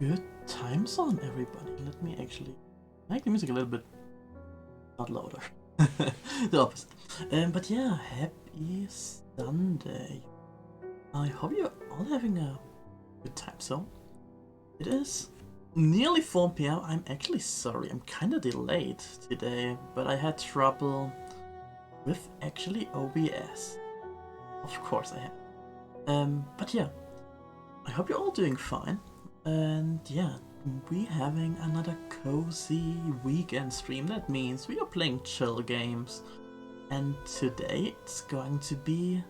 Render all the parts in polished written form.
Good times on, everybody. Let me actually make the music a little bit not louder. The opposite. But yeah, happy Sunday. I hope you're all having a good time. So it is nearly 4 p.m. I'm actually sorry. I'm kind of delayed today, but I had trouble with actually OBS. Of course I have. But yeah, I hope you're all doing fine. And yeah, we having another cozy weekend stream. That means we are playing chill games. And today it's going to be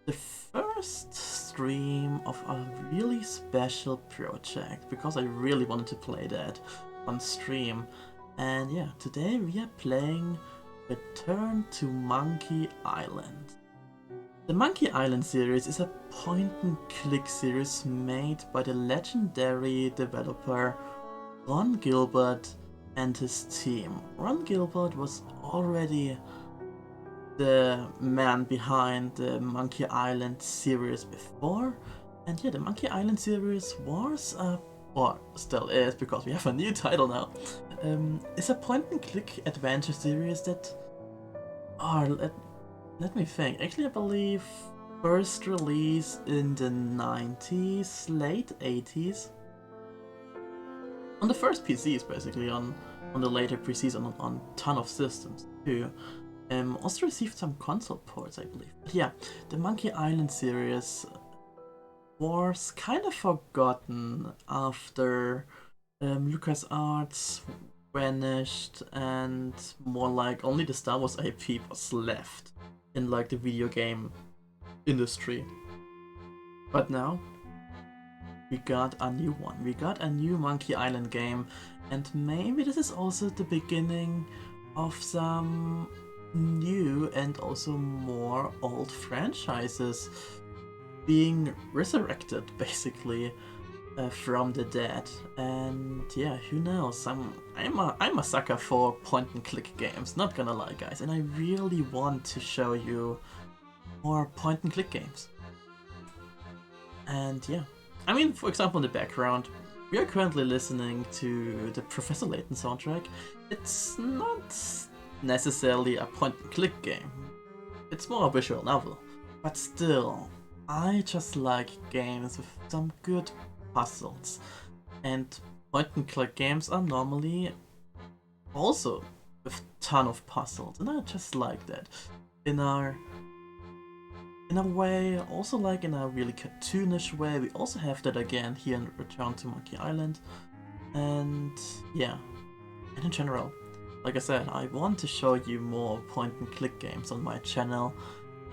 the first stream of a really special project, because I really wanted to play that on stream. And yeah, today we are playing Return to Monkey Island. The Monkey Island series is a point-and-click series made by the legendary developer Ron Gilbert and his team. Ron Gilbert was already the man behind the Monkey Island series before, and yeah, the Monkey Island series was or still is, because we have a new title now, it's a point-and-click adventure series that let me think. Actually, I believe first release in the 90s, late 80s. On the first PCs, basically, on the later PCs, on ton of systems too. Also received some console ports, I believe. But yeah, the Monkey Island series was kind of forgotten after LucasArts vanished and more like only the Star Wars IP was left in like the video game industry. But now we got a new one. We got a new Monkey Island game, and maybe this is also the beginning of some new and also more old franchises being resurrected, basically, from the dead. And yeah, who knows? I'm a sucker for point and click games, not gonna lie, guys, and I really want to show you more point and click games. And yeah, I mean, for example, in the background, we are currently listening to the Professor Layton soundtrack. It's not necessarily a point and click game, it's more a visual novel, but still, I just like games with some good puzzles, and point and click games are normally also with ton of puzzles, and I just like that in a way, also like in a really cartoonish way. We also have that again here in Return to Monkey Island. And yeah, and in general, like I said, I want to show you more point and click games on my channel,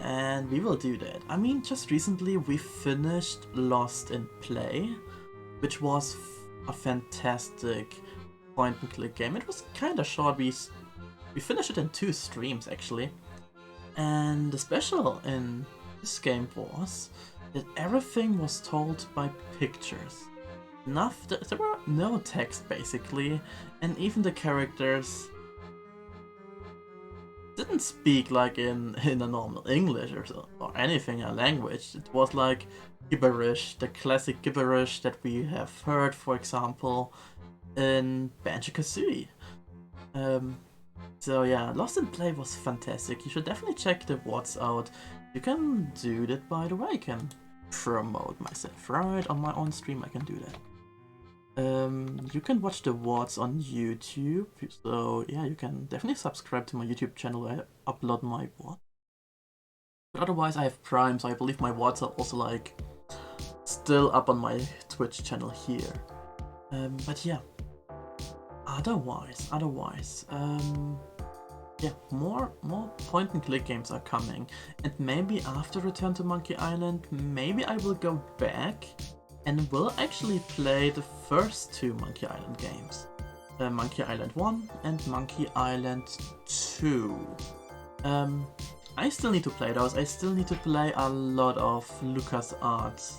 and we will do that. I mean, just recently we finished Lost in Play, which was a fantastic point and click game. It was kind of short. We finished it in 2 streams actually, and the special in this game was that everything was told by pictures. There were no text basically, and even the characters didn't speak like in a normal English or anything, a language. It was like gibberish, the classic gibberish that we have heard, for example, in Banjo-Kazooie. So yeah, Lost in Play was fantastic. You should definitely check the VODs out. You can do that, by the way. I can promote myself right on my own stream. I can do that. You can watch the VODs on YouTube. So yeah, you can definitely subscribe to my YouTube channel where I upload my VOD. But otherwise, I have Prime, so I believe my VODs are also like still up on my Twitch channel here. But yeah. Otherwise, yeah, more point and click games are coming, and maybe after Return to Monkey Island, maybe I will go back and will actually play the first 2 Monkey Island games, Monkey Island 1 and Monkey Island 2. I still need to play those. I still need to play a lot of LucasArts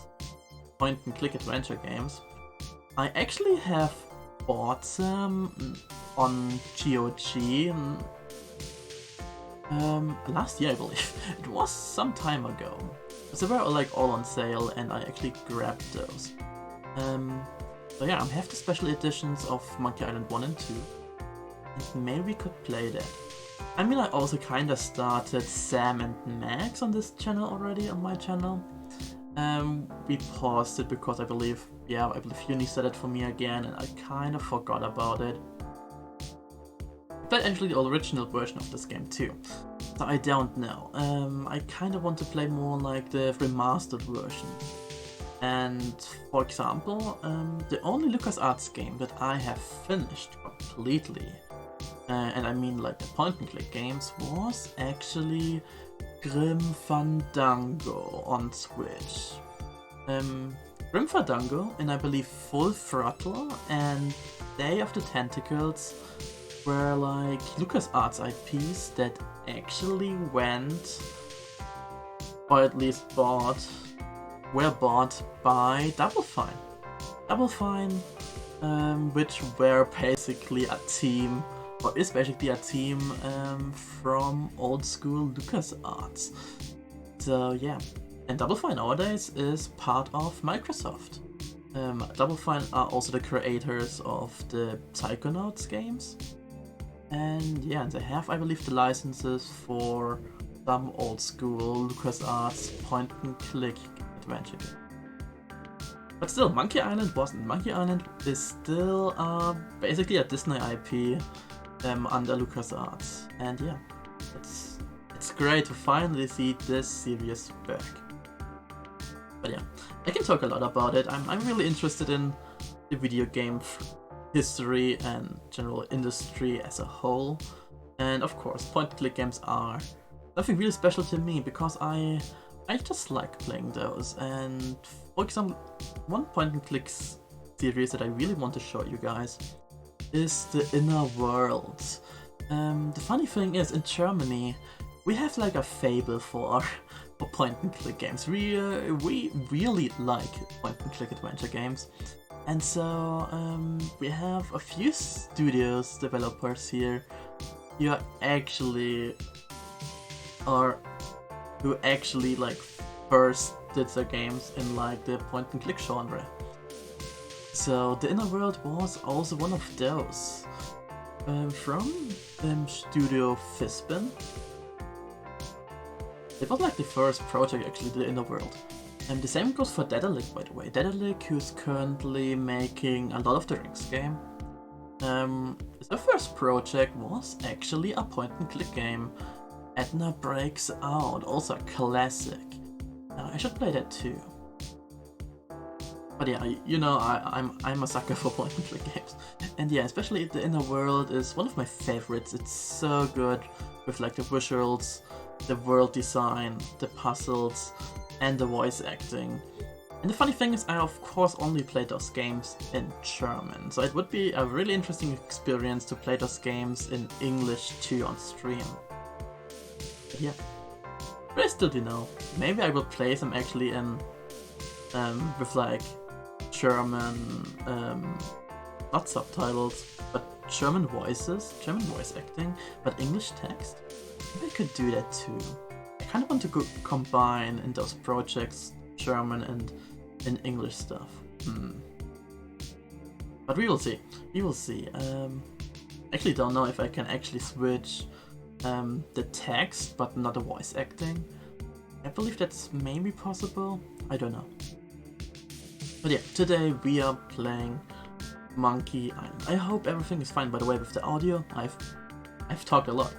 point and click adventure games. I actually have bought some on GOG last year, I believe. It was some time ago. So they were like all on sale, and I actually grabbed those. So yeah, I have the special editions of Monkey Island 1 and 2, and maybe we could play that. I mean, I also kinda started Sam and Max on this channel already, on my channel. We paused it because I believe Uni said it for me again, and I kind of forgot about it. I played actually the original version of this game too, so I don't know. I kind of want to play more like the remastered version. And for example, the only LucasArts game that I have finished completely, and I mean like the point-and-click games, was actually Grim Fandango on Switch. Grim Fandango and I believe Full Throttle and Day of the Tentacles were like LucasArts IPs that actually went, or at least were bought by Double Fine. Double Fine, which were basically a team, or is basically a team from old school LucasArts. So yeah, and Double Fine nowadays is part of Microsoft. Double Fine are also the creators of the Psychonauts games. And yeah, they have, I believe, the licenses for some old school LucasArts point-and-click adventure game. But still, Monkey Island wasn't. Monkey Island is still basically a Disney IP under LucasArts. And yeah, it's great to finally see this series back. But yeah, I can talk a lot about it. I'm really interested in the video game history and general industry as a whole. And of course, point-and-click games are something really special to me because I just like playing those. And for example, one point-and-click series that I really want to show you guys is The Inner World. The funny thing is, in Germany, we have like a fable for point-and-click games. We really like point-and-click adventure games. And so we have a few studios, developers here who actually like first did their games in like the point-and-click genre. So The Inner World was also one of those. From Studio Fizbin. It was like the first project actually, The Inner World. And the same goes for Daedalic, by the way. Daedalic, who's currently making a Lord of the Rings game. Their first project was actually a point-and-click game. Edna Breaks Out, also a classic. I should play that too. But yeah, you know, I'm a sucker for point-and-click games. And yeah, especially The Inner World is one of my favorites. It's so good with like the visuals, the world design, the puzzles, and the voice acting. And the funny thing is, I of course only played those games in German, so it would be a really interesting experience to play those games in English too on stream. But yeah, but I still don't know. Maybe I will play them actually in with like German, not subtitles, but German voices, German voice acting, but English text. Maybe I could do that too. I kind of want to combine in those projects German and English stuff. But we will see. We will see. Actually, don't know if I can actually switch the text, but not the voice acting. I believe that's maybe possible. I don't know. But yeah, today we are playing Monkey Island. I hope everything is fine. By the way, with the audio, I've talked a lot,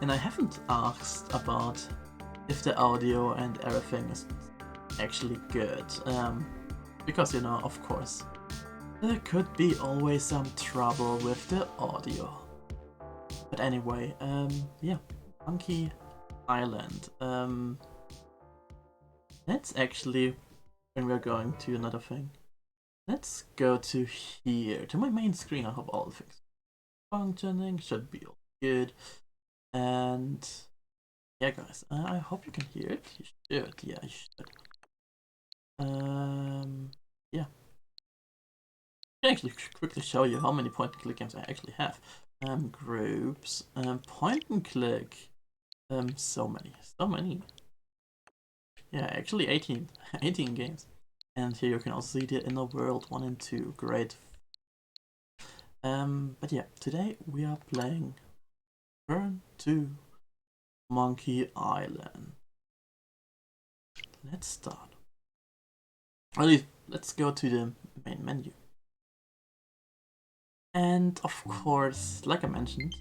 and I haven't asked about if the audio and everything is actually good. Because you know, of course, there could be always some trouble with the audio. But anyway, yeah, Monkey Island. Let's actually, when we're going to another thing, let's go to here, to my main screen. I hope all the things are functioning, should be all good. And yeah, guys, I hope you can hear it. You should, yeah, you should. Yeah. I can actually quickly show you how many point-and-click games I actually have. Groups, point-and-click, so many. Yeah, actually 18 games. And here you can also see the Inner World 1 and 2. Great. But yeah, today we are playing Return to Monkey Island. Let's start. At least, let's go to the main menu. And of course, like I mentioned,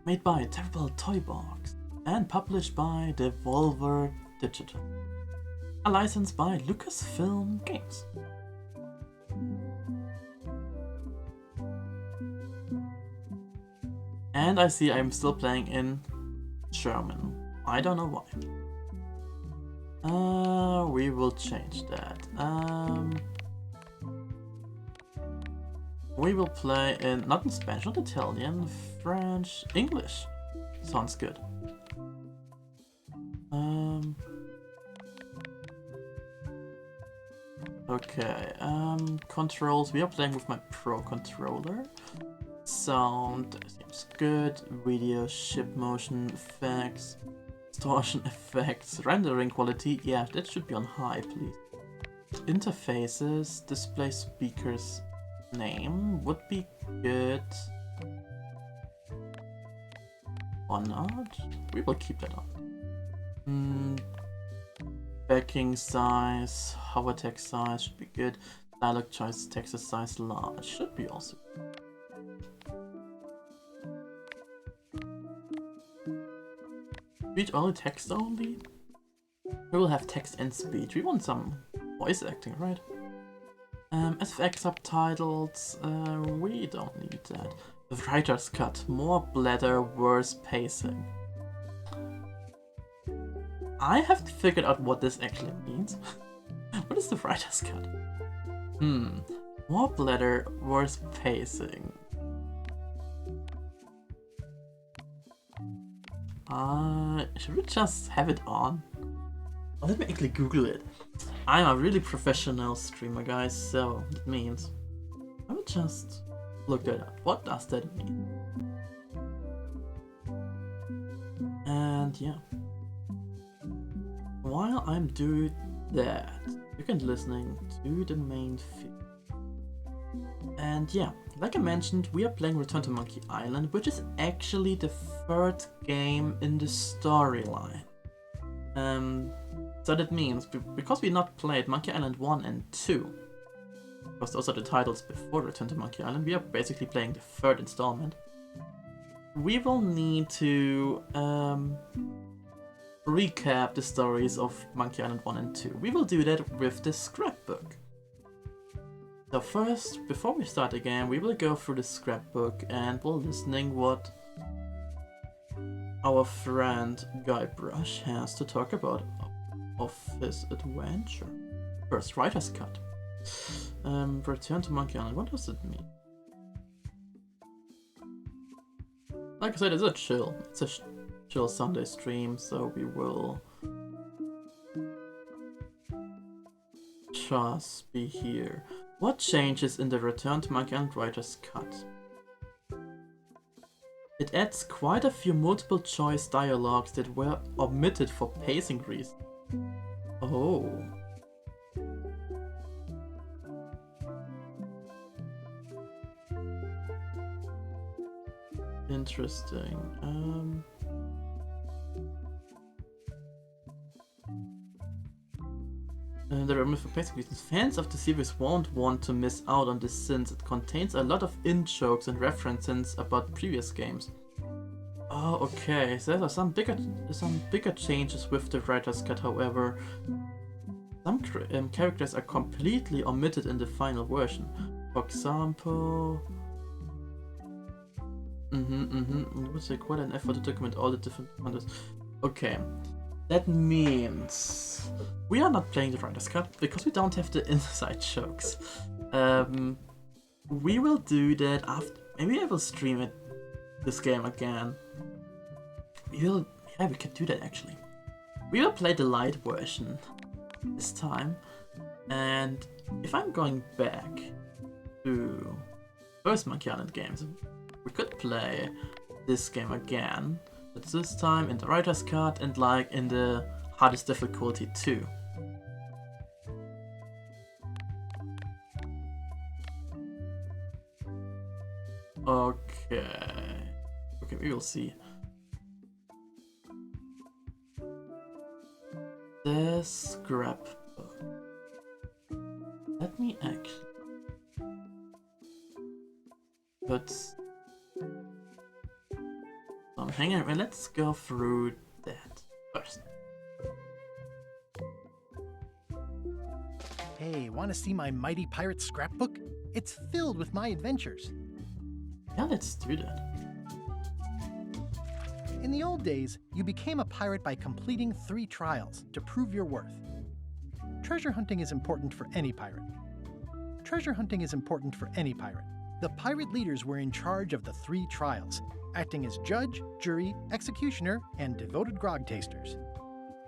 made by Terrible Toy Box and published by Devolver Digital. A license by Lucasfilm Games. And I see I'm still playing in German. I don't know why. We will change that. We will play in, not in Spanish, not Italian, French, English. Sounds good. Okay, controls. We are playing with my Pro controller. Sound seems good. Video, ship motion effects, distortion effects, rendering quality. Yeah, that should be on high, please. Interfaces, display speakers, name would be good. Or not? We will keep that on. Backing size, hover text size should be good. Dialog choice, text size large should be also good. Speech only, text only? We will have text and speech. We want some voice acting, right? SFX subtitles, we don't need that. The writer's cut, more bladder, worse pacing. I have figured out what this actually means. What is the writer's cut? More bladder, worse pacing. Should we just have it on? Oh, let me actually Google it. I'm a really professional streamer, guys, so it means I will just look that up. What does that mean? And yeah. While I'm doing that, you can listening to the main feed. And yeah, like I mentioned, we are playing Return to Monkey Island, which is actually the third game in the storyline. So that means, because we not played Monkey Island 1 and 2, because those are the titles before Return to Monkey Island, we are basically playing the third installment. We will need to recap the stories of Monkey Island 1 and 2. We will do that with the scrapbook. So first, before we start again, we will go through the scrapbook and we'll listening what our friend Guybrush has to talk about of his adventure. First, writer's cut. Return to Monkey Island, what does it mean? Like I said, it's a chill Sunday stream, so we will just be here. What changes in the Return to Monkey Island writer's cut? It adds quite a few multiple choice dialogues that were omitted for pacing reasons. Oh. Interesting. The removed for pacing reasons. Fans of the series won't want to miss out on this since it contains a lot of in-jokes and references about previous games. Oh, okay. So there are some bigger changes with the writer's cut, however. Some characters are completely omitted in the final version. For example... It would take quite an effort to document all the different content. Okay. That means we are not playing the writer's cut because we don't have the inside jokes. We will do that after. Maybe I will stream this game again. Yeah, we could do that actually. We will play the light version this time, and if I'm going back to first Monkey Island games, we could play this game again. But this time in the writer's cut and like in the hardest difficulty too. Okay. Okay, we will see. The scrapbook. Let me actually put some. Hang on, let's go through that first. Hey, want to see my mighty pirate scrapbook? It's filled with my adventures. Yeah, let's do that. In the old days, you became a pirate by completing 3 trials to prove your worth. Treasure hunting is important for any pirate. Treasure hunting is important for any pirate. The pirate leaders were in charge of the 3 trials, acting as judge, jury, executioner, and devoted grog tasters.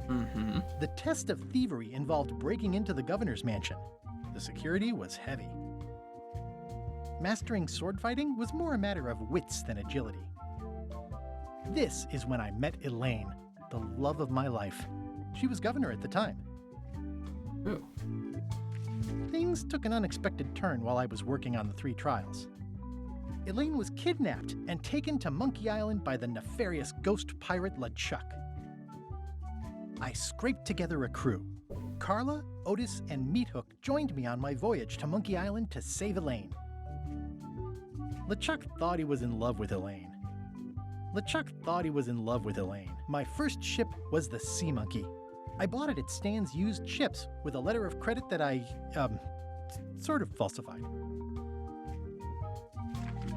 The test of thievery involved breaking into the governor's mansion. The security was heavy. Mastering sword fighting was more a matter of wits than agility. This is when I met Elaine, the love of my life. She was governor at the time. Ooh. Things took an unexpected turn while I was working on the 3 trials. Elaine was kidnapped and taken to Monkey Island by the nefarious ghost pirate LeChuck. I scraped together a crew. Carla, Otis, and Meathook joined me on my voyage to Monkey Island to save Elaine. LeChuck thought he was in love with Elaine. My first ship was the Sea Monkey. I bought it at Stan's used ships with a letter of credit that I, sort of falsified.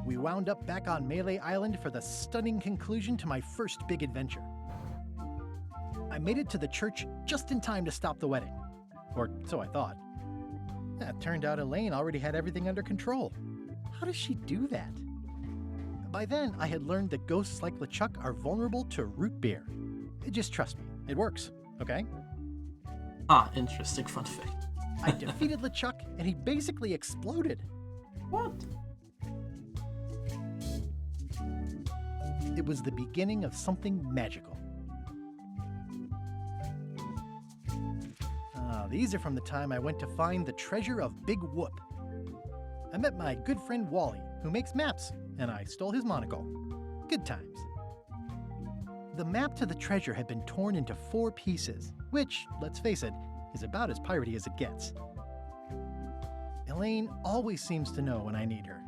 We wound up back on Melee Island for the stunning conclusion to my first big adventure. I made it to the church just in time to stop the wedding. Or so I thought. It turned out Elaine already had everything under control. How does she do that? By then, I had learned that ghosts like LeChuck are vulnerable to root beer. Just trust me, it works, okay? Ah, interesting fun fact. I defeated LeChuck, and he basically exploded. What? It was the beginning of something magical. These are from the time I went to find the treasure of Big Whoop. I met my good friend Wally, who makes maps, and I stole his monocle. Good times. The map to the treasure had been torn into 4 pieces, which, let's face it, is about as piratey as it gets. Elaine always seems to know when I need her.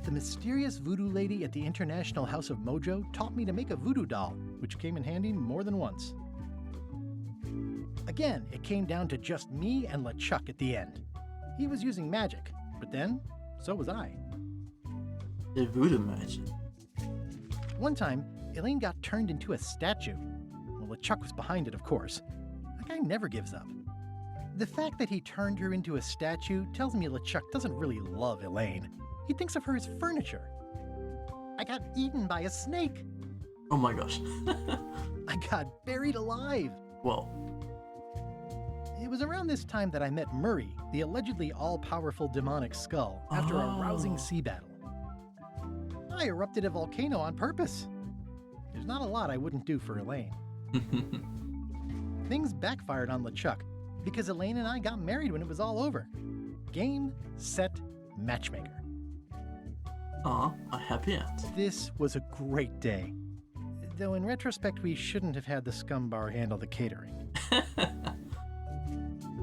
The mysterious voodoo lady at the International House of Mojo taught me to make a voodoo doll, which came in handy more than once. Again, it came down to just me and LeChuck at the end. He was using magic, but then, so was I. The voodoo magic. One time, Elaine got turned into a statue. Well, LeChuck was behind it, of course. That guy never gives up. The fact that he turned her into a statue tells me LeChuck doesn't really love Elaine. He thinks of her as furniture. I got eaten by a snake. Oh my gosh. I got buried alive. Whoa. It was around this time that I met Murray, the allegedly all-powerful demonic skull, after a rousing sea battle. I erupted a volcano on purpose. There's not a lot I wouldn't do for Elaine. Things backfired on LeChuck because Elaine and I got married when it was all over. Game, set, matchmaker. Aw, a happy end. This was a great day. Though in retrospect, we shouldn't have had the scumbar handle the catering.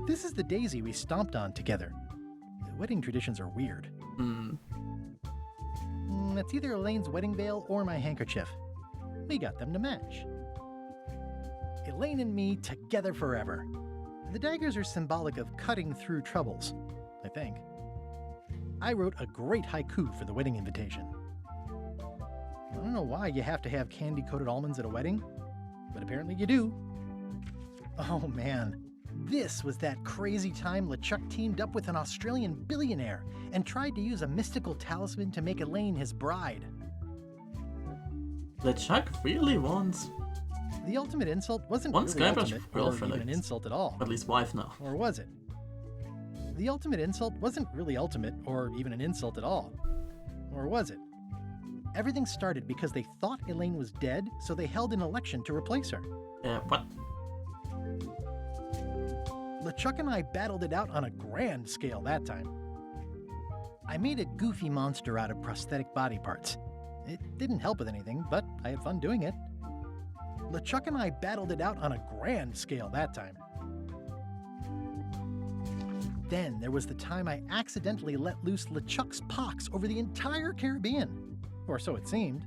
This is the daisy we stomped on together. The wedding traditions are weird. It's either Elaine's wedding veil or my handkerchief. We got them to match. Elaine and me together forever. The daggers are symbolic of cutting through troubles, I think. I wrote a great haiku for the wedding invitation. I don't know why you have to have candy-coated almonds at a wedding, but apparently you do. Oh man, this was that crazy time LeChuck teamed up with an Australian billionaire and tried to use a mystical talisman to make Elaine his bride. LeChuck really wants The ultimate insult wasn't Once really Guybrush ultimate or girlfriend, even an insult at all. at least wife now. Or was it? The ultimate insult wasn't really ultimate or even an insult at all. Or was it? Everything started because they thought Elaine was dead, so they held an election to replace her. What? LeChuck and I battled it out on a grand scale that time. I made a goofy monster out of prosthetic body parts. It didn't help with anything, but I had fun doing it. LeChuck and I battled it out on a grand scale that time. Then there was the time I accidentally let loose LeChuck's pox over the entire Caribbean. Or so it seemed.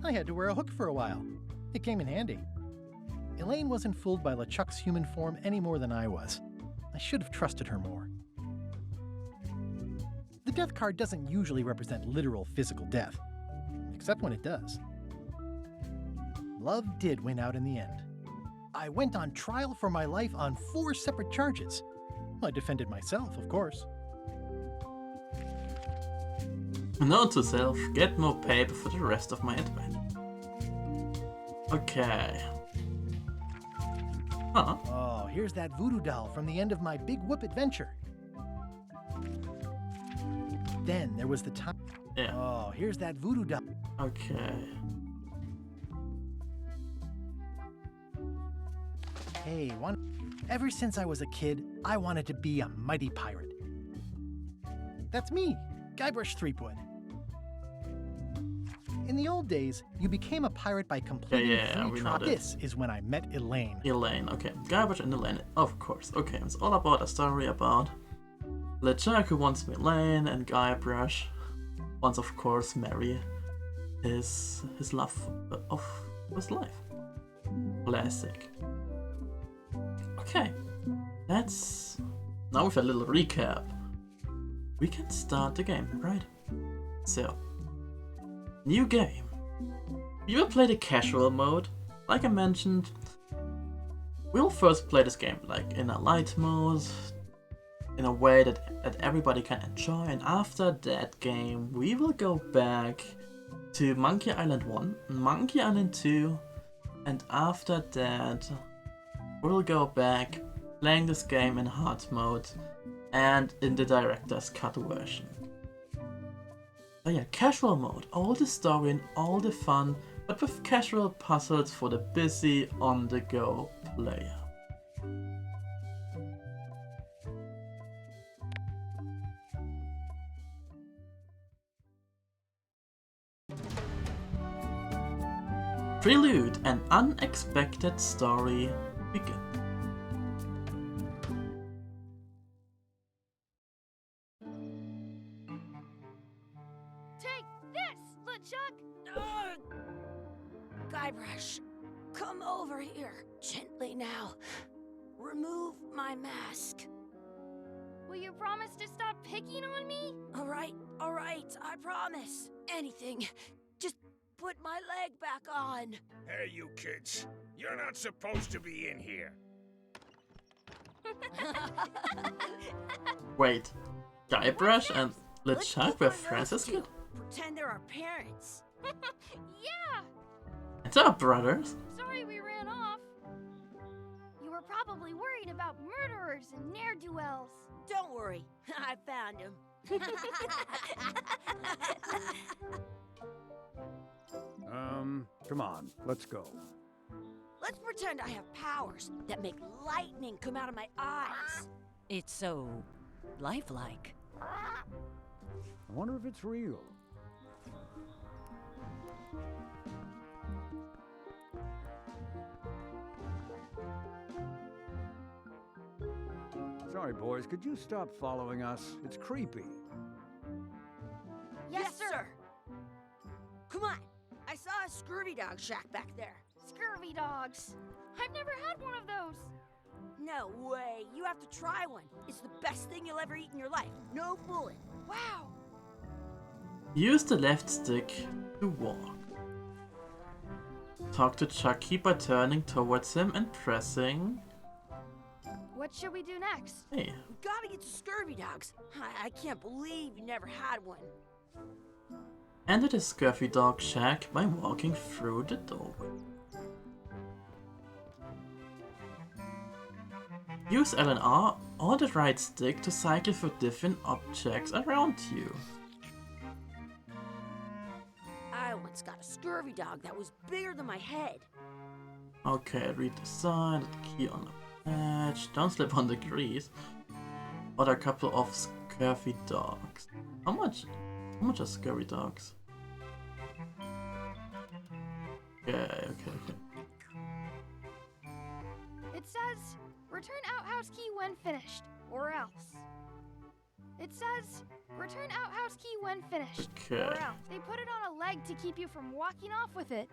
I had to wear a hook for a while. It came in handy. Elaine wasn't fooled by LeChuck's human form any more than I was. I should have trusted her more. The death card doesn't usually represent literal physical death, except when it does. Love did win out in the end. I went on trial for my life on 4 separate charges. I defended myself, of course. Note to self, get more paper for the rest of my adventure. Okay. Huh. Oh, here's that voodoo doll from the end of my Big Whoop adventure. Then there was the time. Yeah. Oh, here's that voodoo doll. Okay. Hey, ever since I was a kid, I wanted to be a mighty pirate. That's me, Guybrush Threepwood. In the old days, you became a pirate by completing Yeah, we know that. This is when I met Elaine. Elaine, okay. Guybrush and Elaine, of course. Okay, it's all about a story about LeChuck who wants to be Elaine, and Guybrush wants, of course, marry his love of his life. Classic. Okay, let's... Now with a little recap, we can start the game, right? So, new game. We will play the casual mode. Like I mentioned, we'll first play this game like in a light mode, in a way that everybody can enjoy, and after that game we will go back to Monkey Island 1, Monkey Island 2, and after that we'll go back playing this game in hard mode and in the director's cut version. So yeah, casual mode, all the story and all the fun, but with casual puzzles for the busy, on-the-go player. Prelude, an unexpected story begins. Take this, LeChuck! Guybrush, come over here. Gently now. Remove my mask. Will you promise to stop picking on me? All right, I promise. Anything. Just put my leg back on. Hey, you kids. You're not supposed to be in here. Wait, Guybrush and Let's LeChuck keep were our friends nose as kids? to. Pretend they're our parents. Yeah! And they're brothers? Sorry we ran off. You were probably worried about murderers and ne'er-do-wells. Don't worry, I found him. Come on, let's go. Let's pretend I have powers that make lightning come out of my eyes. It's so lifelike. I wonder if it's real. Sorry, boys, could you stop following us? It's creepy. Yes, sir. Come on. I saw a scurvy dog shack back there. Scurvy dogs? I've never had one of those. No way. You have to try one. It's the best thing you'll ever eat in your life. No fooling. Wow. Use the left stick to walk. Talk to Chucky by turning towards him and pressing... What should we do next? Hey. We gotta get to scurvy dogs. I can't believe you never had one. Enter the Scruffy Dog Shack by walking through the doorway. Use L and R or the right stick to cycle through different objects around you. I once got a scurvy dog that was bigger than my head. Okay, read the sign, the key on the edge, don't slip on the grease. Order a couple of scurvy dogs. How much are scurvy dogs? Okay. It says, return outhouse key when finished, or else. It says, return outhouse key when finished, Okay. or else. They put it on a leg to keep you from walking off with it.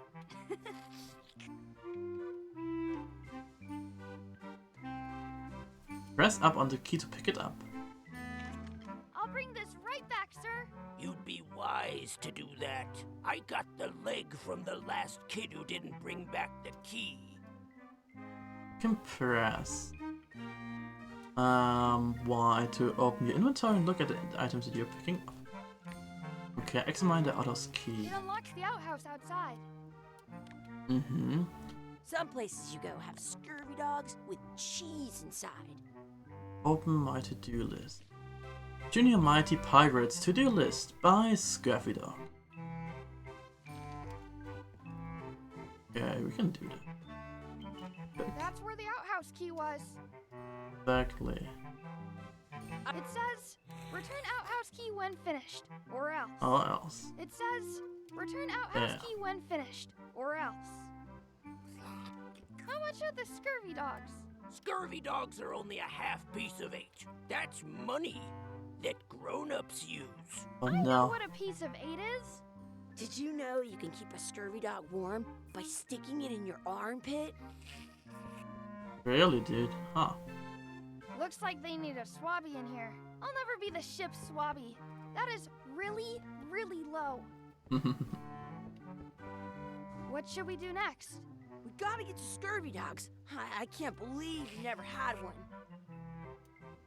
Press up on the key to pick it up. I'll bring this right back, sir. You'd be wise to do that. I got the leg from the last kid who didn't bring back the key. You can press Y to open your inventory and look at the items that you're picking up. Okay, examine the outhouse key. It unlocks the outhouse outside. Mm-hmm. Some places you go have scurvy dogs with cheese inside. Open my to-do list. Junior Mighty Pirates to-do list by Scurvy Dog. Okay, we can do that. That's where the outhouse key was. Exactly. It says, return outhouse key when finished, or else. Or else. It says, return outhouse key when finished, or else. How much are the scurvy dogs? Scurvy dogs are only a half piece of 8. That's money that grown-ups use. Oh I know no. what a piece of 8 is. Did you know you can keep a scurvy dog warm by sticking it in your armpit? Really, dude? Huh. Looks like they need a swabby in here. I'll never be the ship's swabby. That is really, really low. What should we do next? We gotta get to scurvy dogs. I can't believe you never had one.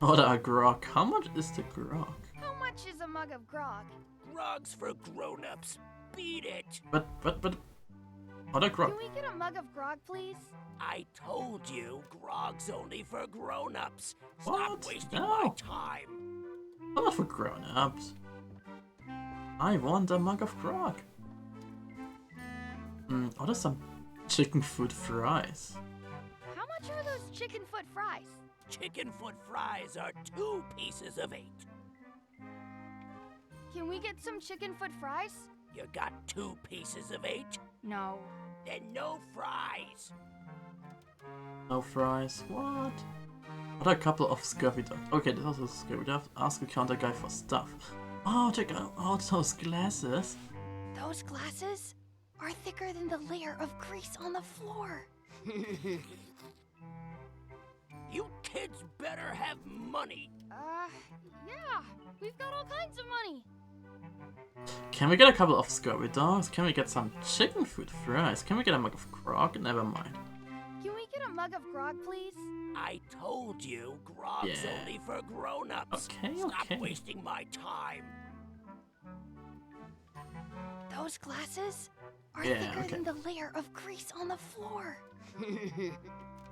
What a grog. How much is the grog? How much is a mug of grog? Grog's for grown-ups. Beat it. But, what a grog? Can we get a mug of grog, please? I told you, grog's only for grown-ups. Stop What? wasting No. my time. I'm not for grown-ups. I want a mug of grog. What are some chicken foot fries? How much are those chicken foot fries? Chicken foot fries are 2 pieces of 8. Can we get some chicken foot fries? You got 2 pieces of 8? No. Then no fries. No fries. What? What are a couple of scurvy dogs? Okay, this also scurvy dogs. Ask a counter guy for stuff. Oh, check out those glasses. Those glasses are thicker than the layer of grease on the floor. You kids better have money. Yeah. We've got all kinds of money. Can we get a couple of scurvy dogs? Can we get some chicken foot fries? Can we get a mug of grog? Never mind. Can we get a mug of grog, please? I told you, grog's Yeah. only for grown-ups. Okay, Stop okay. wasting my time. Those glasses are Yeah, thicker okay. than the layer of grease on the floor.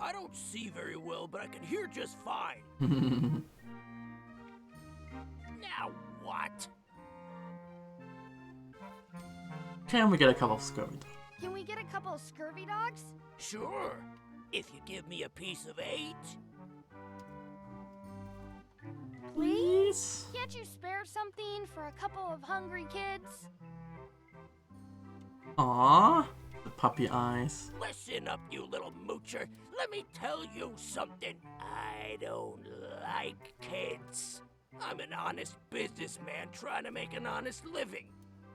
I don't see very well, but I can hear just fine. Now what? Can we get a couple of scurvy dogs? Can we get a couple of scurvy dogs? Sure, if you give me a piece of 8. Please? Can't you spare something for a couple of hungry kids? Aww. The puppy eyes. Listen up, you little moocher. Let me tell you something. I don't like kids. I'm an honest businessman trying to make an honest living.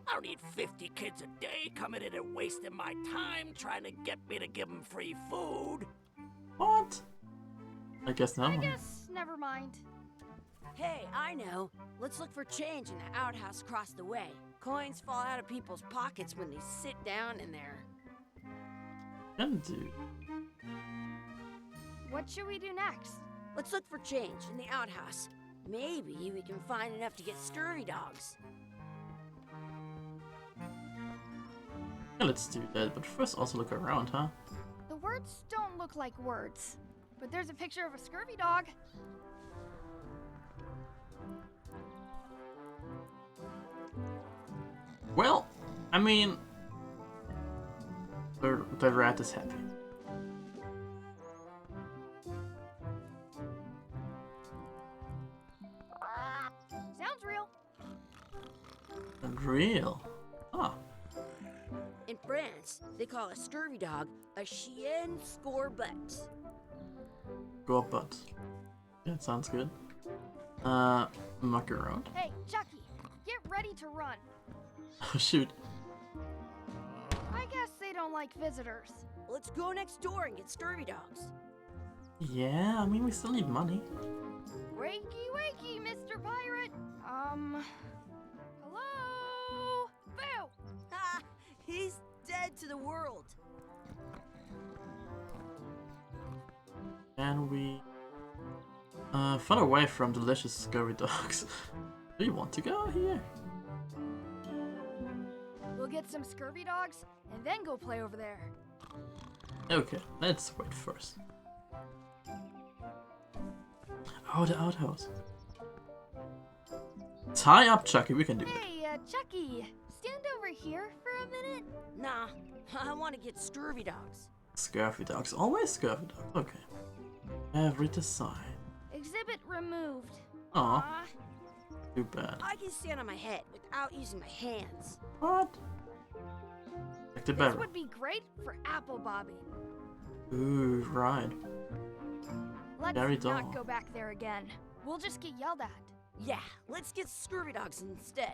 I don't need 50 kids a day coming in and wasting my time trying to get me to give them free food. What? I guess not. I guess never mind. Hey, I know. Let's look for change in the outhouse across the way. Coins fall out of people's pockets when they sit down in there. Can do. What should we do next? Let's look for change in the outhouse. Maybe we can find enough to get scurvy dogs. Yeah, let's do that. But first, also look around, huh? The words don't look like words, but there's a picture of a scurvy dog. Well, I mean, the rat is happy. Real. Ah. In France, they call a scurvy dog a chien scorbut. Go butt. That sounds good. Muck around. Hey, Chucky, get ready to run. Oh shoot. I guess they don't like visitors. Let's go next door and get scurvy dogs. Yeah, I mean we still need money. Wakey, wakey, Mr. Pirate. Hello? Boo! Ha! He's dead to the world. And we far away from delicious scurvy dogs. Do you want to go here? We'll get some scurvy dogs and then go play over there. Okay, let's wait first. Oh, the outhouse. Tie up Chucky, we can do that. Hey, Chucky, stand over here for a minute. Nah, I want to get scurvy dogs. Scurvy dogs, always scurvy dogs. Okay. Every design. Exhibit removed. Aw, too bad. I can stand on my head without using my hands. What? Back to This barrel. would be great for apple bobbing. Ooh, right. Let's Very not dull. go back there again. We'll just get yelled at. Yeah, let's get scurvy dogs instead.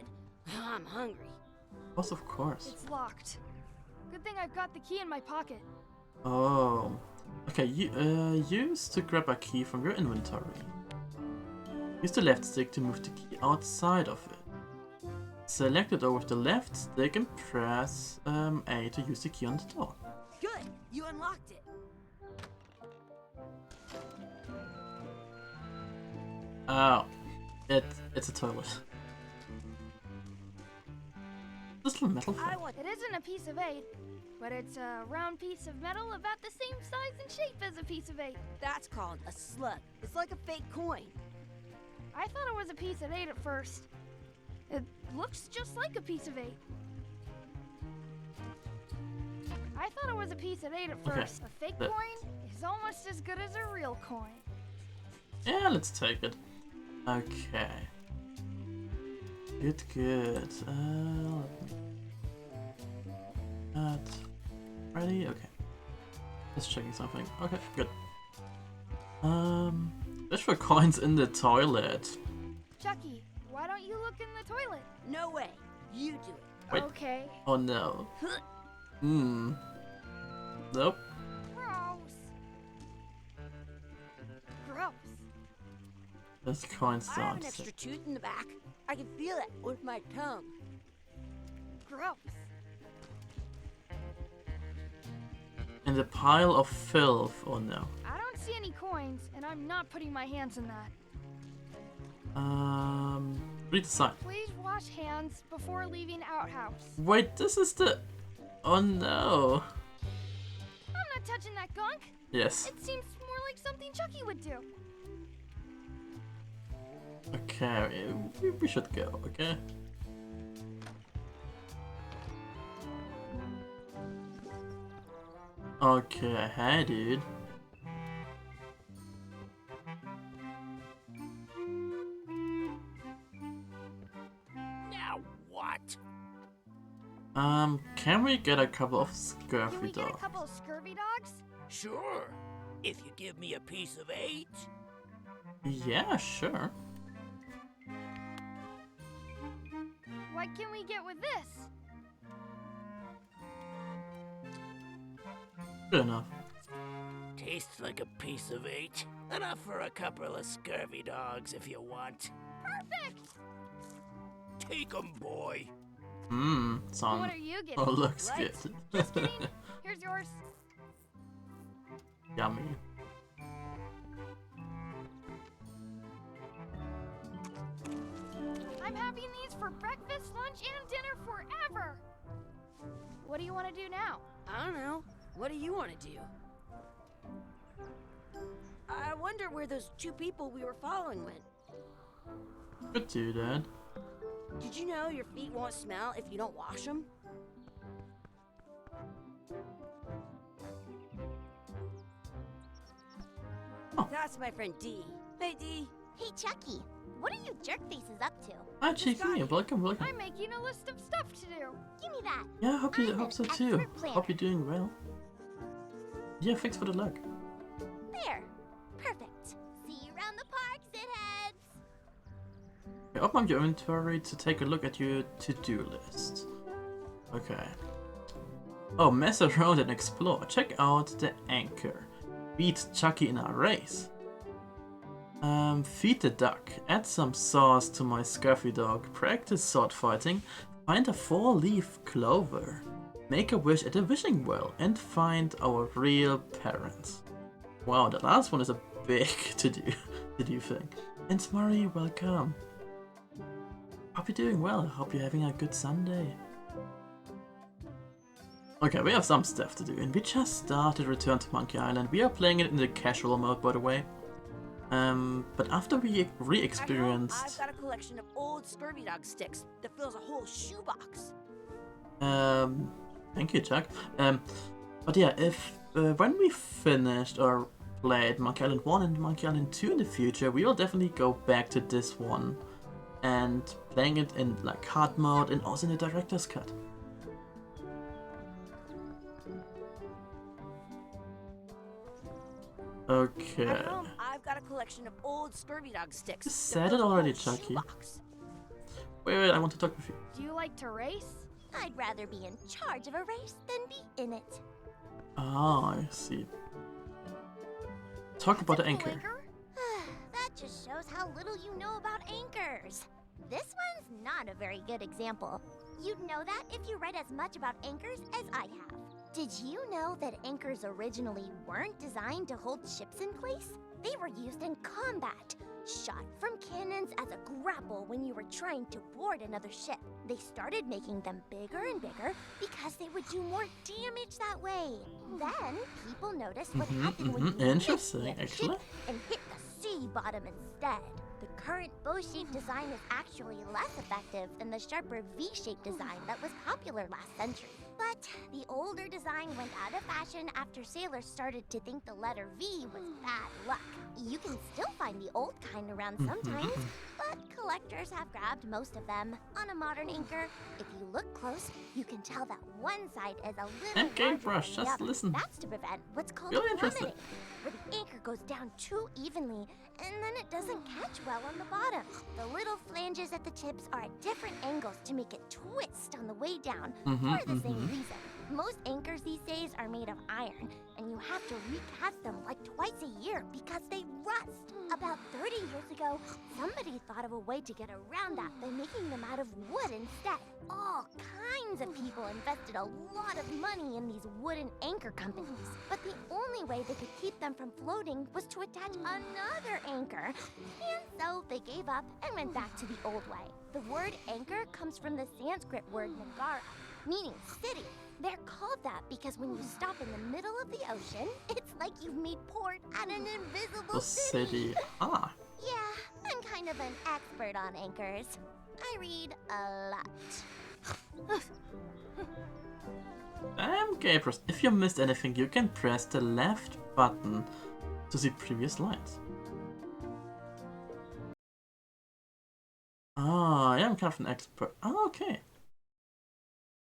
I'm hungry. Yes, of course. It's locked. Good thing I've got the key in my pocket. Oh. Okay, you use to grab a key from your inventory. Use the left stick to move the key outside of it. Select it over with the left stick and press A to use the key on the door. Good, you unlocked it. Oh. It's a toilet. This little metal I thing. want. It isn't a piece of 8, but it's a round piece of metal about the same size and shape as a piece of 8. That's called a slug. It's like a fake coin. I thought it was a piece of 8 at first. It looks just like a piece of 8. I thought it was a piece of 8 at Okay, first. A fake that- coin is almost as good as a real coin. Yeah, let's take it. Okay. Good, good. Ready? Okay. Just checking something. Okay, good. Search for coins in the toilet. Chucky, why don't you look in the toilet? No way. You do it. Wait. Okay. Oh no. Nope. Gross. Gross. This coins I have don't an extra stick. tooth in the back. I can feel it with my tongue. Gross. In the pile of filth. Oh no. I don't see any coins, and I'm not putting my hands in that. Read the sign. Please wash hands before leaving outhouse. Wait, this is the. Oh no. I'm not touching that gunk. Yes. It seems more like something Chucky would do. Okay, we should go, okay? Okay, hey dude. Now what? Can we get a couple of Can we scurvy get a dogs? couple of scurvy dogs? Sure. If you give me a piece of 8. Yeah, sure. What can we get with this? Good enough. Tastes like a piece of 8. Enough for a couple of scurvy dogs if you want. Perfect! Take 'em, boy. Sound. What are you getting? Oh, looks Right? good. Just kidding. Here's yours. Yummy. I'm having these for breakfast, lunch, and dinner forever. What do you want to do now? I don't know. What do you want to do? I wonder where those 2 people we were following went. Good do that. Did you know your feet won't smell if you don't wash them? Oh. That's my friend Dee. Hey, Dee. Hey, Chucky, What are you jerk faces up to? Hi, Cheeky. Welcome, welcome. I'm making a list of stuff to do. Give me that. Yeah, hope I'm so an too. expert planner. Hope you're doing well. Yeah, thanks for the luck. There. Perfect. See you around the park, shitheads. Okay, open up your inventory to take a look at your to-do list. Okay. Oh, mess around and explore. Check out the anchor. Beat Chucky in a race. Feed the duck. Add some sauce to my scruffy dog. Practice sword fighting. Find a 4-leaf clover. Make a wish at a wishing well. And find our real parents. Wow, the last one is a big to-do thing. And Smurry, welcome. Hope you're doing well. Hope you're having a good Sunday. Okay, we have some stuff to do, and we just started Return to Monkey Island. We are playing it in the casual mode, by the way. But after we re-experienced... I've got a collection of old Scurvy Dog sticks that fills a whole shoebox. Thank you, Chuck. But yeah, if when we finished or played Monkey Island 1 and Monkey Island 2 in the future, we will definitely go back to this one and playing it in like hard mode and also in the director's cut. Okay. At home, I've got a collection of old Scurvy Dog sticks. You that said fills it a already, whole Chucky. shoebox. Wait, I want to talk with you. Do you like to race? I'd rather be in charge of a race than be in it. Ah, I see. Talk about the That's a cool anchor. That just shows how little you know about anchors. This one's not a very good example. You'd know that if you read as much about anchors as I have. Did you know that anchors originally weren't designed to hold ships in place? They were used in combat, shot from cannons as a grapple when you were trying to board another ship. They started making them bigger and bigger because they would do more damage that way. Then people noticed what happened when you Interesting, lifted the actually. ship and hit the sea bottom instead. The current bow-shaped design is actually less effective than the sharper V-shaped design that was popular last century. But the older design went out of fashion after sailors started to think the letter V was bad luck. You can still find the old kind around sometimes, but collectors have grabbed most of them. On a modern anchor, if you look close, you can tell that one side is a little Okay, larger Brush, than the just other. listen. That's to prevent what's called Really interesting. plummeting, where the anchor goes down too evenly, and then it doesn't catch well on the bottom. The little flanges at the tips are at different angles to make it twist on the way down for the same reason. Most anchors these days are made of iron, and you have to recast them like twice a year because they rust. About 30 years ago, somebody thought of a way to get around that by making them out of wood instead. All kinds of people invested a lot of money in these wooden anchor companies, but the only way they could keep them from floating was to attach another anchor. And so they gave up and went back to the old way. The word anchor comes from the Sanskrit word nagara, meaning city. They're called that because when you stop in the middle of the ocean, it's like you've made port at an invisible The city. Ah. Yeah, I'm kind of an expert on anchors. I read a lot. Gabriel, if you missed anything, you can press the left button to see previous lines. Ah, yeah, I'm kind of an expert. Ah, okay.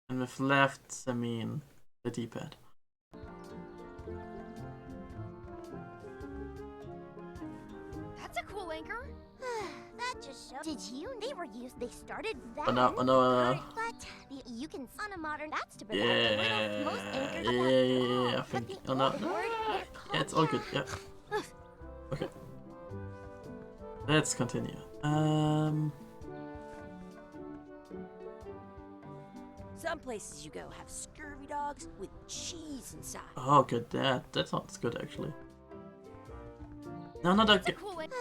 And with left, I mean the D-pad. That's a cool anchor. That just shows. Did you? They were used. They started then. Oh no, But you can on a modern. That's to prevent the little most anchors. yeah, I think. Oh no, yeah, it's all good. Yeah. Okay. Let's continue. Some places you go have scurvy dogs with cheese inside. Oh, good. That sounds good actually. No, not that. That's a cool anchor.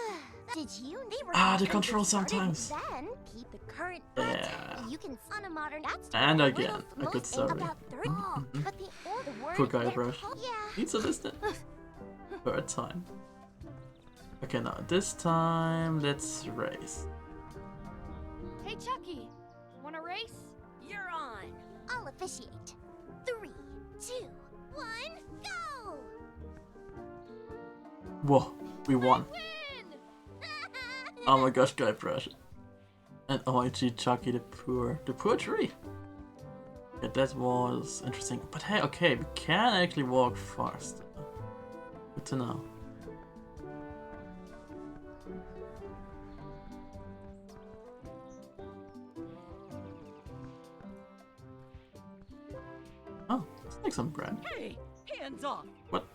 Did you? They were. Ah, the they control started sometimes. Then keep the current. Yeah. You can on a modern. That's to And prevent again, little a good most story. About 30. But the old word. Poor guy, they're Brush. called- Yeah. Needs a listen. Third time. Okay, now this time let's race. Hey, Chucky. Wanna race? You're on. I'll officiate. 3, 2, 1, go! Whoa, we won. Win! Oh my gosh, Guybrush. And OMG Chucky the poor tree. Yeah, that was interesting. But hey, okay, we can actually walk fast. Good to know. Oh, let's make some bread. Hey, hands off. What?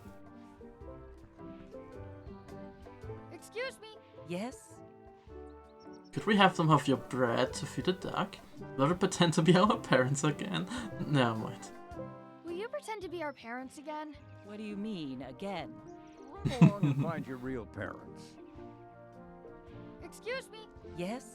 Excuse me. Yes? Could we have some of your bread to feed the duck? Will we pretend to be our parents again? Never mind. Will you pretend to be our parents again? What do you mean, again? Run along and find your real parents. Excuse me. Yes?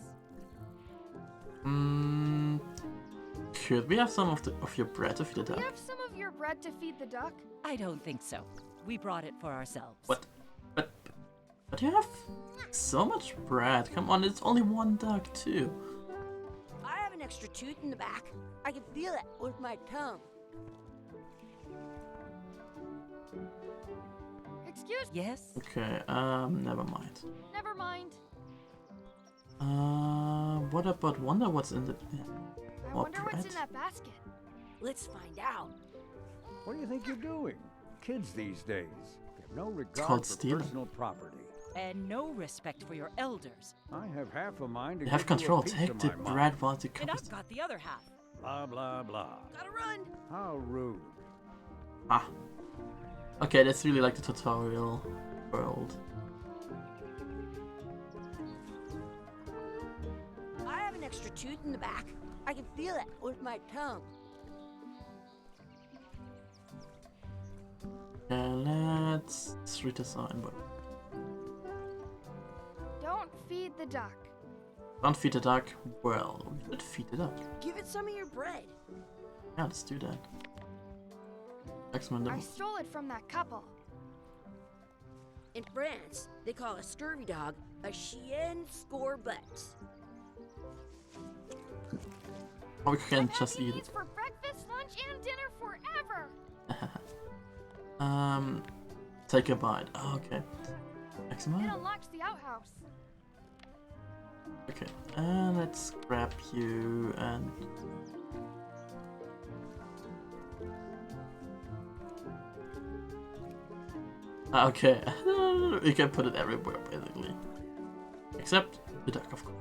Could we have some of your bread to feed the Do you duck? have some of your bread to feed the duck? I don't think so. We brought it for ourselves. What? But you have so much bread. Come on, it's only one duck too. I have an extra tooth in the back. I can feel it with my tongue. Excuse me. Yes? Okay, never mind. Never mind. What about wonder what's in the I more wonder what's bread? in that basket. Let's find out. What do you think you're doing? Kids these days have no regard called for stealing. personal property. And no respect for your elders. I have half a mind to You have give you a control. piece Take of the my mind. bread while the And cup is. I've got the other half. Blah, blah, blah. Gotta run. How rude. Ah. Okay, that's really like the tutorial world. I have an extra tooth in the back. I can feel it with my tongue. Let's redesign. But Don't feed the duck. don't feed the duck. Well, we should feed the duck. Give it some of your bread. Yeah, let's do that. Excellent. I stole it from that couple. In France, they call a scurvy dog a chien scorbut. Or we can I've had just eat these it. for breakfast, lunch, and dinner forever. Take a bite. Oh, okay. It Excellent. unlocks the outhouse. Okay, let's grab you and. Okay, we can put it everywhere basically. Except the duck, of course.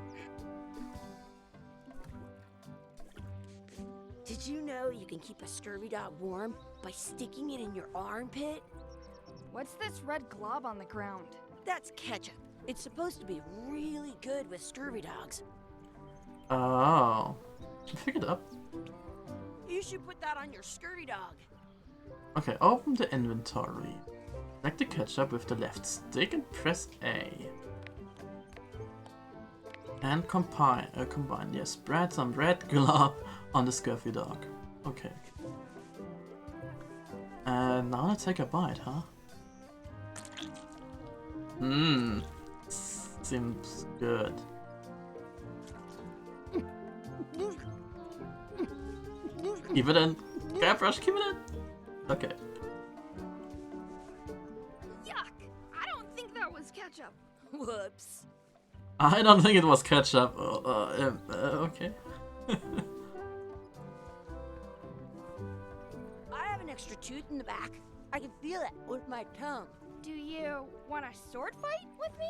Did you know you can keep a scurvy dog warm by sticking it in your armpit? What's this red glob on the ground? That's ketchup. It's supposed to be really good with scurvy dogs. Oh. Pick it up. You should put that on your scurvy dog. Okay, open the inventory. Select the ketchup with the left stick and press A. And combine, yes. Spread some red glob on the scurvy dog. Okay. And now let's take a bite, huh? Mmm. Seems good. Keep it in. Guybrush, keep it in. Okay. Yuck! I don't think that was ketchup. Whoops. I don't think it was ketchup. Okay. I have an extra tooth in the back. I can feel it with my tongue. Do you want a sword fight with me?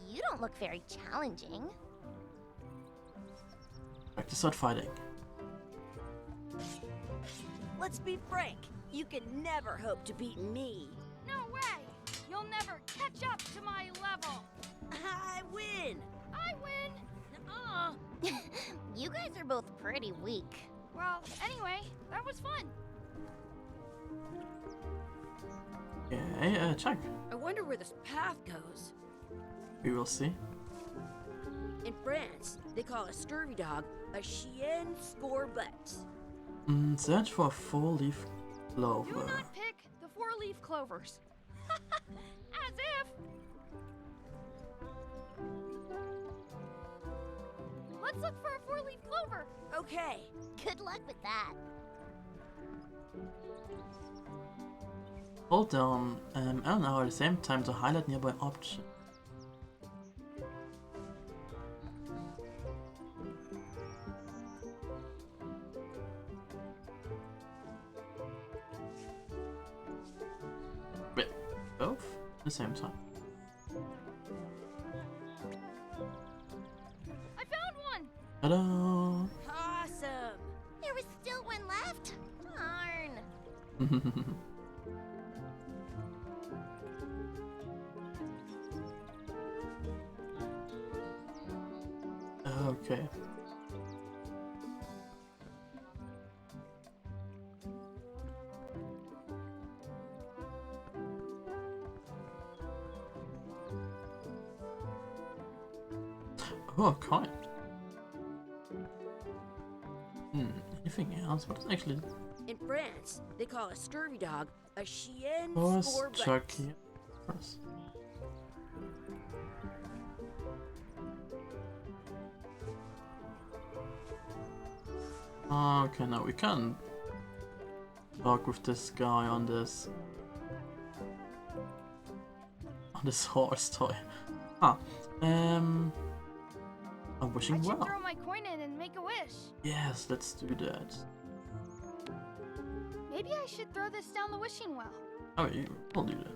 You don't look very challenging. Back to start fighting. Let's be frank. You can never hope to beat me. No way! You'll never catch up to my level. I win. I win. You guys are both pretty weak. Well, anyway, that was fun. Okay, check. I wonder where this path goes. We will see. In France, they call a scurvy dog a chien scorbut. Search for a four-leaf clover. Do not pick the four-leaf clovers. As if. Let's look for a four-leaf clover. Okay. Good luck with that. Hold down L now at the same time to highlight nearby option. the same time. I found one! Ta-da! Awesome! There was still one left. Darn. Okay. Oh, coin. Anything else? What is actually... In France, they call a scurvy dog a chien Horse, for buttons. Chucky. Horse. Okay, now we can talk with this guy on this horse toy. I'm wishing I should well. throw my coin in and make a wish. Yes, let's do that. Maybe I should throw this down the wishing well. Oh, we'll do that.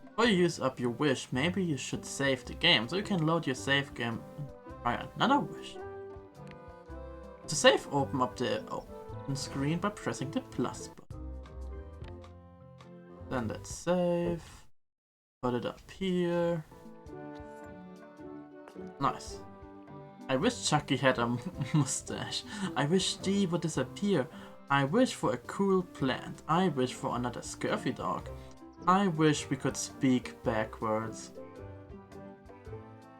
Before you use up your wish, maybe you should save the game, so you can load your save game and try another wish. To save, open up the open screen by pressing the plus button. Then let's save. Put it up here. Nice. I wish Chucky had a mustache. I wish Dee would disappear. I wish for a cool plant. I wish for another scurvy dog. I wish we could speak backwards.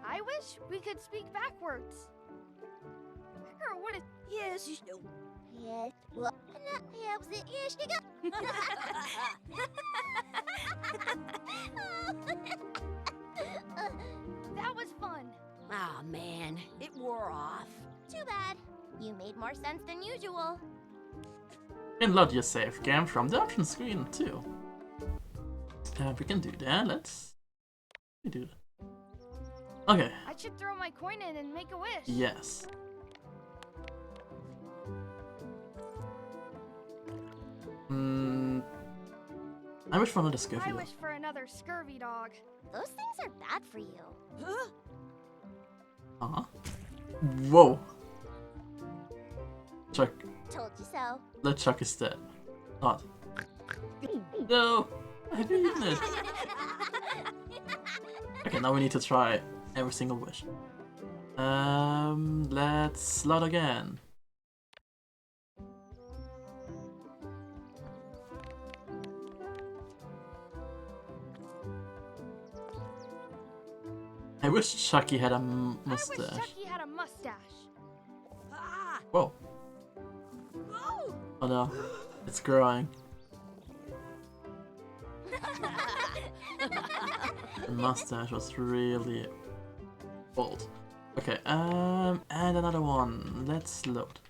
I wish we could speak backwards. Or what if... Yes, you know. Yes. Well, yeah, was it? Yes, you That was fun. Aw, man, it wore off. Too bad. You made more sense than usual. You can load your save game from the option screen too. We can do that. Let's do that. Okay. I should throw my coin in and make a wish. Yes. I wish for another scurvy I dog. wish for another scurvy dog. Those things are bad for you. Huh? Uh-huh. Whoa. Chuck. Told you so. Let Chuck is dead. Not. No! I didn't eat it. Okay, now we need to try every single wish. Let's load again. I wish Chucky had a I wish mustache. Chucky had a mustache. Ah! Whoa. Oh! Oh no. It's growing. The mustache was really bold. Okay, and another one. Let's load.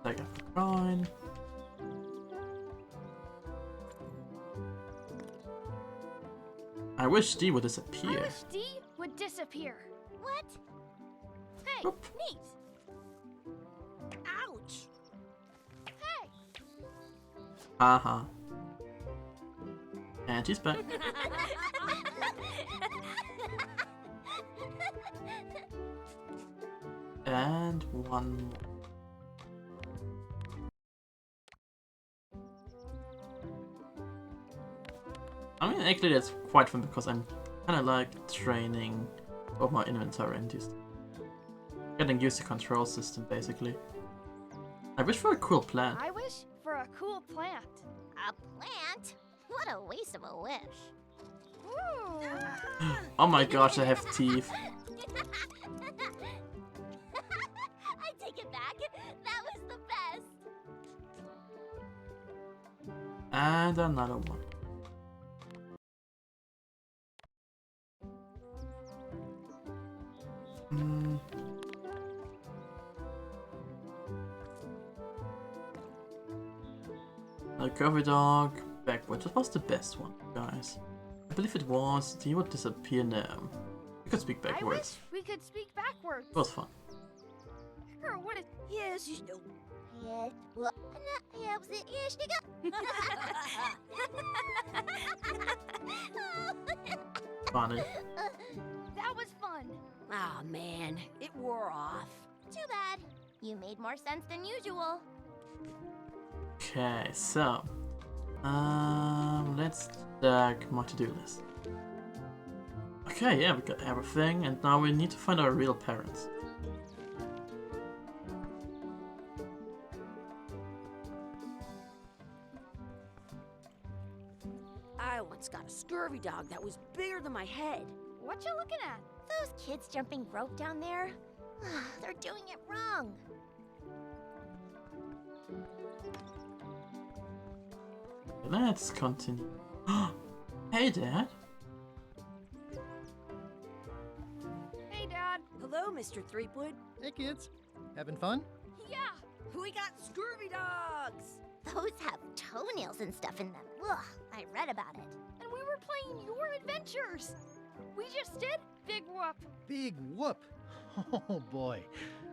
Take out the coin. I wish Dee would I disappear. wish Dee would disappear. What? Hey, Oop. neat. Ouch! Hey. Haha. And she's back. And one more. I mean, actually that's quite fun because I'm kind of like training of my inventory and just getting used to the control system basically. I wish for a cool plant. I wish for a cool plant. A plant? What a waste of a wish. Ooh. Oh my gosh, I have teeth. I take it back. That was the best. And another one. A curvy dog, backwards. What was the best one, guys? I believe it was. He would disappear now. We could speak I wish backwards. we could speak backwards. It was fun. Or what if... Yes, you know. Funny. That was fun. Oh man, it wore off. Too bad. You made more sense than usual. Okay, so let's check my to-do list. Okay, yeah, we got everything, and now we need to find our real parents. I once got a scurvy dog that was bigger than my head. What you looking at? Those kids jumping rope down there, they're doing it wrong. Let's continue. Hey, Dad. Hey, Dad. Hello, Mr. Threepwood. Hey, kids. Having fun? Yeah. We got scurvy dogs. Those have toenails and stuff in them. Ugh, I read about it. And we were playing your adventures. We just did Big Whoop. Big whoop. Oh boy,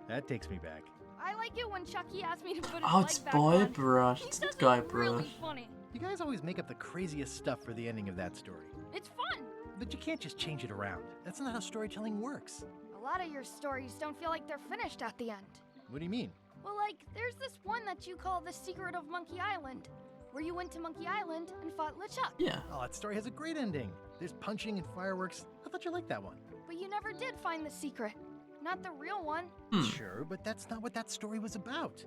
that takes me back. I like it when Chucky asked me to put his Oh, leg it's back Boy on. Brush. He It's says that guy it's really Brush. funny. You guys always make up the craziest stuff for the ending of that story. It's fun. But you can't just change it around. That's not how storytelling works. A lot of your stories don't feel like they're finished at the end. What do you mean? Well, like, there's this one that you call The Secret of Monkey Island, where you went to Monkey Island and fought LeChuck. Yeah. Oh, that story has a great ending. There's punching and fireworks. I thought you liked that one. But you never did find the secret. Not the real one. Sure, but that's not what that story was about.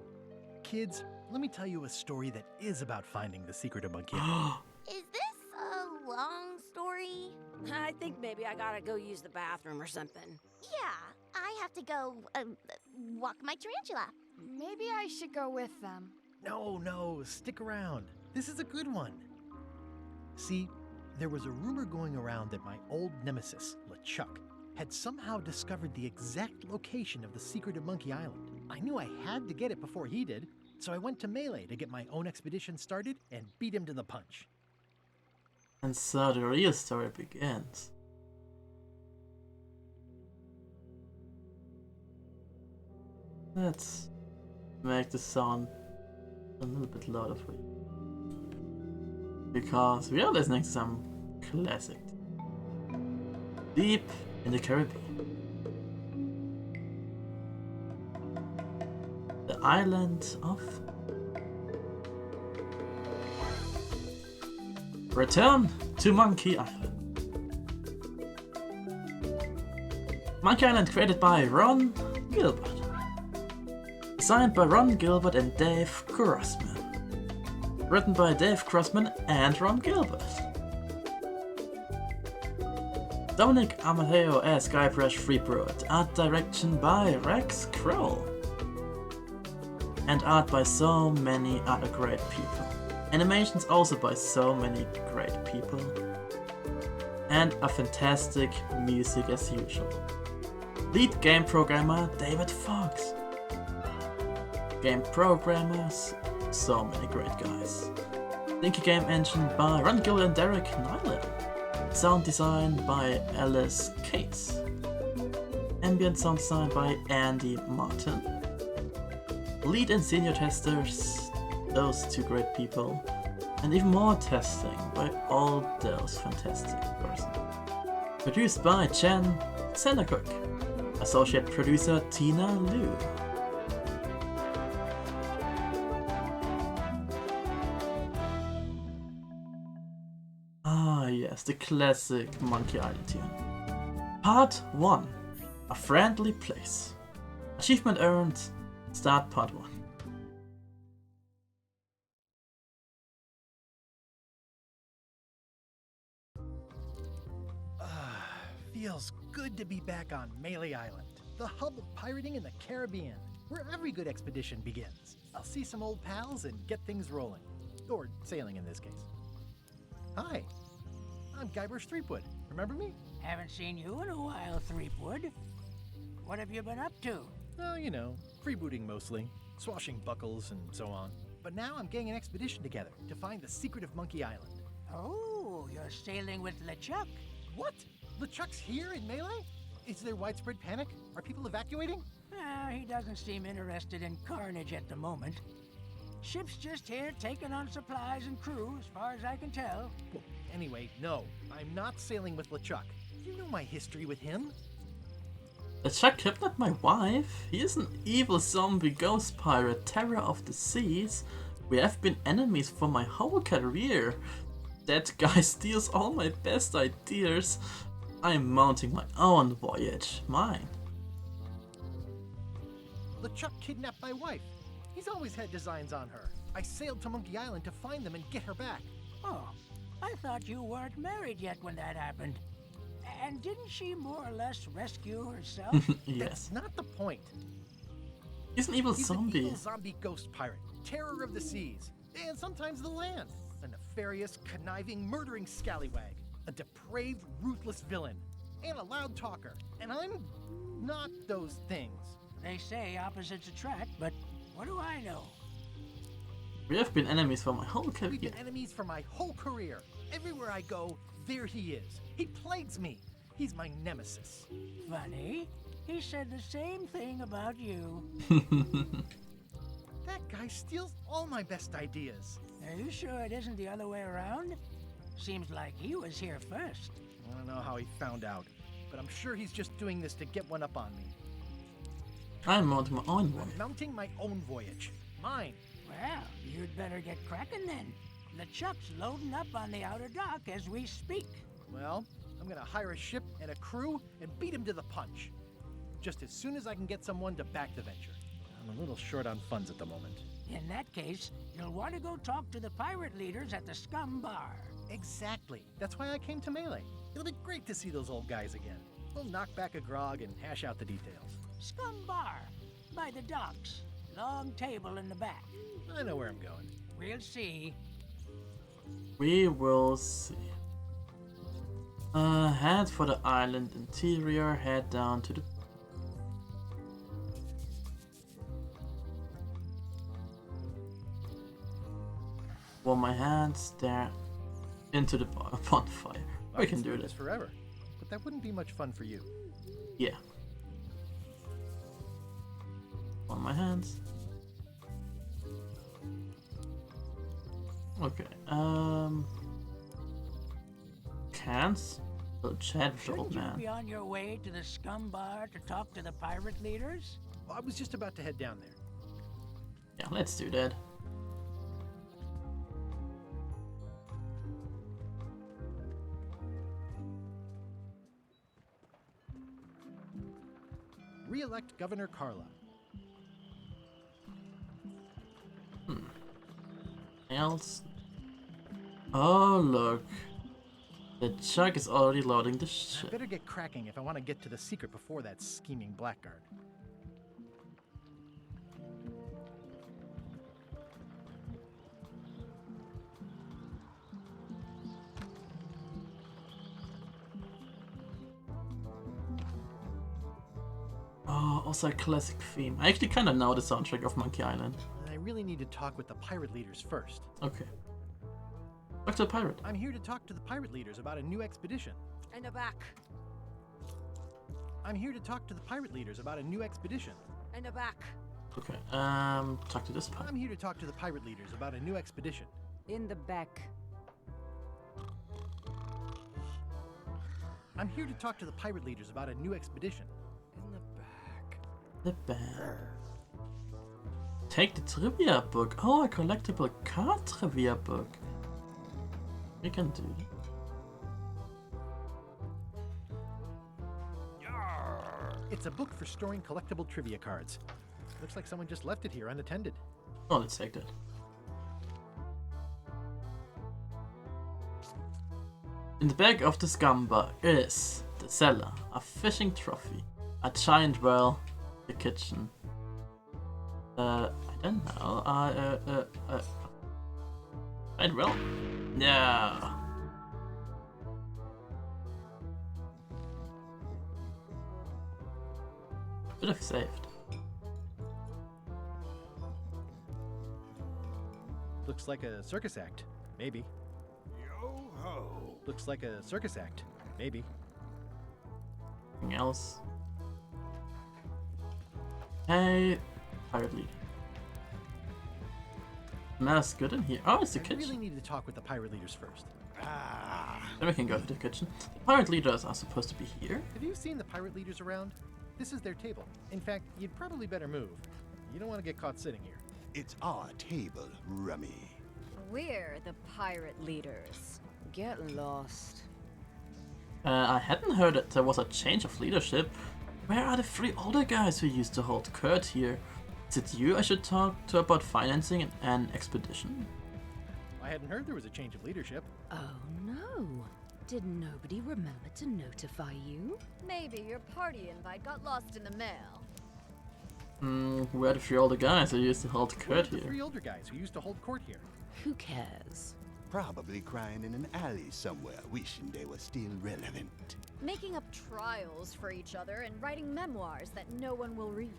Kids, let me tell you a story that is about finding the secret of Monkey Island. Is this a long story? I think maybe I gotta go use the bathroom or something. Yeah, I have to go walk my tarantula. Maybe I should go with them. No, stick around. This is a good one. See, there was a rumor going around that my old nemesis, LeChuck, had somehow discovered the exact location of the secret of Monkey Island. I knew I had to get it before he did, so I went to Melee to get my own expedition started and beat him to the punch. And so the real story begins. Let's make the sound a little bit louder for you. Because we are listening to some classic. Deep in the Caribbean. The island of Return to Monkey Island. Monkey Island created by Ron Gilbert. Designed by Ron Gilbert and Dave Grossman. Written by Dave Grossman and Ron Gilbert. Dominic Amateo as Guybrush Threepwood. Art direction by Rex Kroll. And art by so many other great people. Animations also by so many great people. And a fantastic music as usual. Lead game programmer David Fox. Game programmers, so many great guys. Thinky Game Engine by Ron Gilbert and Derek Nyland. Sound design by Alice Cates. Ambient sound design by Andy Martin. Lead and senior testers, those two great people. And even more testing by all those fantastic persons. Produced by Jen Sennacook. Associate producer Tina Liu. Ah yes, the classic Monkey Island tune. Part 1. A friendly place. Achievement earned. Start part 1. Feels good to be back on Melee Island, the hub of pirating in the Caribbean, where every good expedition begins. I'll see some old pals and get things rolling. Or sailing in this case. Hi, I'm Guybrush Threepwood. Remember me? Haven't seen you in a while, Threepwood. What have you been up to? Oh, you know, freebooting mostly, swashing buckles and so on. But now I'm getting an expedition together to find the secret of Monkey Island. Oh, you're sailing with LeChuck. What? LeChuck's here in Melee? Is there widespread panic? Are people evacuating? He doesn't seem interested in carnage at the moment. Ship's just here taking on supplies and crew, as far as I can tell. Well, anyway, no. I'm not sailing with LeChuck. You know my history with him. LeChuck kidnapped my wife. He is an evil zombie ghost pirate, terror of the seas. We have been enemies for my whole career. That guy steals all my best ideas. I'm mounting my own voyage. Mine. LeChuck kidnapped my wife. He's always had designs on her. I sailed to Monkey Island to find them and get her back. Oh, I thought you weren't married yet when that happened. And didn't she more or less rescue herself? Yes. That's not the point. He's an evil He's zombie. an evil zombie ghost pirate, terror of the seas, and sometimes the land. A nefarious, conniving, murdering scallywag. A depraved, ruthless villain. And a loud talker. And I'm not those things. They say opposites attract, but what do I know? We have been enemies for my whole career. We've been enemies for my whole career. Everywhere I go, there he is. He plagues me. He's my nemesis. Funny. He said the same thing about you. That guy steals all my best ideas. Are you sure it isn't the other way around? Seems like he was here first. I don't know how he found out, but I'm sure he's just doing this to get one up on me. I'm mounting my own voyage. I'm mounting my own voyage. Mine. Well, you'd better get cracking then. LeChuck's loading up on the outer dock as we speak. Well, I'm gonna hire a ship and a crew and beat him to the punch. Just as soon as I can get someone to back the venture. I'm a little short on funds at the moment. In that case, you'll want to go talk to the pirate leaders at the Scum Bar. Exactly. That's why I came to Melee. It'll be great to see those old guys again. We'll knock back a grog and hash out the details. Scum Bar, by the docks. Long table in the back. I know where I'm going. We'll see. We will see. Head for the island interior, head down to the... Warm my hands, stare into the bonfire. We can do this. Forever. But that wouldn't be much fun for you. Yeah. On my hands. Okay, Cancel chat with the old Shouldn't you man. be on your way to the Scum Bar to talk to the pirate leaders? Well, I was just about to head down there. Yeah, let's do that. Re-elect Governor Carla. Else. Oh, look. The Chuck is already loading the I ship. better get cracking if I want to get to the secret before that scheming blackguard. Oh, also a classic theme. I actually kind of know the soundtrack of Monkey Island. I really need to talk with the pirate leaders first. Okay. Talk to the pirate. I'm here to talk to the pirate leaders about a new expedition. In the back. I'm here to talk to the pirate leaders about a new expedition. In the back. Okay, talk to this pirate. I'm here to talk to the pirate leaders about a new expedition. In the back. I'm here to talk to the pirate leaders about a new expedition. In the back. The band. Take the trivia book. Oh, a collectible card trivia book. We can do that. It's a book for storing collectible trivia cards. Looks like someone just left it here unattended. Oh, let's take that. In the back of the Scum Bar is the cellar, a fishing trophy, a giant well, the kitchen. I don't know. Giant well? Yeah. Could have saved. Looks like a circus act. Maybe. Yo ho! Looks like a circus act. Maybe. Anything else? Hey, pirate leader. Smells good in here. Oh, it's the I kitchen. really need to talk with the pirate leaders first. Then we can go to the kitchen. The pirate leaders are supposed to be here. Have you seen the pirate leaders around? This is their table. In fact, you'd probably better move. You don't want to get caught sitting here. It's our table, Rummy. We're the pirate leaders. Get lost. I hadn't heard that there was a change of leadership. Where are the 3 older guys who used to hold court here? Is it you I should talk to about financing an expedition? I hadn't heard there was a change of leadership. Oh no. Did nobody remember to notify you? Maybe your party invite got lost in the mail. Where are the 3 older guys who used to hold Where court are the here? 3 older guys who used to hold court here? Who cares? Probably crying in an alley somewhere, wishing they were still relevant. Making up trials for each other and writing memoirs that no one will read.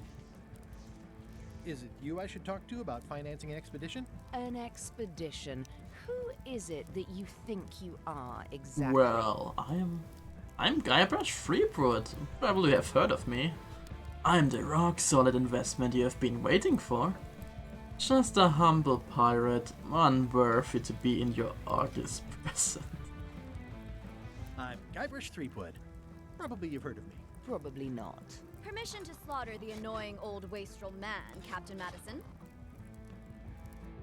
Is it you I should talk to about financing an expedition? An expedition? Who is it that you think you are exactly? Well, I'm Guybrush Threepwood. You probably have heard of me. I'm the rock-solid investment you have been waiting for. Just a humble pirate, unworthy to be in your august presence. I'm Guybrush Threepwood. Probably you've heard of me. Probably not. Permission to slaughter the annoying old wastrel man, Captain Madison.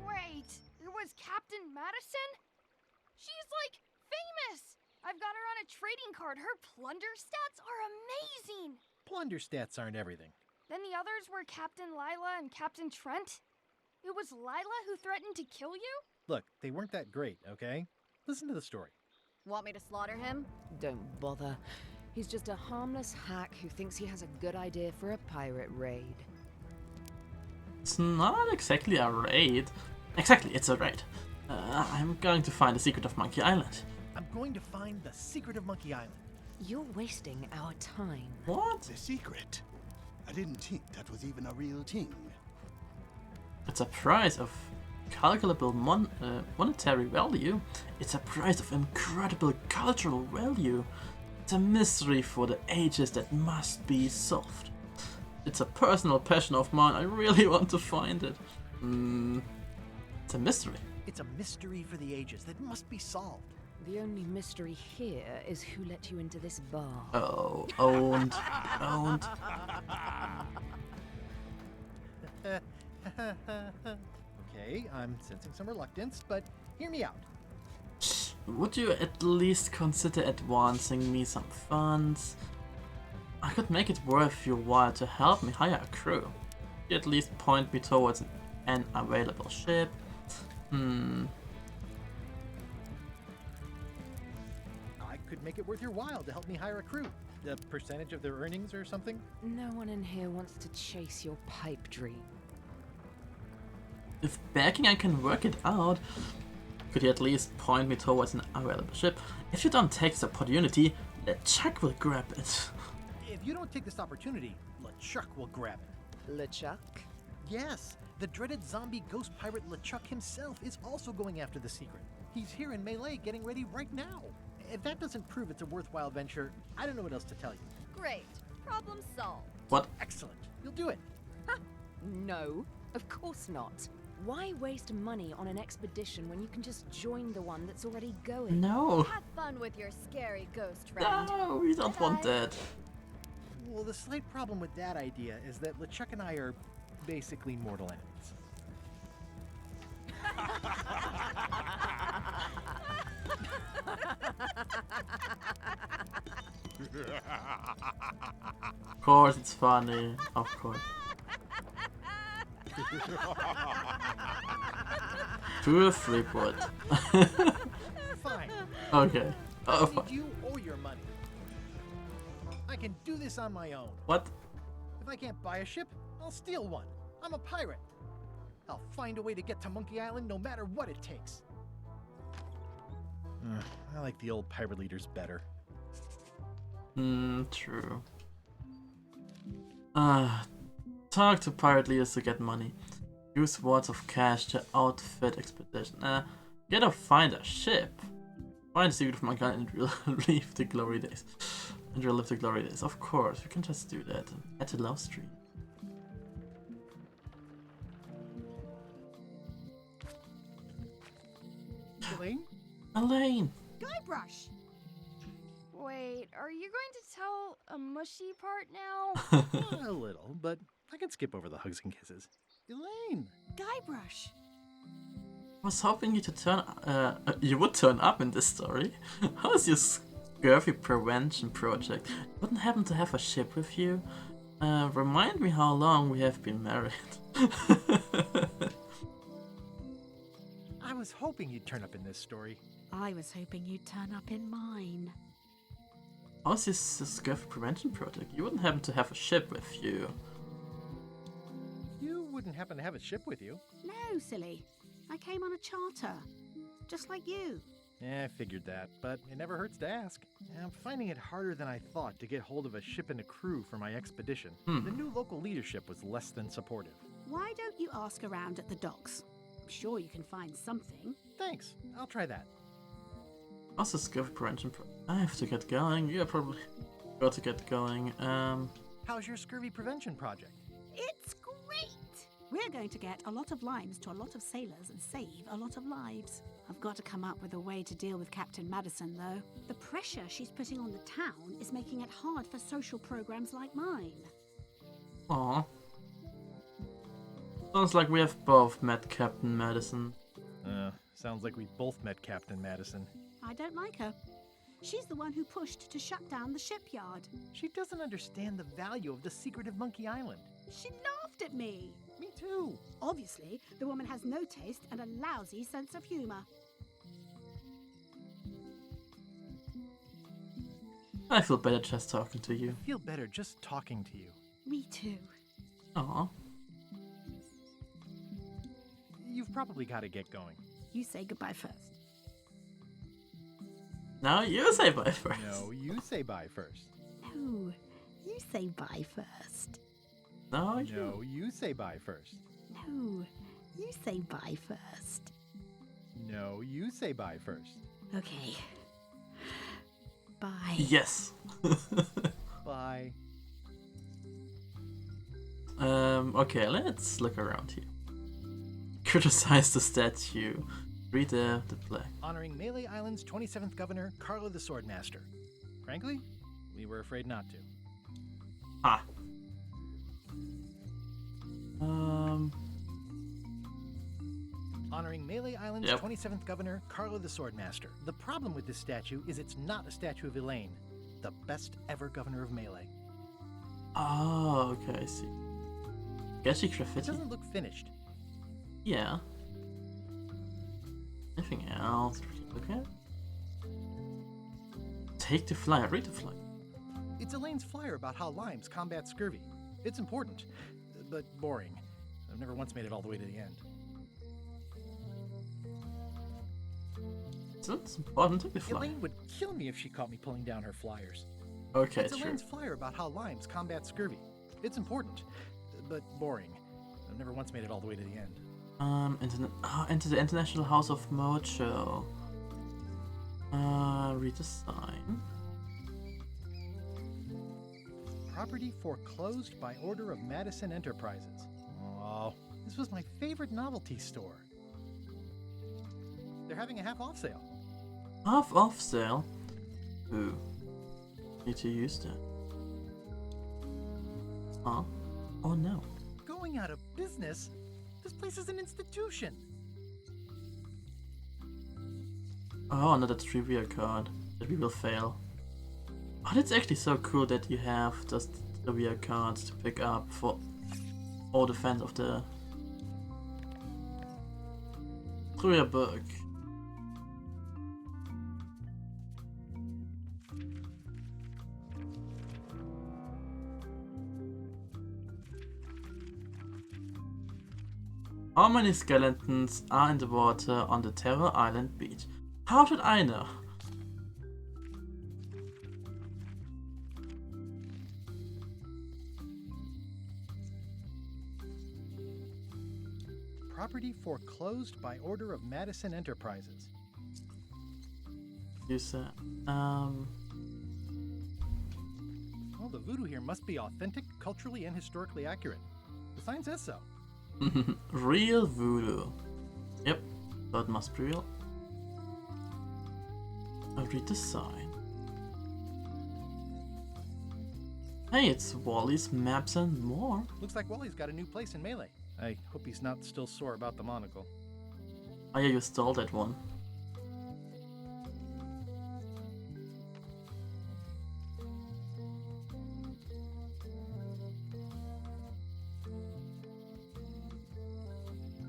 Wait, it was Captain Madison? She's like famous! I've got her on a trading card. Her plunder stats are amazing! Plunder stats aren't everything. Then the others were Captain Lila and Captain Trent. It was Lila who threatened to kill you? Look, they weren't that great, okay? Listen to the story. Want me to slaughter him? Don't bother. He's just a harmless hack who thinks he has a good idea for a pirate raid. It's not exactly a raid. Exactly, it's a raid. I'm going to find the secret of Monkey Island. I'm going to find the secret of Monkey Island. You're wasting our time. What? The secret? I didn't think that was even a real thing. It's a prize of calculable monetary value. It's a prize of incredible cultural value. It's a mystery for the ages that must be solved. It's a personal passion of mine. I really want to find it. It's a mystery. It's a mystery for the ages that must be solved. The only mystery here is who let you into this bar. Oh, owned. Owned. Okay, I'm sensing some reluctance, but hear me out. Would you at least consider advancing me some funds? I could make it worth your while to help me hire a crew. You at least point me towards an available ship. I could make it worth your while to help me hire a crew. A percentage of their earnings or something? No one in here wants to chase your pipe dream. With backing I can work it out. Could you at least point me towards an available ship? If you don't take this opportunity, LeChuck will grab it. If you don't take this opportunity, LeChuck will grab it. LeChuck? Yes, the dreaded zombie ghost pirate LeChuck himself is also going after the secret. He's here in Melee getting ready right now. If that doesn't prove it's a worthwhile venture, I don't know what else to tell you. Great. Problem solved. What? Excellent. You'll do it. No, of course not. Why waste money on an expedition when you can just join the one that's already going? No. Have fun with your scary ghost friend. No, we don't want that. Well, the slight problem with that idea is that LeChuck and I are basically mortal enemies. Of course, it's funny. Of course. To a Threepwood. Fine. Okay. I Oh, don't need you or your money. I can do this on my own. what? If I can't buy a ship, I'll steal one. I'm a pirate. I'll find a way to get to Monkey Island no matter what it takes. I like the old pirate leaders better. True. Talk to pirate leaders to get money. Use words of cash to outfit expedition. Get or find a ship. Find the secret of Monkey Island and relive the glory days. And relive the glory days. Of course, we can just do that. At the love stream. Elaine? Elaine! Guybrush! Wait, are you going to tell a mushy part now? A little, but I can skip over the hugs and kisses. Elaine! Guybrush! I was hoping you would turn up in this story. How is your scurvy prevention project? Wouldn't happen to have a ship with you? Remind me how long we have been married. I was hoping you'd turn up in this story. I was hoping you'd turn up in mine. How's this scurvy prevention project? You wouldn't happen to have a ship with you. You wouldn't happen to have a ship with you. No, silly. I came on a charter. Just like you. Yeah, I figured that, but it never hurts to ask. I'm finding it harder than I thought to get hold of a ship and a crew for my expedition. The new local leadership was less than supportive. Why don't you ask around at the docks? I'm sure you can find something. Thanks, I'll try that. How's the scurvy prevention project? I have to get going. Yeah, probably got to get going. How's your scurvy prevention project? It's great! We're going to get a lot of limes to a lot of sailors and save a lot of lives. I've got to come up with a way to deal with Captain Madison, though. The pressure she's putting on the town is making it hard for social programs like mine. Aww. Sounds like we have both met Captain Madison. Sounds like we both met Captain Madison. I don't like her. She's the one who pushed to shut down the shipyard. She doesn't understand the value of the secret of Monkey Island. She laughed at me. Me too. Obviously, the woman has no taste and a lousy sense of humor. I feel better just talking to you. I feel better just talking to you. Me too. Aww. You've probably got to get going. You say goodbye first. Now you say bye first. No, you say bye first. No, you say bye first. No, you say bye first. No, you say bye first. No, you say bye first. Okay. Bye. Yes. Bye. Okay, let's look around here. Criticize the statue. Read the play. Honoring Melee Island's 27th governor, Carlo the Swordmaster. Frankly, we were afraid not to. Ah. Honoring Melee Island's 27th governor, Carlo the Swordmaster. The problem with this statue is it's not a statue of Elaine, the best ever governor of Melee. Oh, okay, I see. Sketchy graffiti. It doesn't look finished. Yeah. Anything else we can look at? Take the flyer. Read the flyer. It's Elaine's flyer about how limes combat scurvy. It's important, but boring. I've never once made it all the way to the end. It's important. Take the flyer. Elaine would kill me if she caught me pulling down her flyers. Okay, it's sure. Elaine's flyer about how limes combat scurvy. It's important, but boring. I've never once made it all the way to the end. Into the International House of Mojo. Read the sign. Property foreclosed by order of Madison Enterprises. Oh, this was my favorite novelty store. They're having a half-off sale. Half-off sale? Ooh. Need to use that. Huh? Oh no. Going out of business? This place is an institution. Oh, another trivia card that we will fail. Oh, that's actually so cool that you have just trivia cards to pick up for all the fans of the trivia book. How many skeletons are in the water on the Terror Island beach? How should I know? Property foreclosed by order of Madison Enterprises. You said, Well, the voodoo here must be authentic, culturally, and historically accurate. The sign says so. Real voodoo. Yep, so it must be real. read the sign. Hey, it's Wally's Maps and More. Looks like Wally's got a new place in Melee. I hope he's not still sore about the monocle. Oh yeah, you stole that one.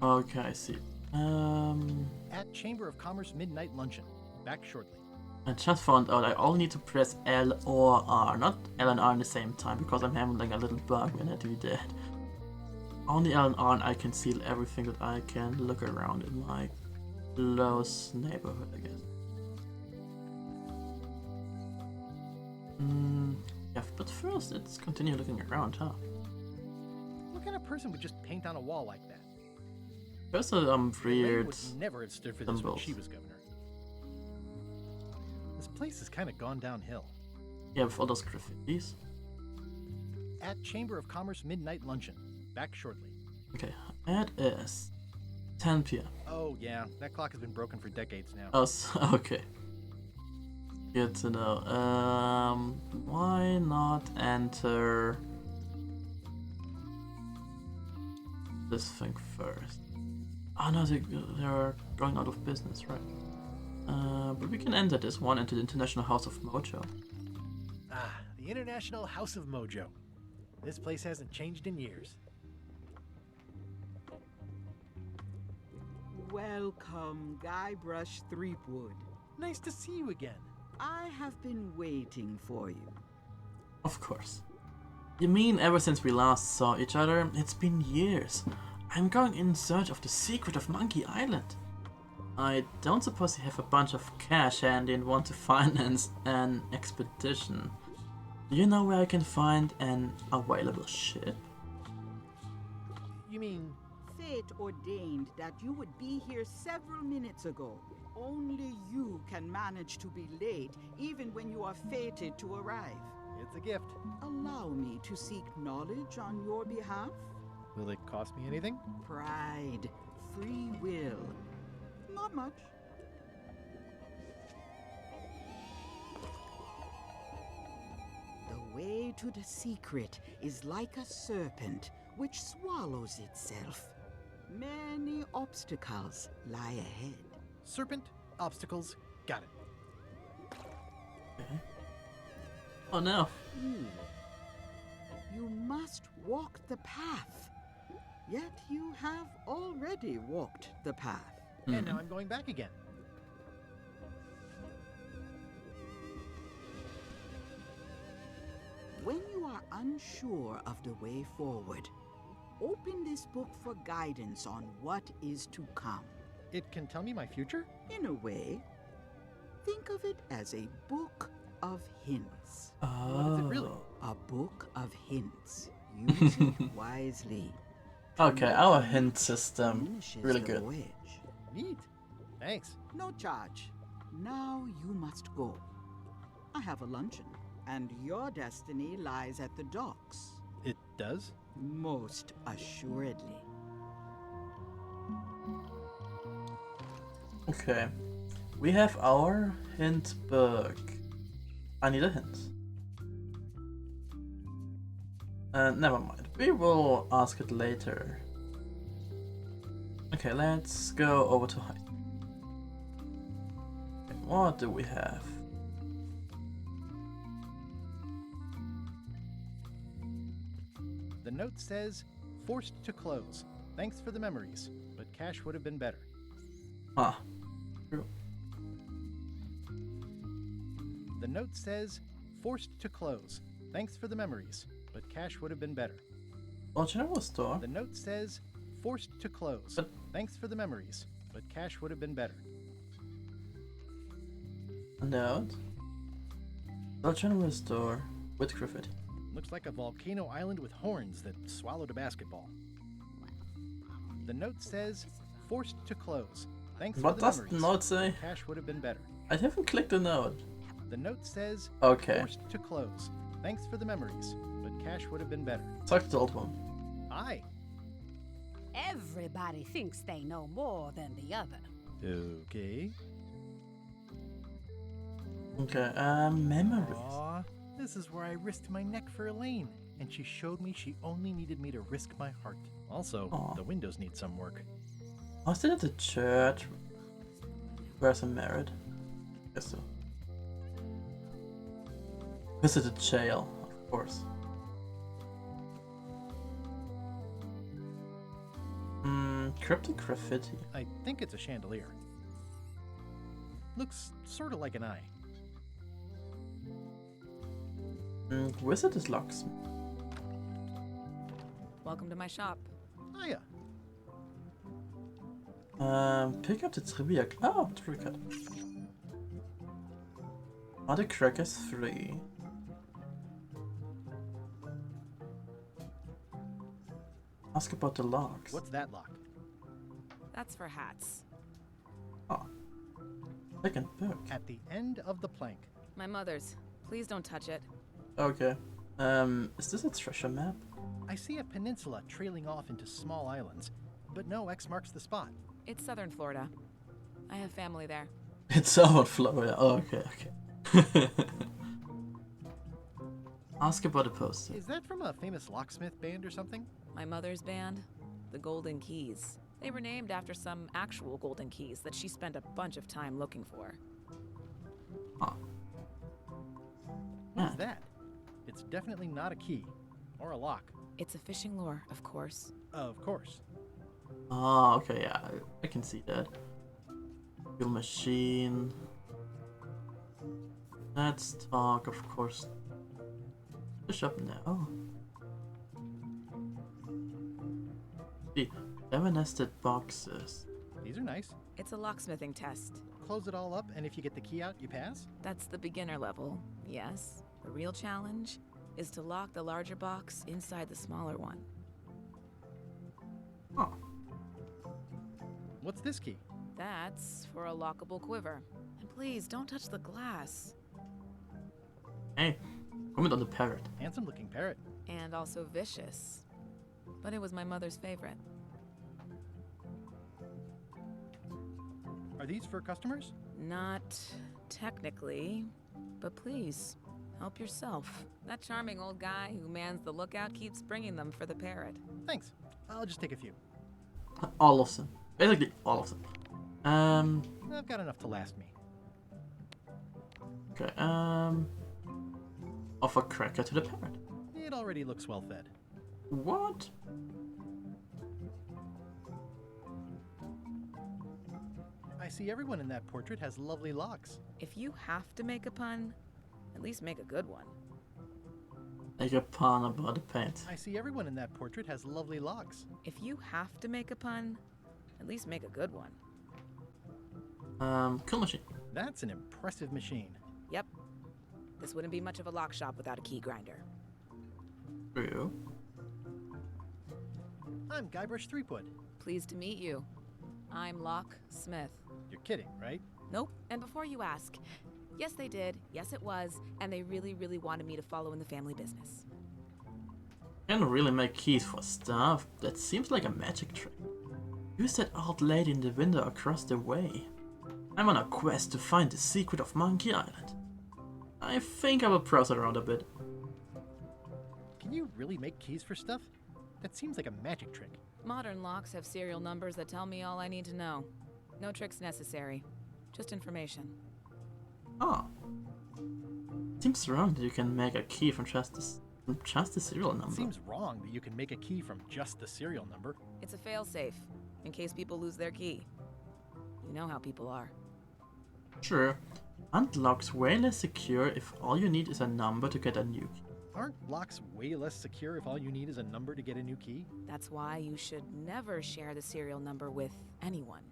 Okay, I see. At Chamber of Commerce Midnight Luncheon. Back shortly. I just found out I only need to press L or R, not L and R at the same time, because I'm having like a little bug when I do that. Only L and R and I can see everything that I can look around in my close neighborhood, I guess. Yeah, but first let's continue looking around, huh? What kind of person would just paint on a wall like that? There's some Elaine weird would never have stood for this when symbols. she was governor. This place has kind of gone downhill. Yeah, with all those graffitis. At Chamber of Commerce Midnight Luncheon. Back shortly. Okay, it is 10 p.m. Oh yeah, that clock has been broken for decades now. Oh, okay. Good to know. Why not enter this thing first? Oh no, they're going out of business, right? But we can enter this one into the International House of Mojo. Ah, the International House of Mojo. This place hasn't changed in years. Welcome, Guybrush Threepwood. Nice to see you again. I have been waiting for you. Of course. You mean ever since we last saw each other? It's been years. I'm going in search of the secret of Monkey Island. I don't suppose you have a bunch of cash handy and want to finance an expedition. Do you know where I can find an available ship? You mean... Fate ordained that you would be here several minutes ago. Only you can manage to be late, even when you are fated to arrive. It's a gift. Allow me to seek knowledge on your behalf. Will it cost me anything? Pride, free will. Not much. The way to the secret is like a serpent which swallows itself. Many obstacles lie ahead. Serpent, obstacles, got it. Okay. Oh no. You must walk the path. Yet you have already walked the path. And now I'm going back again. When you are unsure of the way forward, open this book for guidance on what is to come. It can tell me my future? In a way, think of it as a book of hints. What is it really? A book of hints. Use it wisely. Okay, our hint system, Finishes really the good. voyage. Neat. Thanks. No charge. Now you must go. I have a luncheon, and your destiny lies at the docks. It does? Most assuredly. Okay, we have our hint book. I need a hint. Never mind. We will ask it later. Okay, let's go over to height. Okay, what do we have? The note says, forced to close. Thanks for the memories, but cash would have been better. Ah, true. The note says, forced to close. Thanks for the memories, but cash would have been better. Well, general store. The note says, forced to close. But thanks for the memories, but cash would have been better. a note. Well, general store with graffiti. Looks like a volcano island with horns that swallowed a basketball. The note says, forced to close. Thanks What for the does the memories. note say? Cash would have been better. I haven't clicked the note. The note says, Okay. forced to close. Thanks for the memories, but cash would have been better. Talk to the old one. Aye. Everybody thinks they know more than the other. Okay. Okay, memories. Aw, this is where I risked my neck for Elaine, and she showed me she only needed me to risk my heart. Also, Aw. the windows need some work. I was still at the church. Where's I'm married? Guess so. Visited jail, of course. Cryptic graffiti. I think it's a chandelier. Looks sort of like an eye. Wizard is locksmith. Welcome to my shop. Hiya. Pick up the trivia. Oh, trivia card. Are the crackers free? Ask about the locks. What's that lock? That's for hats. Oh. Second book. At the end of the plank. My mother's. Please don't touch it. Okay. Is this a treasure map? I see a peninsula trailing off into small islands, but no X marks the spot. It's southern Florida. I have family there. It's South Florida. Oh, okay, okay. Ask about the poster. Is that from a famous locksmith band or something? My mother's band, the Golden Keys. They were named after some actual golden keys that she spent a bunch of time looking for. Oh. What is that? It's definitely not a key. Or a lock. It's a fishing lure, of course. Of course. Oh, okay, yeah, I can see that. Fuel machine. Let's talk, of course. The shop now. The 7 nested boxes. These are nice. It's a locksmithing test. Close it all up, and if you get the key out, you pass? That's the beginner level, yes. The real challenge is to lock the larger box inside the smaller one. Oh. What's this key? That's for a lockable quiver. And please, don't touch the glass. Hey, comment on the parrot. Handsome looking parrot. And also vicious. But it was my mother's favorite. Are these for customers? Not technically, but please, help yourself. That charming old guy who mans the lookout keeps bringing them for the parrot. Thanks. I'll just take a few. All of them. Basically, all of them. I've got enough to last me. Okay, offer cracker to the parrot. It already looks well fed. What? I see everyone in that portrait has lovely locks. If you have to make a pun, at least make a good one. Make a pun about the paint. I see everyone in that portrait has lovely locks. If you have to make a pun, at least make a good one. Cool machine. That's an impressive machine. Yep. This wouldn't be much of a lock shop without a key grinder. True. I'm Guybrush Threepwood. Pleased to meet you. I'm Locke Smith. You're kidding, right? Nope. And before you ask, yes they did, yes it was, and they really, really wanted me to follow in the family business. Can really make keys for stuff. That seems like a magic trick. Use that old lady in the window across the way. I'm on a quest to find the secret of Monkey Island. I think I will browse around a bit. Can you really make keys for stuff? That seems like a magic trick. Modern locks have serial numbers that tell me all I need to know. No tricks necessary. Just information. Oh. Seems wrong that you can make a key from just the serial number. It seems wrong that you can make a key from just the serial number. It's a failsafe, in case people lose their key. You know how people are. Sure. Aren't locks way less secure if all you need is a number to get a new key? Aren't locks way less secure if all you need is a number to get a new key? That's why you should never share the serial number with anyone.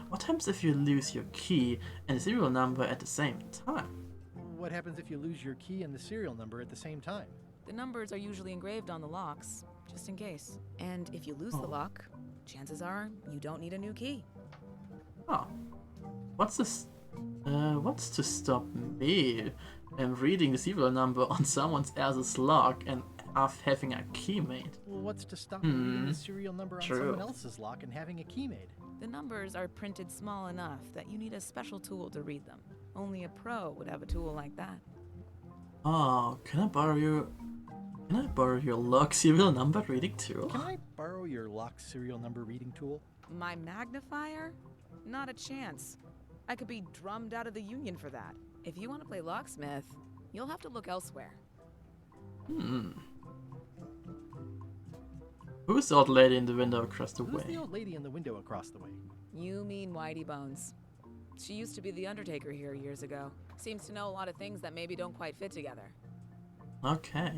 What happens if you lose your key and the serial number at the same time? What happens if you lose your key and the serial number at the same time? The numbers are usually engraved on the locks, just in case. And if you lose the lock, chances are you don't need a new key. Oh. What's to stop me reading the serial number on someone else's lock and having a key made? Well, what's to stop reading the serial number on True. someone else's lock and having a key made? The numbers are printed small enough that you need a special tool to read them. Only a pro would have a tool like that. Oh, can I borrow your log serial number reading tool? Can I borrow your lock serial number reading tool? My magnifier? Not a chance. I could be drummed out of the union for that. If you want to play locksmith, you'll have to look elsewhere. Who's the old lady in the window across the Who's way? the old lady in the window across the way? You mean Whitey Bones. She used to be the Undertaker here years ago. Seems to know a lot of things that maybe don't quite fit together. Okay.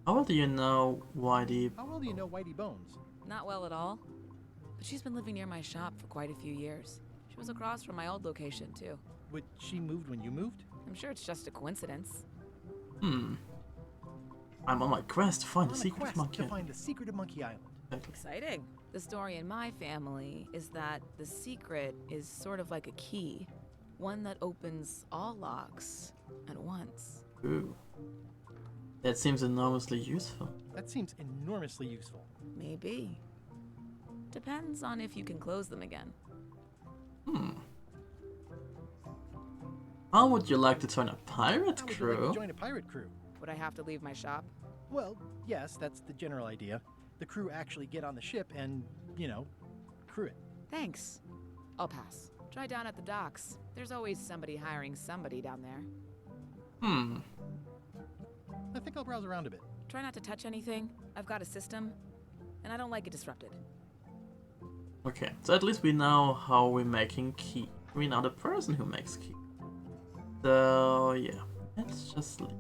How well do you know Whitey? How well do you know Whitey Bones? Not well at all. But she's been living near my shop for quite a few years. She was across from my old location, too. But she moved when you moved? I'm sure it's just a coincidence. I'm on my quest to find the secret of Monkey to Island. find the secret of Monkey Island. Exciting. The story in my family is that the secret is sort of like a key. One that opens all locks at once. Ooh. That seems enormously useful. That seems enormously useful. Maybe. Depends on if you can close them again. How would you like to join a pirate How would you crew? like to join a pirate crew? Would I have to leave my shop? Well, yes, that's the general idea. The crew actually get on the ship and, crew it. Thanks. I'll pass. Try down at the docks. There's always somebody hiring somebody down there. I think I'll browse around a bit. Try not to touch anything. I've got a system, and I don't like it disrupted. Okay, so at least we know how we're making key. We know the person who makes key. So yeah, let's just leave.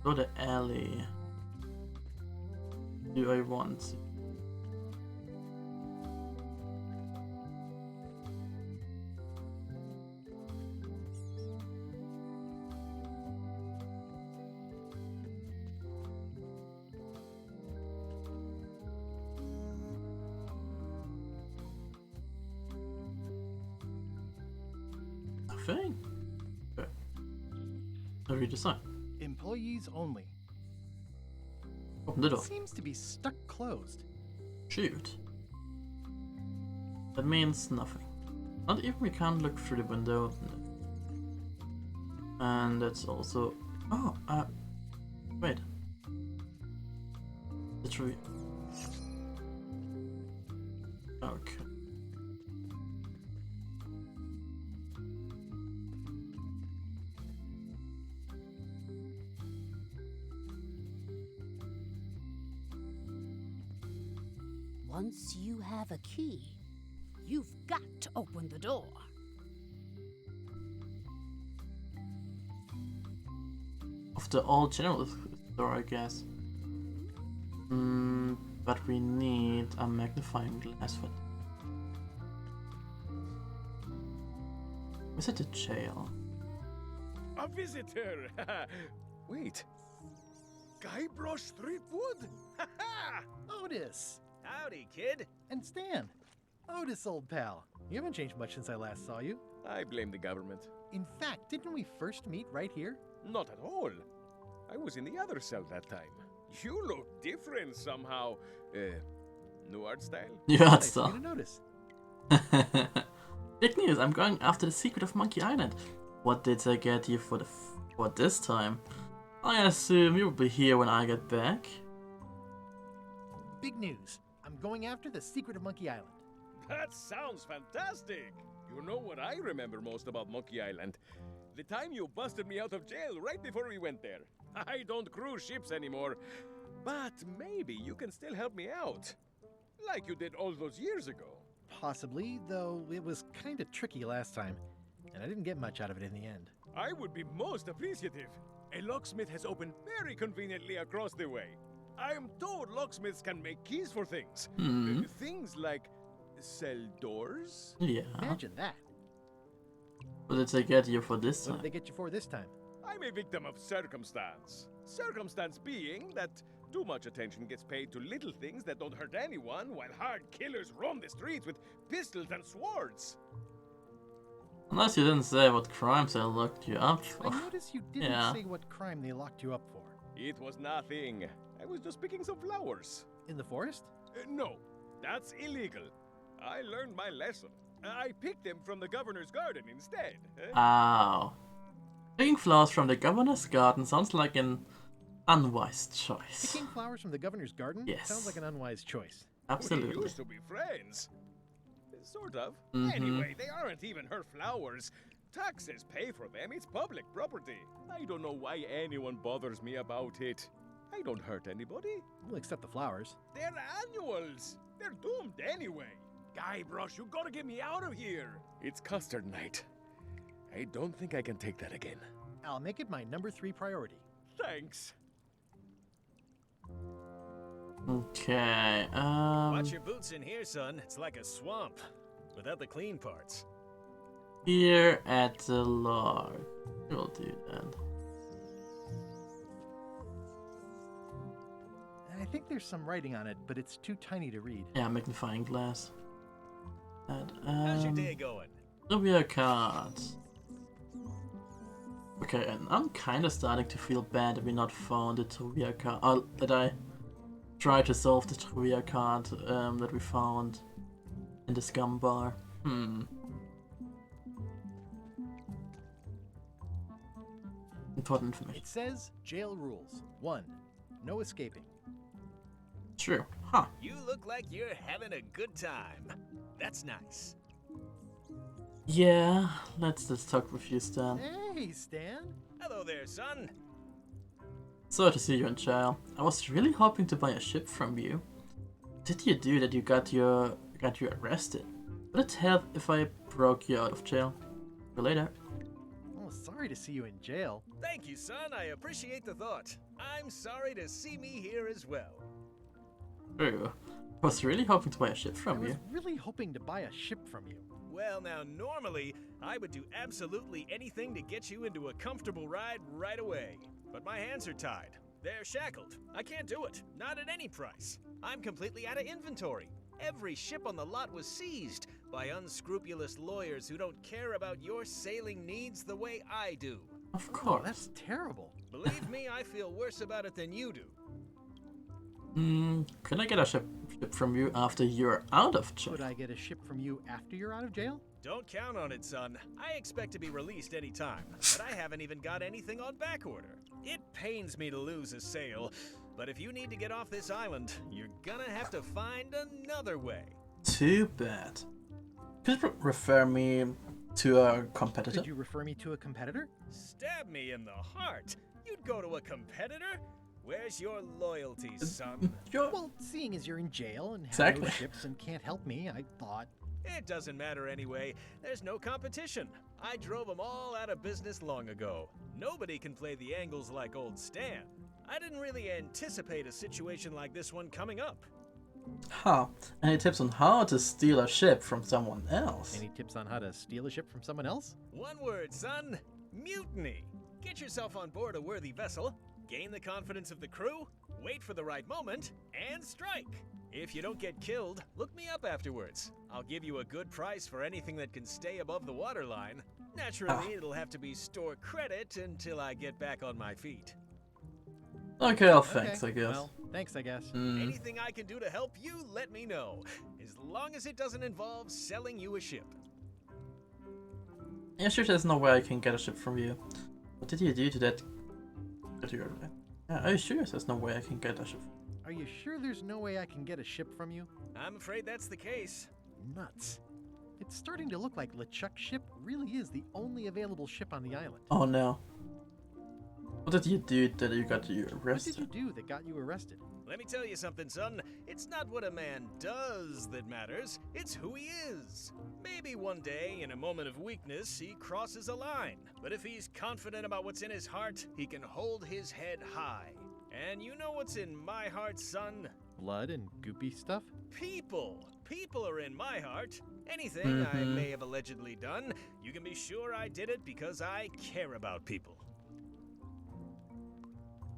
Go to alley. Do I want to? Nothing. Okay. I redesign. Employees only. Open the door. Seems to be stuck closed. Shoot. That means nothing. Not even we can't look through the window. And that's also... Oh, wait. The tree. Okay. Once you have a key, you've got to open the door. Of the old general store, I guess. But we need a magnifying glass for that. Is it a jail? A visitor! Wait. Guybrush Threepwood? Otis! Howdy, kid. And Stan. Otis, old pal. You haven't changed much since I last saw you. I blame the government. In fact, didn't we first meet right here? Not at all. I was in the other cell that time. You look different somehow. New art style? New art Nice style. for you to notice. Big news! I'm going after the secret of Monkey Island. What did I get you for this time? I assume you'll be here when I get back. Big news. I'm going after the secret of Monkey Island. That sounds fantastic. You know what I remember most about Monkey Island? The time you busted me out of jail right before we went there. I don't cruise ships anymore, but maybe you can still help me out. Like you did all those years ago. Possibly, though it was kind of tricky last time, and I didn't get much out of it in the end. I would be most appreciative. A locksmith has opened very conveniently across the way. I am told locksmiths can make keys for things. Things like cell doors. Yeah. Imagine that. What did I get you for this What time? did they get you for this time? I'm a victim of circumstance. Circumstance being that too much attention gets paid to little things that don't hurt anyone, while hard killers roam the streets with pistols and swords. Unless you didn't say what crimes I looked you up I for. noticed you didn't Yeah. say what crime they locked you up for. It was nothing. I was just picking some flowers. In the forest? No, that's illegal. I learned my lesson. I picked them from the governor's garden instead. Oh. Picking flowers from the governor's garden sounds like an unwise choice. Picking flowers from the governor's garden? Yes. Sounds like an unwise choice. Absolutely. We used to be friends. Sort of. Mhm. Anyway, they aren't even her flowers. Taxes pay for them. It's public property. I don't know why anyone bothers me about it. I don't hurt anybody. We'll accept the flowers. They're annuals. They're doomed anyway. Guybrush, you gotta get me out of here. It's custard night. I don't think I can take that again. I'll make it my number 3 priority. Thanks. Okay, Watch your boots in here, son. It's like a swamp, without the clean parts. here at the log. We'll do that. I think there's some writing on it, but it's too tiny to read. Yeah, magnifying glass. And, How's your day going? trivia cards. Okay, and I'm kind of starting to feel bad that we not found the trivia card. That I tried to solve the trivia card that we found in the scum bar. Important information. It says jail rules. 1. No escaping. True. Huh. You look like you're having a good time. That's nice. Yeah, let's just talk with you, Stan. Hey, Stan. Hello there, son. Sorry to see you in jail. I was really hoping to buy a ship from you. What did you do that you got you arrested? Would it help if I broke you out of jail? See you later. Oh, sorry to see you in jail. Thank you, son. I appreciate the thought. I'm sorry to see me here as well. True. I was really hoping to buy a ship I from was you. really hoping to buy a ship from you. Well, now, normally, I would do absolutely anything to get you into a comfortable ride right away. But my hands are tied. They're shackled. I can't do it. Not at any price. I'm completely out of inventory. Every ship on the lot was seized by unscrupulous lawyers who don't care about your sailing needs the way I do. Of course. Oh, that's terrible. Believe me, I feel worse about it than you do. Can I get a ship from you after you're out of jail? Could I get a ship from you after you're out of jail? Don't count on it, son. I expect to be released any time, but I haven't even got anything on back order. It pains me to lose a sale, but if you need to get off this island, you're gonna have to find another way. Too bad. Could you refer me to a competitor? Could you refer me to a competitor? Stab me in the heart. You'd go to a competitor? Where's your loyalty, son? Well, seeing as you're in jail and have Exactly. no ships and can't help me, I thought... It doesn't matter anyway. There's no competition. I drove them all out of business long ago. Nobody can play the angles like old Stan. I didn't really anticipate a situation like this one coming up. Huh. Any tips on how to steal a ship from someone else? Any tips on how to steal a ship from someone else? One word, son. Mutiny. Get yourself on board a worthy vessel, gain the confidence of the crew, wait for the right moment, and strike. If you don't get killed, look me up afterwards. I'll give you a good price for anything that can stay above the waterline. Naturally, it'll have to be store credit until I get back on my feet. Okay, well, thanks, I guess. Well, thanks, I guess. Anything I can do to help you, let me know. As long as it doesn't involve selling you a ship. Yeah, sure, there's no way I can get a ship from you. What did you do to that? Yeah, are you sure there's no way I can get a ship? Are you sure there's no way I can get a ship from you? I'm afraid that's the case. Nuts. It's starting to look like LeChuck's ship really is the only available ship on the island. Oh no. What did you do that you got you What arrested? did you do that got you arrested? Let me tell you something, son. It's not what a man does that matters, it's who he is. Maybe one day, in a moment of weakness, he crosses a line. But if he's confident about what's in his heart, he can hold his head high. And you know what's in my heart, son? Blood and goopy stuff? People. People are in my heart. Anything I may have allegedly done, you can be sure I did it because I care about people.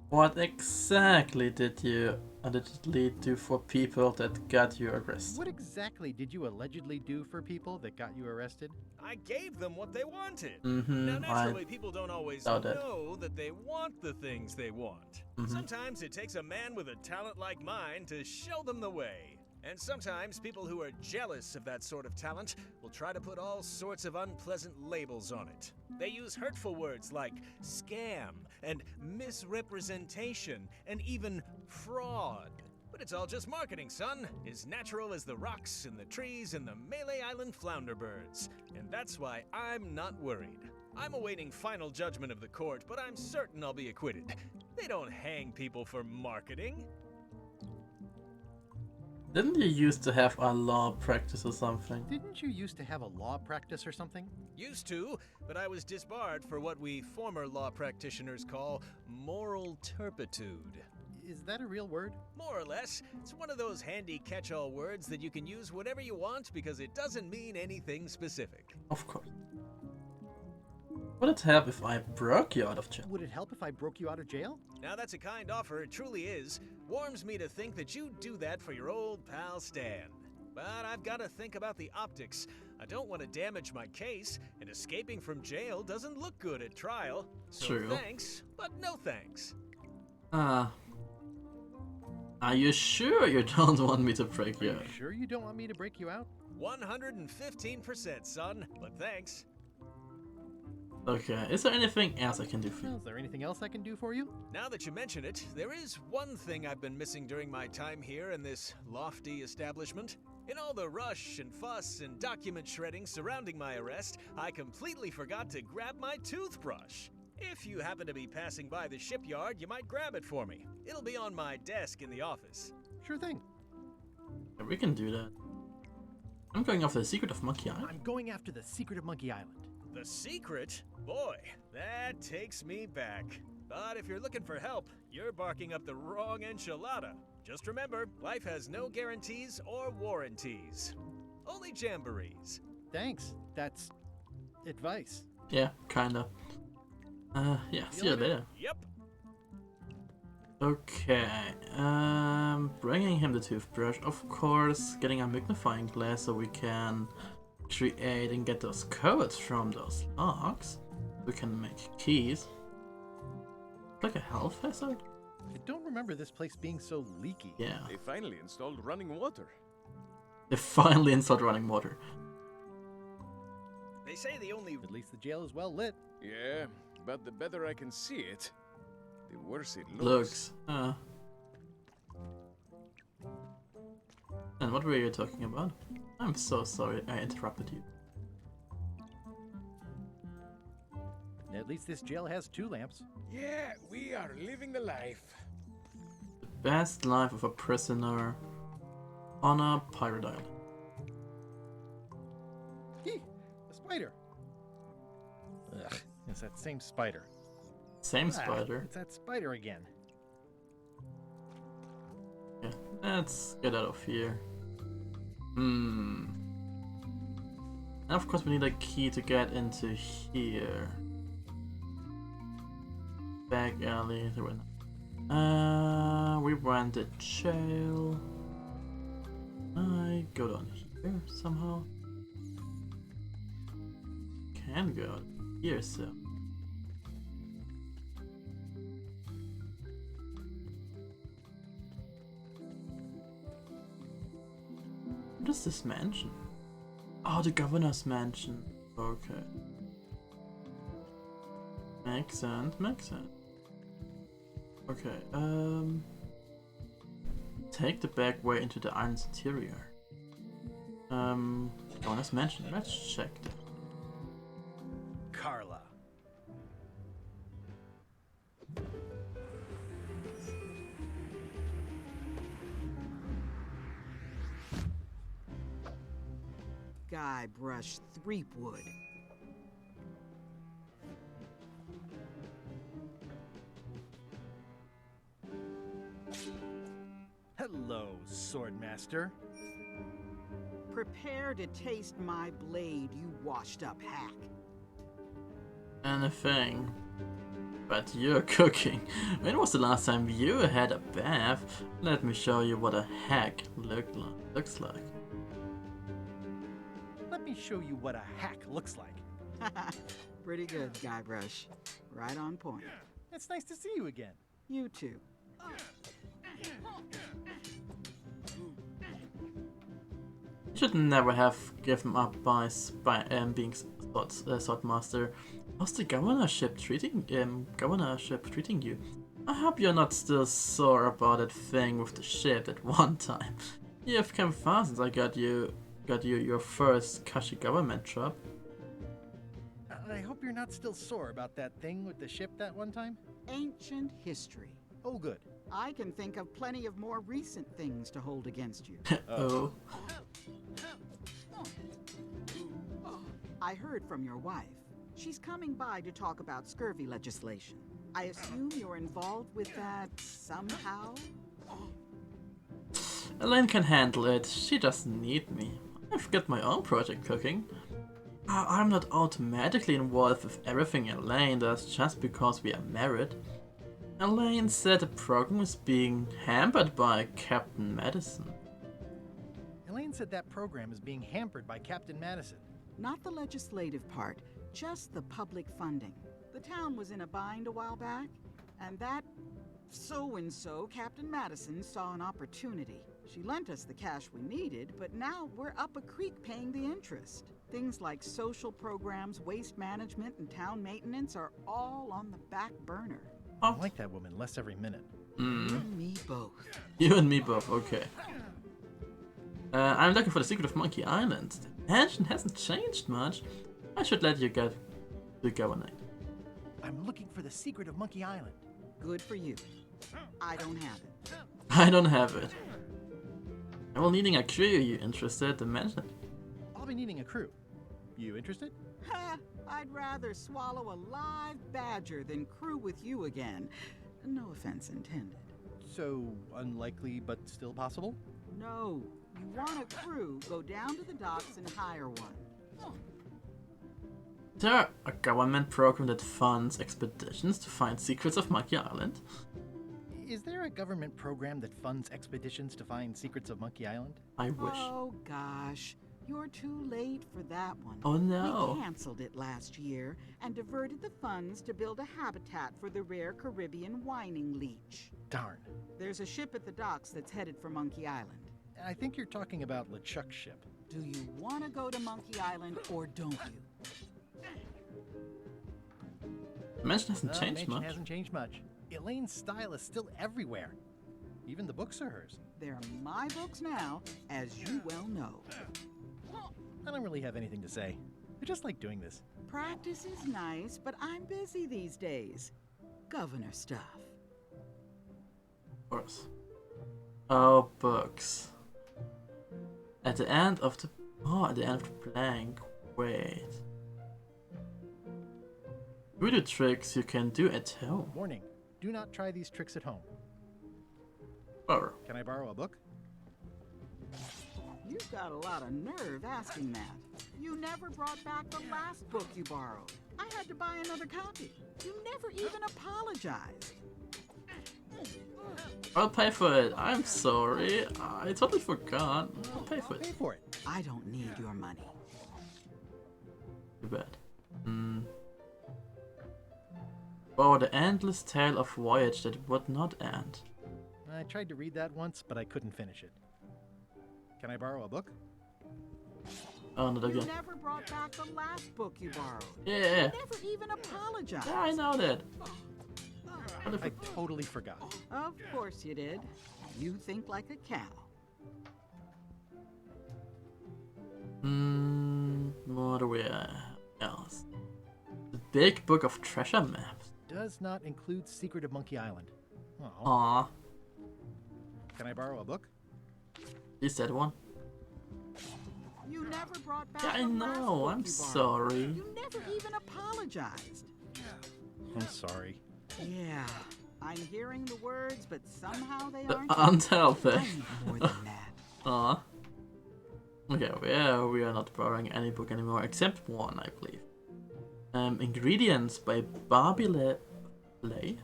What exactly did you allegedly do for people that got you arrested? What exactly did you allegedly do for people that got you arrested? I gave them what they wanted. Mm-hmm, Now, naturally, people don't always doubt it. know that they want the things they want. Sometimes it takes a man with a talent like mine to show them the way. And sometimes people who are jealous of that sort of talent will try to put all sorts of unpleasant labels on it. They use hurtful words like scam and misrepresentation and even fraud. But it's all just marketing, son. As natural as the rocks and the trees and the Melee Island flounder birds. And that's why I'm not worried. I'm awaiting final judgment of the court, but I'm certain I'll be acquitted. They don't hang people for marketing. Didn't you used to have a law practice or something? Didn't you used to have a law practice or something? Used to, but I was disbarred for what we former law practitioners call moral turpitude. Is that a real word? More or less. It's one of those handy catch-all words that you can use whenever you want because it doesn't mean anything specific. Of course. Would it help if I broke you out of jail? Would it help if I broke you out of jail? Now that's a kind offer, it truly is. Warms me to think that you'd do that for your old pal Stan. But I've got to think about the optics. I don't want to damage my case, and escaping from jail doesn't look good at trial. So True. Thanks, but no thanks. Are you sure you don't want me to break you out? Are you sure you don't want me to break you out? 115%, son, but thanks. Okay, is there anything else I can do for you? Is there anything else I can do for you? Now that you mention it, there is one thing I've been missing during my time here in this lofty establishment. In all the rush and fuss and document shredding surrounding my arrest, I completely forgot to grab my toothbrush. If you happen to be passing by the shipyard, you might grab it for me. It'll be on my desk in the office. Sure thing. Yeah, we can do that. I'm going after the secret of Monkey Island. I'm going after the secret of Monkey Island. The secret? Boy, that takes me back. But if you're looking for help, you're barking up the wrong enchilada. Just remember, life has no guarantees or warranties. Only jamborees. Thanks. That's advice. Yeah, kinda. Yeah, see you later. Yep. Okay, bringing him the toothbrush, of course, getting a magnifying glass so we can create and get those codes from those locks. We can make keys. Like a health hazard? I don't remember this place being so leaky. Yeah. They finally installed running water. They finally installed running water. They say the only... At least the jail is well lit. Yeah, but the better I can see it, the worse it looks. And what were you talking about? I'm so sorry I interrupted you. At least this jail has 2 lamps. Yeah, we are living the life. The best life of a prisoner on a pirate island. Eee, a spider. Ugh, it's that same spider. Same spider? It's that spider again. Yeah, let's get out of here. And of course we need a key to get into here. Back alley, there were no. We went to jail. I go down here somehow. Can go here, so. What is this mansion? Oh, the governor's mansion. Okay. Makes sense, makes sense. Okay, take the back way into the island's interior. Governor's mansion, let's check that. Carla. Guybrush Threepwood. Hello, Swordmaster. Prepare to taste my blade, you washed-up hack. Anything. But you're cooking. When was the last time you had a bath? Let me show you what a hack looks like. Let me show you what a hack looks like. Pretty good, Guybrush. Right on point. It's nice to see you again. You too. You should never have given up by being swordmaster. How's the governorship treating you? I hope you're not still sore about that thing with the ship at one time. You have come far since I got you your first Kashi government job. I hope you're not still sore about that thing with the ship that one time. Ancient history. Oh, good. I can think of plenty of more recent things to hold against you. Oh. I heard from your wife. She's coming by to talk about scurvy legislation. I assume you're involved with that somehow? Elaine can handle it. She doesn't need me. I've got my own project cooking. I'm not automatically involved with everything Elaine does just because we are married. Elaine said the program is being hampered by Captain Madison. Elaine said that program is being hampered by Captain Madison. Not the legislative part, just the public funding. The town was in a bind a while back, and that so-and-so, Captain Madison, saw an opportunity. She lent us the cash we needed, but now we're up a creek paying the interest. Things like social programs, waste management, and town maintenance are all on the back burner. I like that woman less every minute. You and me both. You and me both, okay. I'm looking for the secret of Monkey Island. The mansion hasn't changed much. I should let you get the governing. I'm looking for the secret of Monkey Island. Good for you. I don't have it. I don't have it. I will needing a crew. You interested? The mansion. I'll be needing a crew. You interested? Ha! I'd rather swallow a live badger than crew with you again. No offense intended. So, unlikely but still possible? No. You want a crew, go down to the docks and hire one. Is there a government program that funds expeditions to find secrets of Monkey Island? Is there a government program that funds expeditions to find secrets of Monkey Island? I wish. Oh gosh, you're too late for that one. Oh no. We canceled it last year and diverted the funds to build a habitat for the rare Caribbean whining leech. Darn. There's a ship at the docks that's headed for Monkey Island. I think you're talking about LeChuck's ship. Do you want to go to Monkey Island or don't you? The mansion hasn't changed mansion much. Hasn't changed much. Elaine's style is still everywhere. Even the books are hers. They're my books now, as you well know. I don't really have anything to say. I just like doing this. Practice is nice, but I'm busy these days. Governor stuff. Of course. Oh, books. At the end of the blank. Wait. Voodoo tricks you can do at home. Warning. Do not try these tricks at home. Or can I borrow a book? You've got a lot of nerve asking that. You never brought back the last book you borrowed. I had to buy another copy. You never even apologized. I'll pay for it. I'm sorry. I totally forgot. I'll pay for it. Pay for it. I don't need your money. Too bad. Oh, the endless tale of voyage that would not end. I tried to read that once, but I couldn't finish it. Can I borrow a book? Oh, not again. You never brought back the last book you borrowed. Yeah. You never even apologized. Yeah, I know that. I totally forgot. Of course you did. You think like a cow. What do we else? The Big Book of Treasure Maps. Does not include Secret of Monkey Island. Aww. Can I borrow a book? You said one. You never brought back Yeah, I the last know. book I'm you borrowed. sorry. You never even apologized. I'm sorry. Yeah, I'm hearing the words, but somehow they The aren't. Untel thing. I need more than that. Aw. Okay, we are not borrowing any book anymore, except one, I believe. Ingredients by Barbie Lay.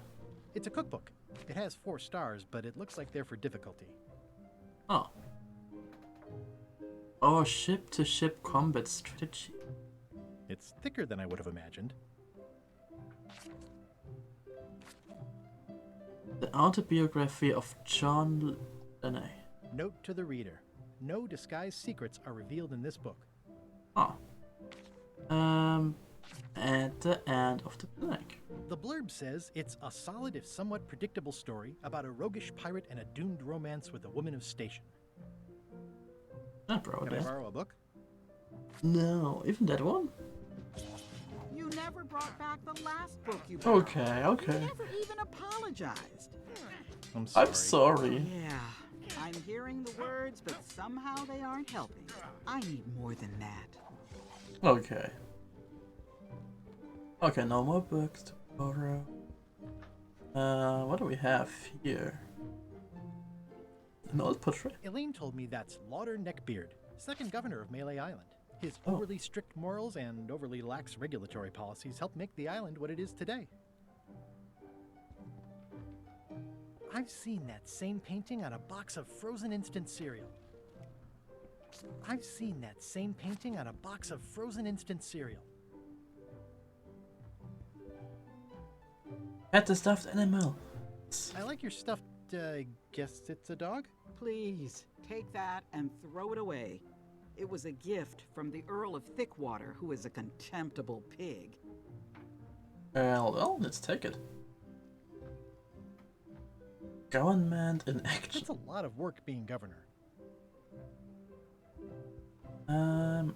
It's a cookbook. It has 4 stars, but it looks like they're for difficulty. Oh. Oh, ship-to-ship combat strategy. It's thicker than I would have imagined. The autobiography of John Lennon. Note to the reader. No disguised secrets are revealed in this book. Oh. At the end of the book. The blurb says it's a solid if somewhat predictable story about a roguish pirate and a doomed romance with a woman of station. Can I borrow a book? No, even that one? You never brought back the last book you borrowed. Okay. You never even apologized. I'm sorry. Yeah, I'm hearing the words, but somehow they aren't helping. I need more than that. Okay. Okay, no more books to borrow. What do we have here? An old portrait? Elaine told me that's Lauder Neckbeard, second governor of Melee Island. His overly strict morals and overly lax regulatory policies helped make the island what it is today. I've seen that same painting on a box of frozen instant cereal. I've seen that same painting on a box of frozen instant cereal. Pet the stuffed animal. I like your stuffed, guess it's a dog? Please, take that and throw it away. It was a gift from the Earl of Thickwater, who is a contemptible pig. Well, let's take it. Government in action. That's a lot of work being governor.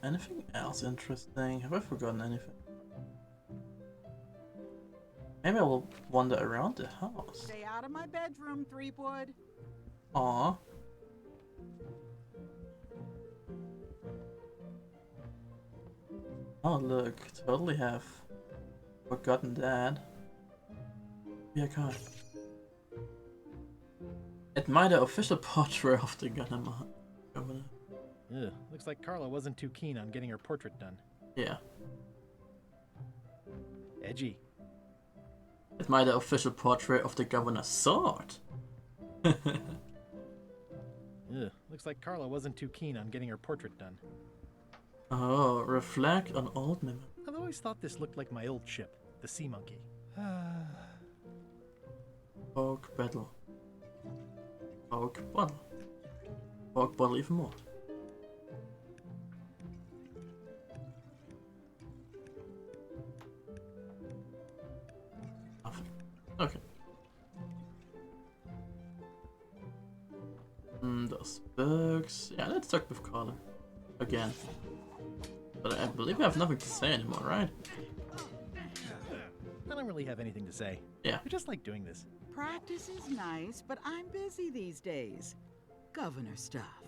Anything else interesting? Have I forgotten anything? Maybe I will wander around the house. Stay out of my bedroom, Threepwood. Aww. Oh look, totally have forgotten that. Yeah, card. Admire the official portrait of the governor. Ugh, looks like Carla wasn't too keen on getting her portrait done. Yeah. Edgy. Admire the official portrait of the governor's sword. Ugh, looks like Carla wasn't too keen on getting her portrait done. Oh, reflect on old memories. I've always thought this looked like my old ship, the Sea Monkey. Oak battle. Oak bottle. Oak bottle even more. Okay. Those books. Yeah, let's talk with Carla. Again. But I believe I have nothing to say anymore, right? I don't really have anything to say. Yeah. I just like doing this. Practice is nice, but I'm busy these days. Governor stuff.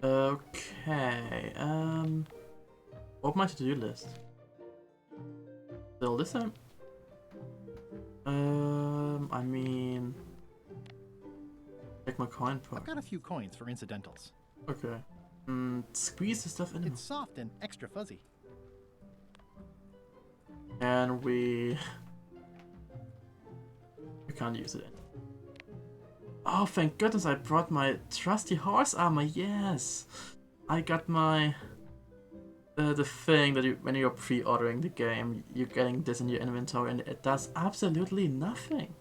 Okay, what my to-do list? Still this time? I mean... Check my coin part. I've got a few coins for incidentals. Okay. Squeeze the stuff in. It's soft and extra fuzzy. And we can't use it. Oh, thank goodness I brought my trusty horse armor. Yes, I got my the thing that when you're pre-ordering the game, you're getting this in your inventory, and it does absolutely nothing.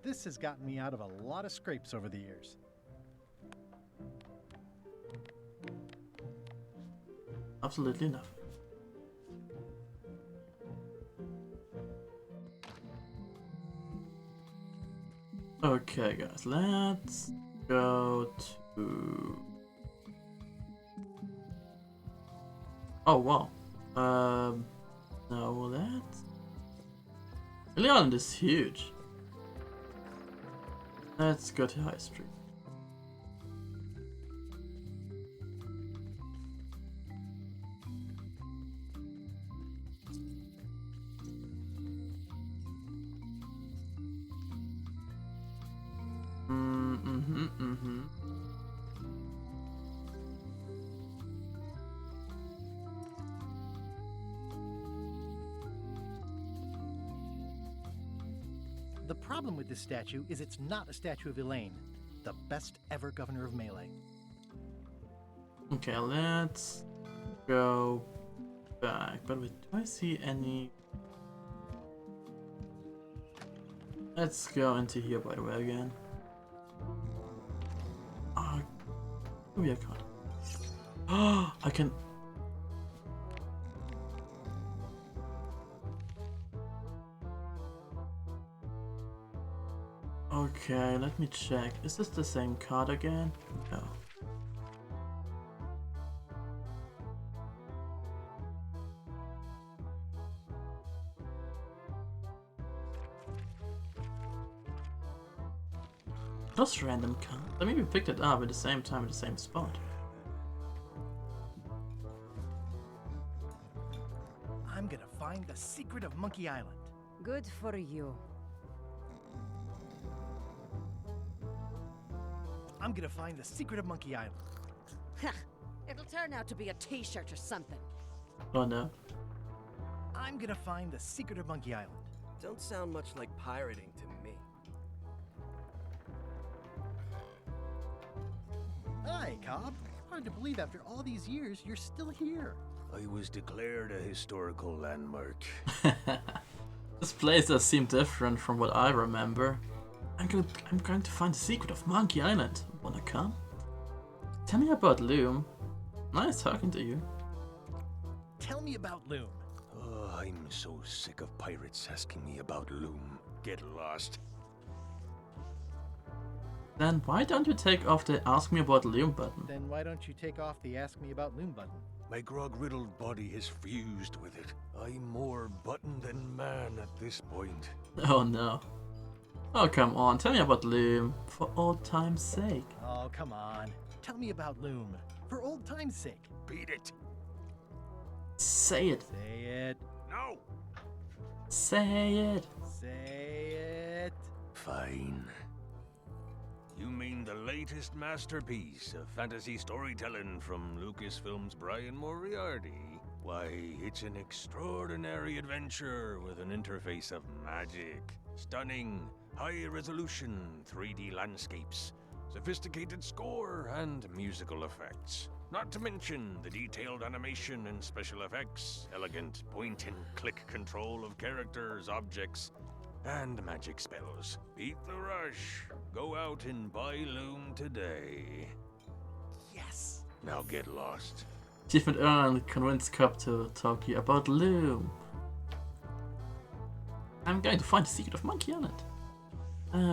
This has gotten me out of a lot of scrapes over the years. Absolutely nothing. Okay, guys, let's go to... Oh, wow. No, that's... Leon is huge. Let's go to High Street. The problem with this statue is it's not a statue of Elaine, the best ever governor of Melee. Okay, let's go back. But wait, do I see any... Let's go into here, by the way, again. Maybe I can't. Oh, I can. Okay, let me check. Is this the same card again? No. Just random card. I mean, we picked it up at the same time at the same spot. I'm gonna find the secret of Monkey Island. Good for you. I'm gonna find the secret of Monkey Island. It'll turn out to be a t-shirt or something. Oh no. I'm gonna find the secret of Monkey Island. Don't sound much like pirating to me. Hi, Cobb. Hard to believe after all these years you're still here. I was declared a historical landmark. This place does seem different from what I remember. I'm going to find the secret of Monkey Island. Wanna come? Tell me about Loom. Nice talking to you. Tell me about Loom. Oh, I'm so sick of pirates asking me about Loom. Get lost. Then why don't you take off the Ask Me About Loom button? Then why don't you take off the Ask Me About Loom button? My grog-riddled body is fused with it. I'm more button than man at this point. Oh no. Oh come on, tell me about Loom, for old time's sake. Oh, come on. Tell me about Loom, for old time's sake. Beat it. Say it. Say it. No. Say it. Say it. Fine. You mean the latest masterpiece of fantasy storytelling from Lucasfilm's Brian Moriarty? Why, it's an extraordinary adventure with an interface of magic, stunning, high-resolution 3D landscapes, sophisticated score, and musical effects. Not to mention the detailed animation and special effects, elegant point-and-click control of characters, objects, and magic spells. Beat the rush. Go out and buy Loom today. Yes. Now get lost. Achievement earned. Convince Cobb to talk to you about Loom. I'm going to find the secret of Monkey Island.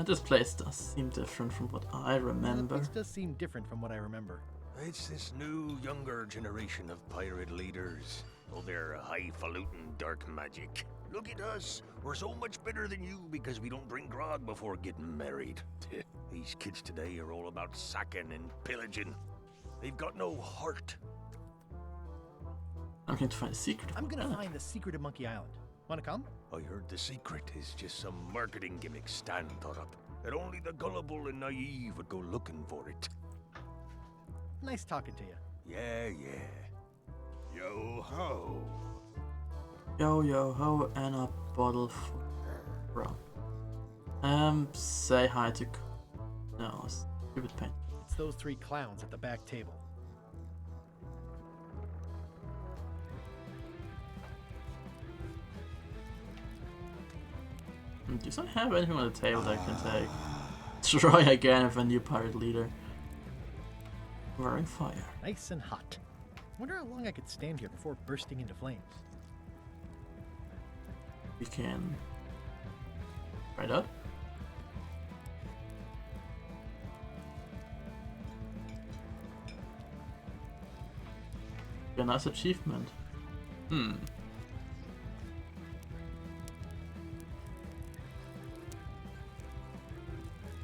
This place does seem different from what I remember. This does seem different from what I remember. It's this new, younger generation of pirate leaders. Oh, their highfalutin dark magic. Look at us. We're so much better than you because we don't drink grog before getting married. These kids today are all about sacking and pillaging. They've got no heart. I'm going to find the secret. I'm gonna find the secret of Monkey Island. Wanna come? I heard the secret is just some marketing gimmick Stan thought up. That only the gullible and naive would go looking for it. Nice talking to you. Yeah, yeah. Yo-ho. Yo-ho and a bottle of rum. Say hi to... No, stupid pain. It's those three clowns at the back table. Does I have anything on the table that I can take? Try again with a new pirate leader. Wearing fire. Nice and hot. Wonder how long I could stand here before bursting into flames. We can... Right up. A nice achievement.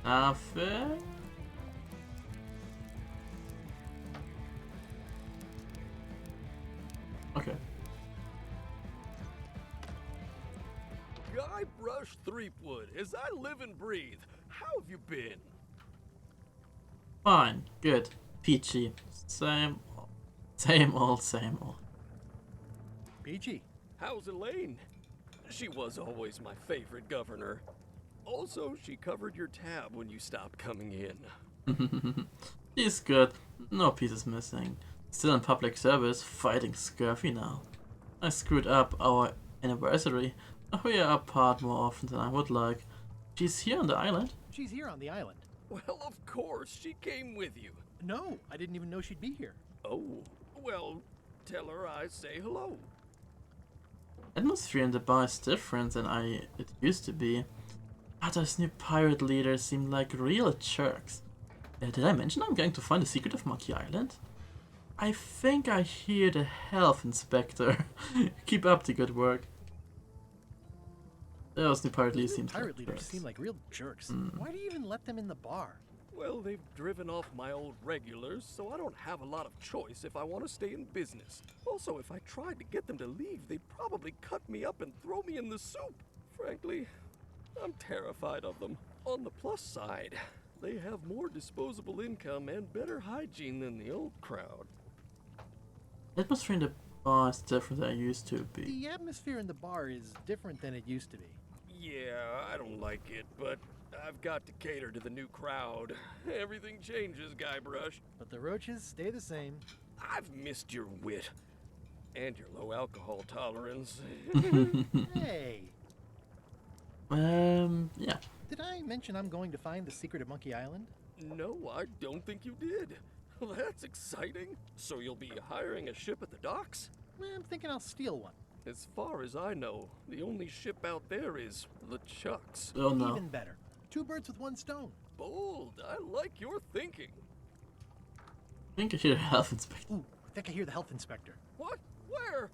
Nothing. Okay. Guybrush Threepwood, as I live and breathe, how have you been? Fine. Good. Peachy. Same old. Peachy. How's Elaine? She was always my favorite governor. Also, she covered your tab when you stopped coming in. He's good. No pieces missing. Still in public service, fighting scurvy now. I screwed up our anniversary. We are apart more often than I would like. She's here on the island. She's here on the island. Well, of course, she came with you. No, I didn't even know she'd be here. Oh, well, tell her I say hello. Atmosphere in the bar is different than it used to be. Ah, those new pirate leaders seem like real jerks. Did I mention I'm going to find the secret of Monkey Island? I think I hear the health inspector. Keep up the good work. Those new pirate leaders seem Pirate leaders seem like real jerks. Why do you even let them in the bar? Well, they've driven off my old regulars, so I don't have a lot of choice if I want to stay in business. Also, if I tried to get them to leave, they'd probably cut me up and throw me in the soup. Frankly, I'm terrified of them. On the plus side, they have more disposable income and better hygiene than the old crowd. The atmosphere in the bar is different than it used to be. The atmosphere in the bar is different than it used to be. Yeah, I don't like it, but I've got to cater to the new crowd. Everything changes, Guybrush. But the roaches stay the same. I've missed your wit. And your low alcohol tolerance. Hey! Yeah. Did I mention I'm going to find the secret of Monkey Island? No, I don't think you did. Well, that's exciting. So you'll be hiring a ship at the docks? I'm thinking I'll steal one. As far as I know, the only ship out there is LeChuck's. Oh no. Even better. 2 birds with 1 stone. Bold. I like your thinking. I think I hear the health inspector. Ooh, I think I hear the health inspector. What? Where?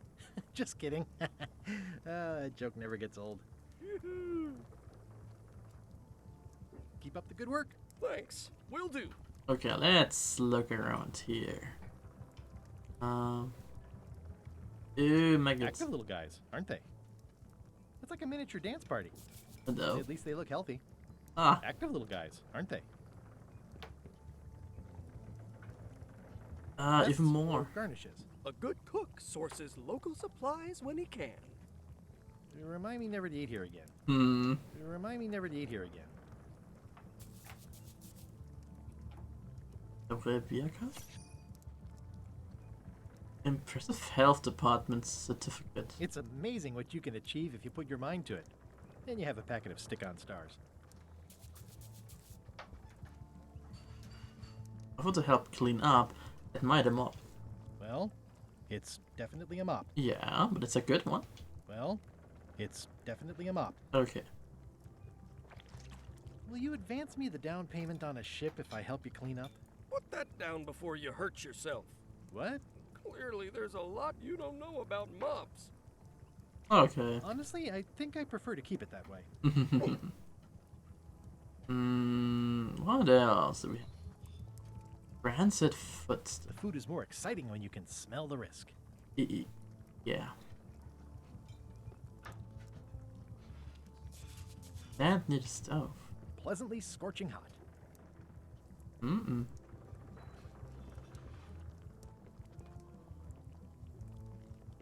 Just kidding. That joke never gets old. Keep up the good work. Thanks. Will do. Okay, let's look around here. Ooh, magnets. Active little guys, aren't they? It's like a miniature dance party. Hello. At least they look healthy. Ah. Active little guys, aren't they? Even more. Garnishes. A good cook sources local supplies when he can. Remind me never to eat here again. Remind me never to eat here again. Rebecca? Impressive health department certificate. It's amazing what you can achieve if you put your mind to it. Then you have a packet of stick-on stars. I want to help clean up. Admire the mop. Well, it's definitely a mop. Yeah, but it's a good one. Well, it's definitely a mop. Okay. Will you advance me the down payment on a ship if I help you clean up? Put that down before you hurt yourself. What? Clearly, there's a lot you don't know about mops. Okay. Honestly, I think I prefer to keep it that way. What else do we have? Rancid footstuff. The food is more exciting when you can smell the risk. Yeah. Stand near the stove. Pleasantly scorching hot.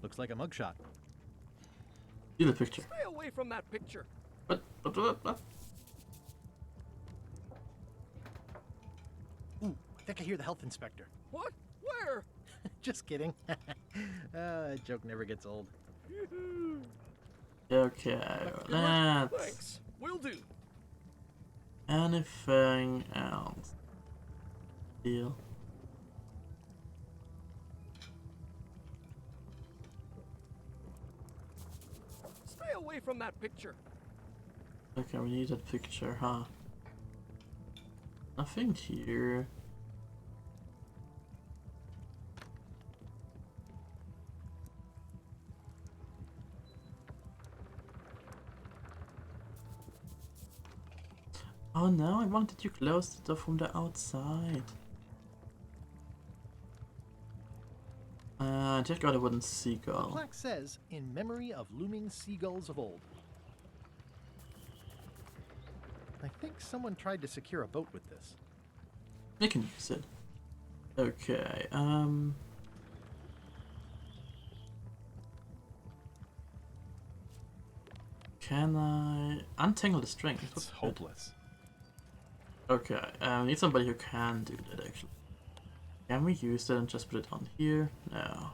Looks like a mugshot. See the picture. Stay away from that picture. What? Ooh, I think I hear the health inspector. What? Where? Just kidding. That joke never gets old. Okay, let's... Thanks. Will do. Anything else? Deal. Stay away from that picture. Okay, we need that picture, huh? Nothing here. Oh no, I wanted to close the door from the outside. Check out a wooden The seagull. plaque says, in memory of looming seagulls of old. I think someone tried to secure a boat with this. I can use it. Okay, can I untangle the string? It's hopeless. Okay, need somebody who can do that actually. Can we use that and just put it on here? No.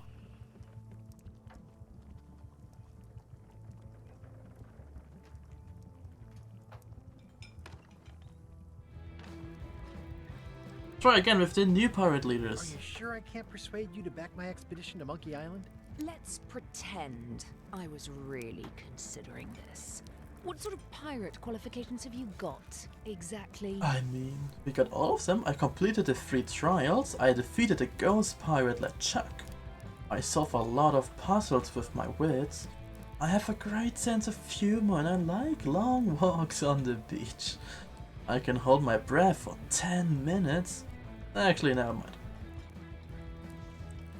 Try again with the new pirate Are leaders. you sure I can't persuade you to back my expedition to Monkey Island? Let's pretend I was really considering this. What sort of pirate qualifications have you got, exactly? I mean, we got all of them. I completed the 3 trials. I defeated a ghost pirate LeChuck. I solve a lot of puzzles with my wits. I have a great sense of humor and I like long walks on the beach. I can hold my breath for 10 minutes. Actually, never mind.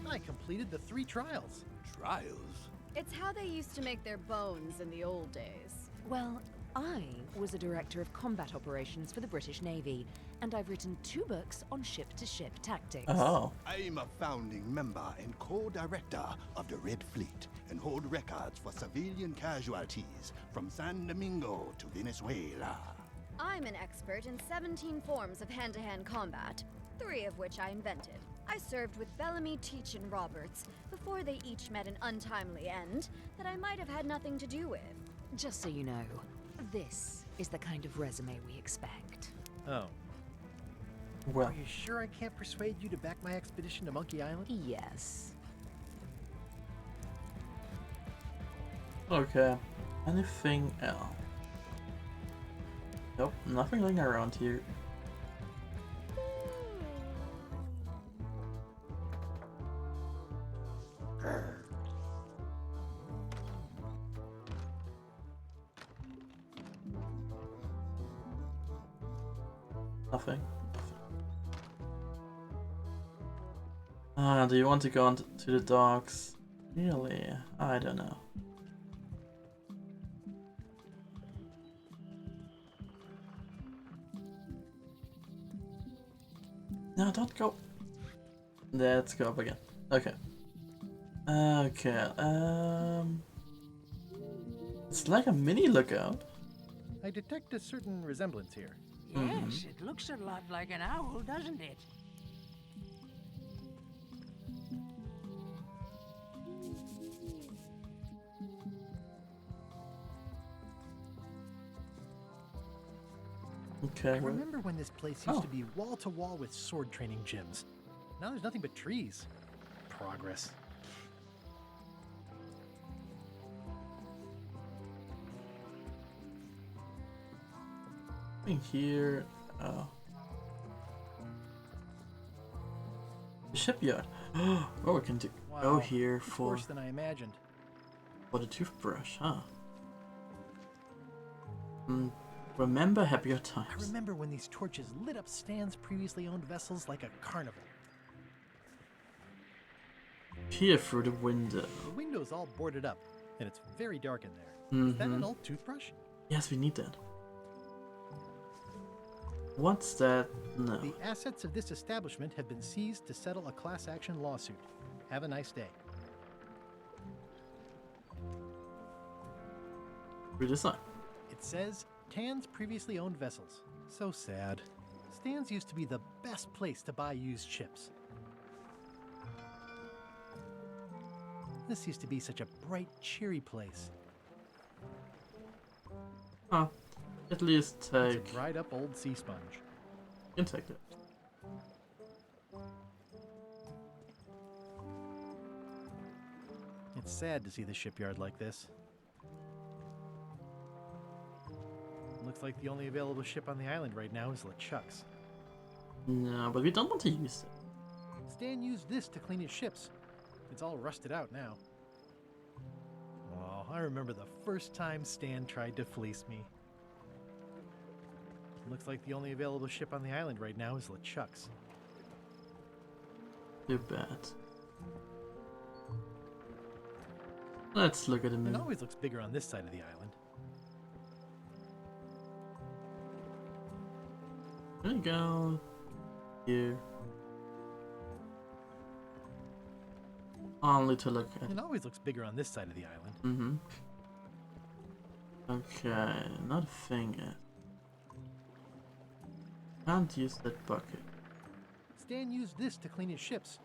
I completed the 3 trials. Trials? It's how they used to make their bones in the old days. Well, I was a director of combat operations for the British Navy, and I've written 2 books on ship-to-ship tactics. Oh. I'm a founding member and co-director of the Red Fleet and hold records for civilian casualties from San Domingo to Venezuela. I'm an expert in 17 forms of hand-to-hand combat, 3 of which I invented. I served with Bellamy, Teach, and Roberts before they each met an untimely end that I might have had nothing to do with. Just so you know, this is the kind of resume we expect. Oh. Well. Are you sure I can't persuade you to back my expedition to Monkey Island? Yes. Okay. Anything else? Nope, nothing lying around here. Nothing. Do you want to go on to the docks? Really? I don't know. No, don't go. Let's go up again. Okay. Okay. It's like a mini lookout. I detect a certain resemblance here. Yes, it looks a lot like an owl, doesn't it? Okay. I remember when this place used to be wall to wall with sword training gyms. Now there's nothing but trees. Progress. In here, the shipyard. Oh, we can go here It's for worse than I imagined. the toothbrush, huh? Remember happier times. I remember when these torches lit up Stan's previously owned vessels like a carnival. Peer through the window. The window's all boarded up, and it's very dark in there. Is that an old toothbrush? Yes, we need that. What's that? No. The assets of this establishment have been seized to settle a class action lawsuit. Have a nice day. Read the sign. It says, Tan's previously owned vessels. So sad. Stan's used to be the best place to buy used ships. This used to be such a bright, cheery place. Huh. At least take. It's a dried up old sea sponge. You can take it. It's sad to see the shipyard like this. Looks like the only available ship on the island right now is LeChuck's. No, but we don't want to use it. Stan used this to clean his ships. It's all rusted out now. Oh, I remember the first time Stan tried to fleece me. Looks like the only available ship on the island right now is LeChuck's. Too bad. Let's look at the It menu. always looks bigger on this side of the island. There you go. Here. Only to look at. It always looks bigger on this side of the island. Mm-hmm. Okay, not a thing yet. Can't use that bucket. Stan used this to clean his ships.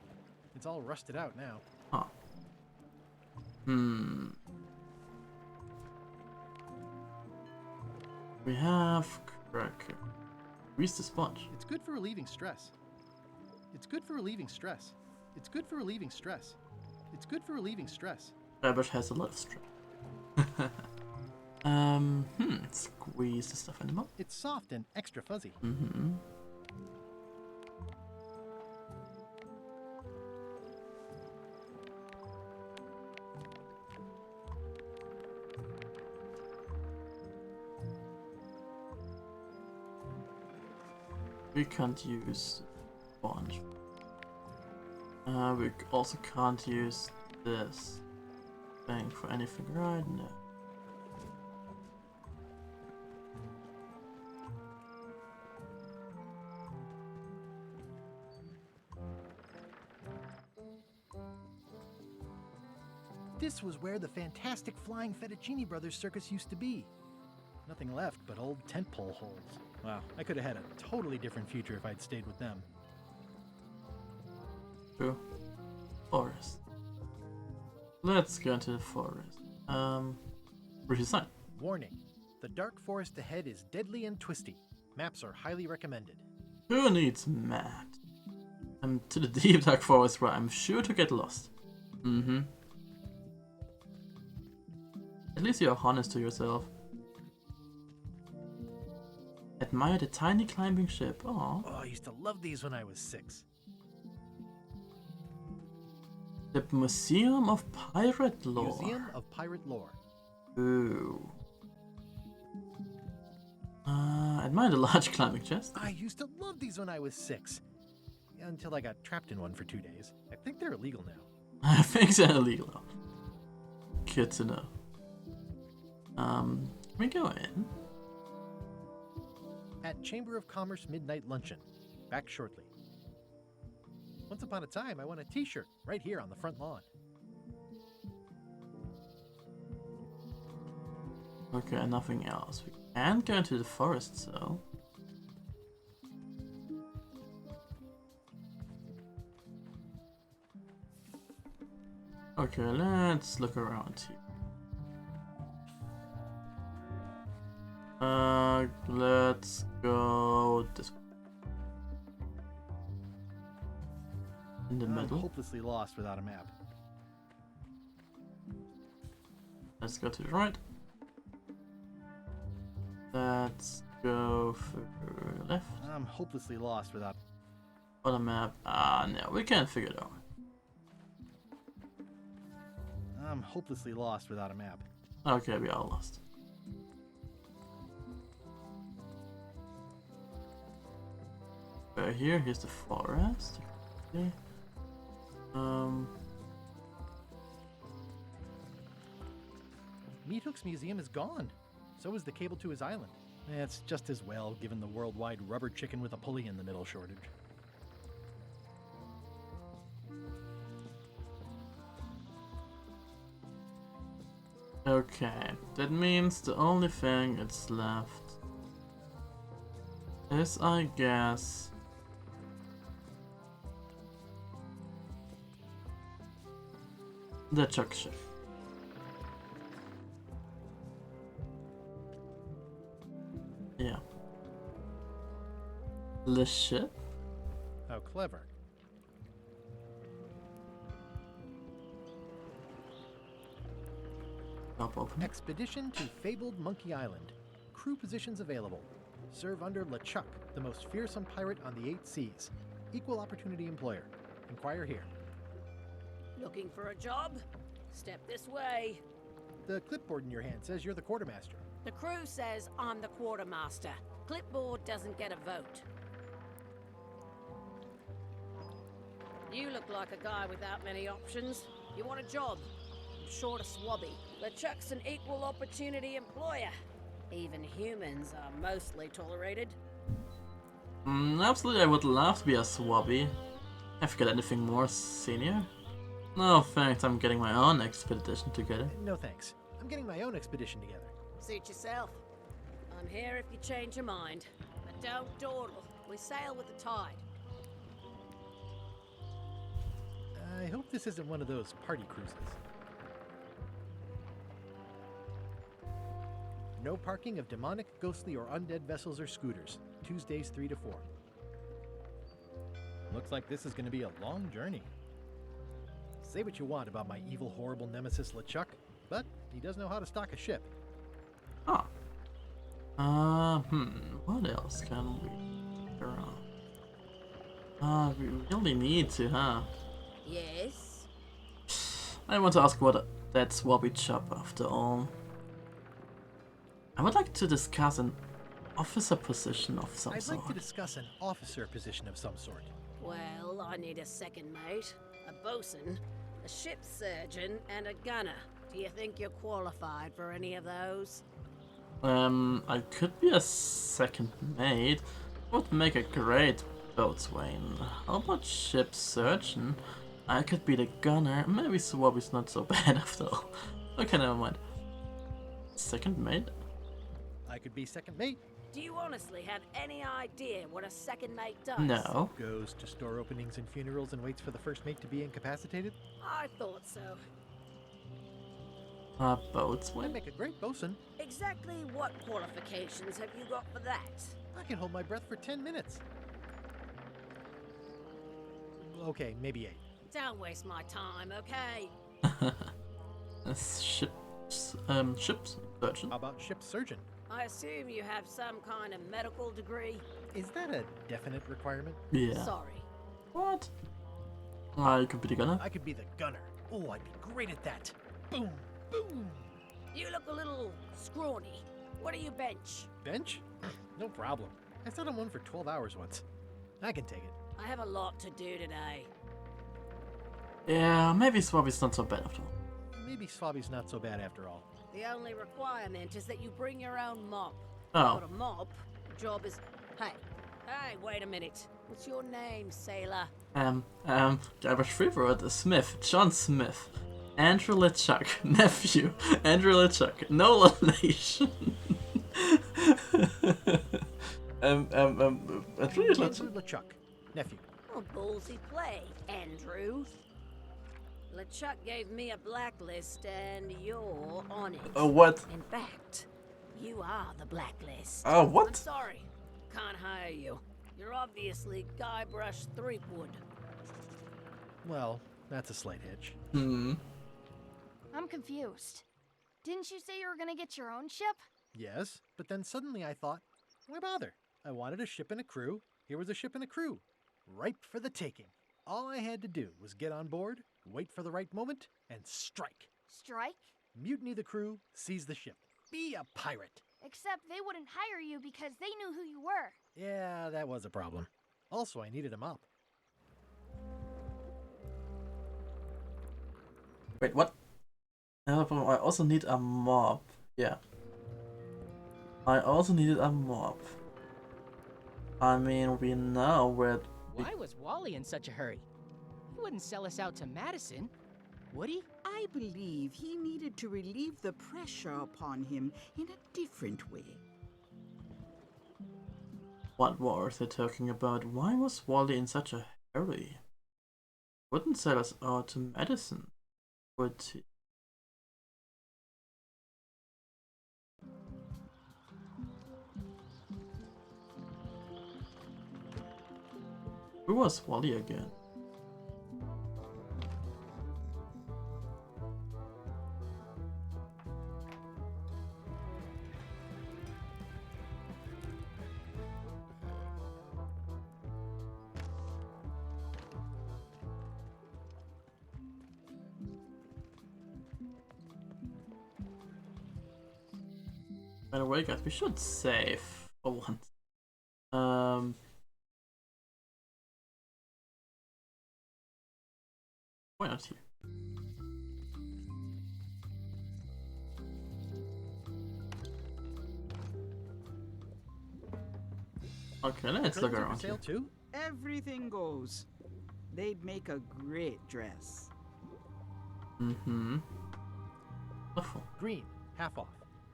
It's all rusted out now. Huh. We have cracker. Grease the sponge. It's good for relieving stress. It's good for relieving stress. It's good for relieving stress. It's good for relieving stress. Guybrush has a lot of stress. Squeeze the stuffed animal. It's soft and extra fuzzy. Mm-hmm. We can't use sponge. We also can't use this thing for anything, right? No. This was where the fantastic Flying Fettuccine Brothers circus used to be. Nothing left but old tentpole holes. Wow, I could have had a totally different future if I'd stayed with them. True. Forest. Let's go into the forest. Where's your sign? Warning. The dark forest ahead is deadly and twisty. Maps are highly recommended. Who needs map? I'm to the deep dark forest where I'm sure to get lost. Mm-hmm. At least you're honest to yourself. Admire the tiny climbing ship. Aww. Oh, I used to love these when I was 6. The Museum of Pirate Lore. Museum of Pirate Lore. Ooh. Admire the large climbing chest. I used to love these when I was 6. Until I got trapped in one for 2 days. I think they're illegal now. I think they're illegal now. Good to know. Can we go in? At Chamber of Commerce Midnight Luncheon. Back shortly. Once upon a time, I won a t-shirt right here on the front lawn. Okay, nothing else. We can't go into the forest, so... Okay, let's look around here. Let's go this way. In the I'm middle. hopelessly lost without a map. Let's go to the right. Let's go for the left. I'm hopelessly lost without... On a map. No, we can't figure it out. I'm hopelessly lost without a map. Okay, we are lost. Here's the forest. Okay. Meat Hook's museum is gone. So is the cable to his island. It's just as well, given the worldwide rubber chicken with a pulley in the middle shortage. Okay, that means the only thing that's left is, I guess, the chuck ship. Yeah. The ship? How clever. Open. Expedition to Fabled Monkey Island. Crew positions available. Serve under LeChuck, the most fearsome pirate on the 8 seas. Equal opportunity employer. Inquire here. Looking for a job? Step this way. The clipboard in your hand says you're the quartermaster. The crew says I'm the quartermaster. Clipboard doesn't get a vote. You look like a guy without many options. You want a job? I'm short of swabby. LeChuck's an equal opportunity employer. Even humans are mostly tolerated. Absolutely, I would love to be a swabby. Have you got anything more, senior? No thanks, I'm getting my own expedition together. No thanks. I'm getting my own expedition together. Suit yourself. I'm here if you change your mind. But don't dawdle. We sail with the tide. I hope this isn't one of those party cruises. No parking of demonic, ghostly, or undead vessels or scooters. Tuesdays 3 to 4. Looks like this is going to be a long journey. Say what you want about my evil, horrible nemesis LeChuck, but he does know how to stock a ship. Ah. What else can we get around? We really need to, huh? Yes? I want to ask what that Swabby Chop after all. I would like to discuss an officer position of some I'd sort. like to discuss an officer position of some sort. Well, I need a second mate, a bosun, a ship surgeon, and a gunner. Do you think you're qualified for any of those? I could be a second mate. Would make a great boatswain. How about ship surgeon? I could be the gunner. Maybe Swabby's not so bad after all. Okay, never mind. Second mate? I could be second mate. Do you honestly have any idea what a second mate does? No. Goes to store openings and funerals and waits for the first mate to be incapacitated. I thought so. Boatswain? I'd make a great bosun. Exactly what qualifications have you got for that? I can hold my breath for 10 minutes. Okay, maybe 8. Don't waste my time, okay? Ships surgeon? How about ship surgeon? I assume you have some kind of medical degree? Is that a definite requirement? Yeah. Sorry. What? I could be the gunner. I could be the gunner. Oh, I'd be great at that. Boom, boom. You look a little scrawny. What do you bench? Bench? No problem. I sat on one for 12 hours once. I can take it. I have a lot to do today. Yeah, maybe Swabby's not so bad after all. Maybe Swabby's not so bad after all. The only requirement is that you bring your own mop. Oh. Not a mop. The job is... Hey, wait a minute. What's your name, sailor? Guybrush Threepwood, Smith, John Smith, Andrew LeChuck, nephew, Andrew LeChuck, no relation. Andrew LeChuck, nephew. Oh, ballsy play, Andrew. LeChuck gave me a blacklist, and you're on it. Oh, what? In fact, you are the blacklist. Oh, what? I'm sorry. Can't hire you. You're obviously Guybrush Threepwood. Well, that's a slight hitch. Hmm. I'm confused. Didn't you say you were gonna get your own ship? Yes, but then suddenly I thought, why bother? I wanted a ship and a crew. Here was a ship and a crew. Ripe for the taking. All I had to do was get on board, wait for the right moment, and strike. Strike? Mutiny the crew, seize the ship. Be a pirate. Except they wouldn't hire you because they knew who you were. Yeah, that was a problem. Also, I needed a mop. Wait, what? I also need a mop. Yeah. I also needed a mop. I mean, we know where... Why was Wally in such a hurry? He wouldn't sell us out to Madison, would he? I believe he needed to relieve the pressure upon him in a different way. What was they talking about? Why was Wally in such a hurry? Wouldn't sell us out to Madison, would he? Who was Wally again? By the way, guys, we should save for once. Why not here? Okay, let's look around here. Too? Everything goes. They'd make a great dress. Mm-hmm. Wonderful. Green, half off.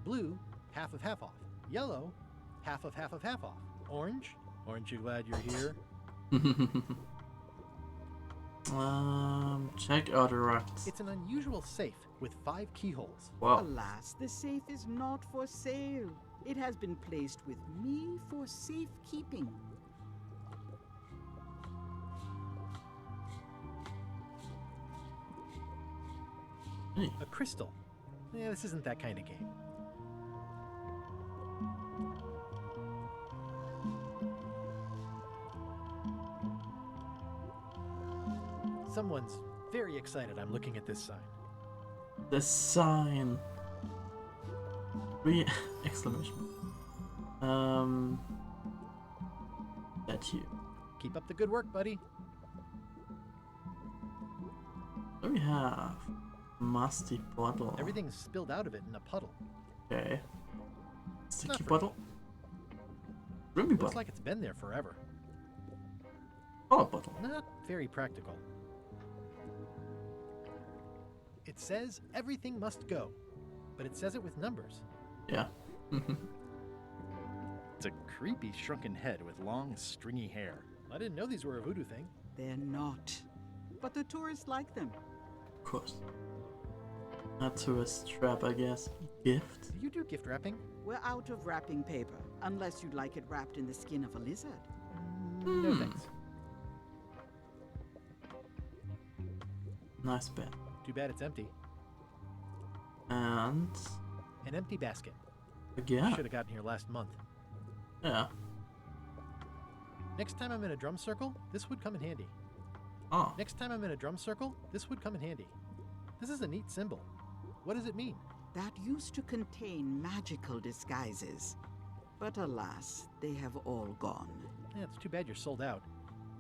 Blue, half of half off. Yellow, half of half of half off. Orange, aren't you glad you're here? Check out the rocks. It's an unusual safe with 5 keyholes. Wow. Alas, the safe is not for sale. It has been placed with me for safekeeping. Hey. A crystal. Yeah, this isn't that kind of game. Someone's very excited I'm looking at this sign. The sign. 3 exclamation. That you. Keep up the good work, buddy. What do we have? Musty bottle. Everything's spilled out of it in a puddle. Okay. Sticky Not for bottle. Roomy Looks bottle. like it's been there forever. Oh, bottle. Not very practical. It says everything must go, but it says it with numbers. Yeah. It's a creepy shrunken head with long, stringy hair. I didn't know these were a voodoo thing. They're not. But the tourists like them. Of course. A tourist trap, I guess. Gift? Do you do gift wrapping? We're out of wrapping paper, unless you'd like it wrapped in the skin of a lizard. No thanks. Nice bed. Too bad it's empty. And An empty basket. again. Should have gotten here last month. Yeah. Next time I'm in a drum circle, this would come in handy. Oh. Next time I'm in a drum circle, this would come in handy. This is a neat symbol. What does it mean? That used to contain magical disguises. But alas, they have all gone. Yeah, it's too bad you're sold out.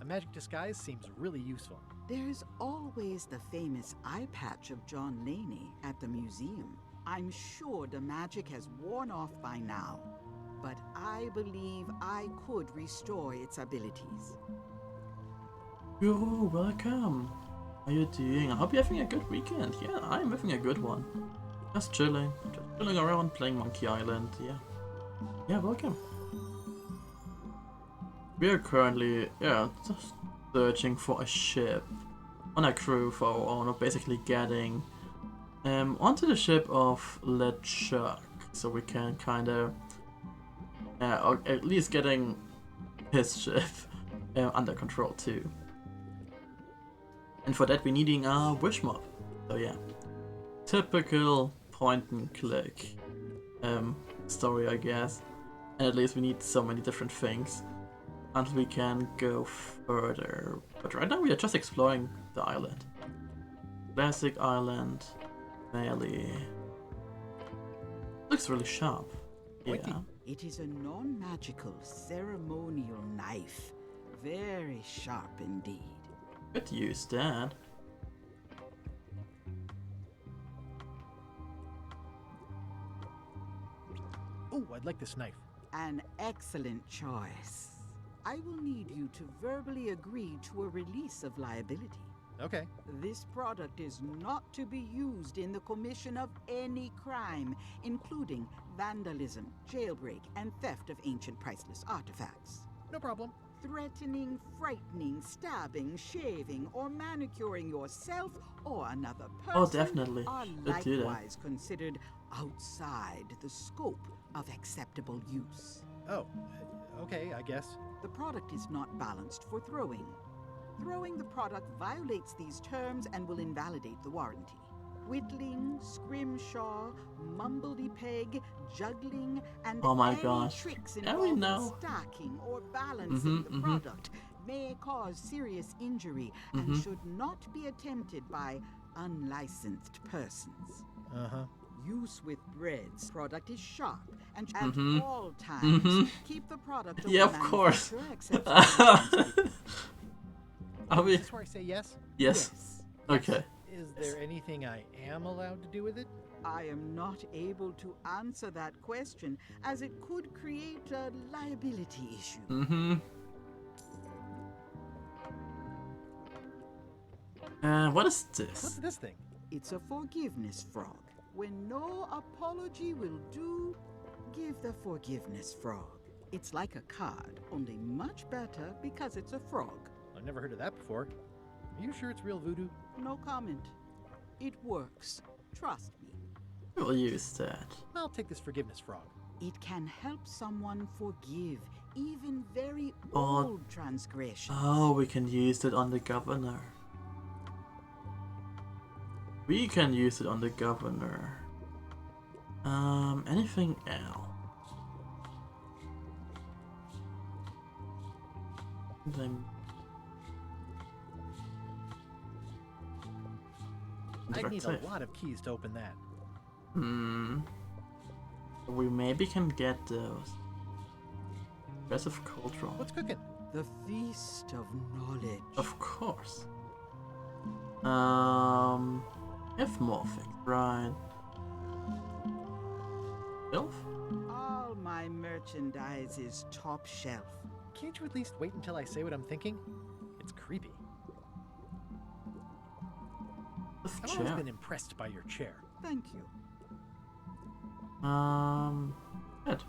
A magic disguise seems really useful. There's always the famous eye patch of John Laney at the museum. I'm sure the magic has worn off by now, but I believe I could restore its abilities. Yo, welcome. How you doing? I hope you're having a good weekend. Yeah, I'm having a good one. Just chilling around, playing Monkey Island. Yeah, welcome. We are currently, just searching for a ship on a crew for our owner, basically getting onto the ship of LeChuck, so we can kind of, or at least getting his ship under control too. And for that we're needing a wish mob. So yeah, typical point and click story, I guess. And at least we need so many different things until we can go further. But right now we are just exploring the island. Classic island, Valley. Looks really sharp. Yeah. It is a non-magical ceremonial knife. Very sharp indeed. Could use that. Ooh, I'd like this knife. An excellent choice. I will need you to verbally agree to a release of liability. Okay. This product is not to be used in the commission of any crime, including vandalism, jailbreak, and theft of ancient priceless artifacts. No problem. Threatening, frightening, stabbing, shaving, or manicuring yourself or another person Oh, definitely. are Let's do that. likewise considered outside the scope of acceptable use. Oh, okay, I guess. The product is not balanced for throwing. Throwing the product violates these terms and will invalidate the warranty. Whittling, scrimshaw, mumbledy-peg, juggling, and Oh my any gosh. tricks Yeah, we involving know. stacking or balancing the product may cause serious injury and should not be attempted by unlicensed persons. Uh-huh. Use with breads. Product is sharp and at Mhm. all times Mhm. keep the product Yeah, of of the course. manufacturer accepted. Are we? Is this where I say yes? Yes. Okay. Is there anything I am allowed to do with it? I am not able to answer that question as it could create a liability issue. What is this? What's this thing? It's a forgiveness frog. When no apology will do, give the forgiveness frog. It's like a card, only much better because it's a frog. I've never heard of that before. Are you sure it's real voodoo? No comment. It works. Trust me. We'll use that. I'll take this forgiveness frog. It can help someone forgive even very Oh. old transgressions. Oh, we can use it on the governor. We can use it on the governor. Anything else? I need a lot of keys to open that. We maybe can get those. Aggressive cultural. What's cooking? The Feast of Knowledge. Of course. If more things, right? Elf? All my merchandise is top shelf. Can't you at least wait until I say what I'm thinking? It's creepy. I've always been impressed by your chair. Thank you. Good.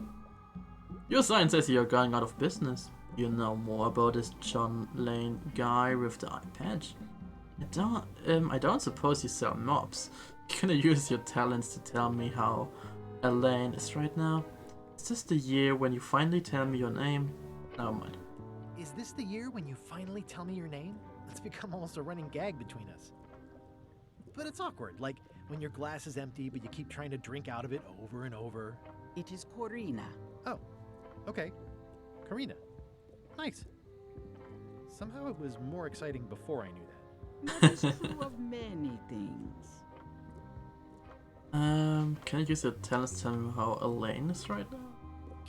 Your sign says you're going out of business. You know more about this John Lane guy with the eye patch. I don't suppose you sell mobs. You're gonna use your talents to tell me how Elaine is right now? Is this the year when you finally tell me your name? Never mind. Is this the year when you finally tell me your name? It's become almost a running gag between us. But it's awkward, like when your glass is empty but you keep trying to drink out of it over and over. It is Corina. Oh, okay. Corina. Nice. Somehow it was more exciting before I knew that. That is true of many things. Can you use your talents to tell me how Elaine is right now?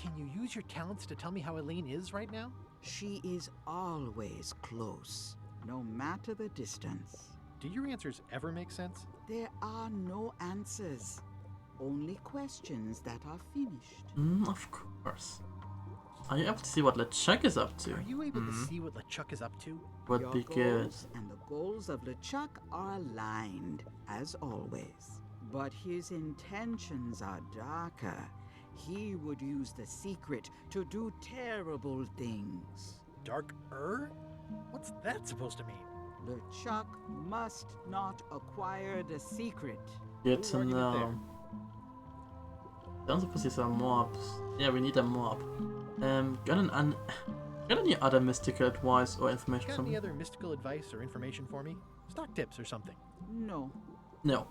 Can you use your talents to tell me how Elaine is right now? She is always close, no matter the distance. Do your answers ever make sense? There are no answers, only questions that are finished. Of course. Are you able to see what LeChuck is up to? Are you able to see what LeChuck is up to? Would be good. Goals and the goals of LeChuck are aligned, as always. But his intentions are darker. He would use the secret to do terrible things. Darker? What's that supposed to mean? LeChuck must not acquire the secret. Good to know. Don't suppose you sell mobs. Yeah, we need a mob. Got any other mystical advice or information Got from any me? other mystical advice or information for me? Stock tips or something? No. No.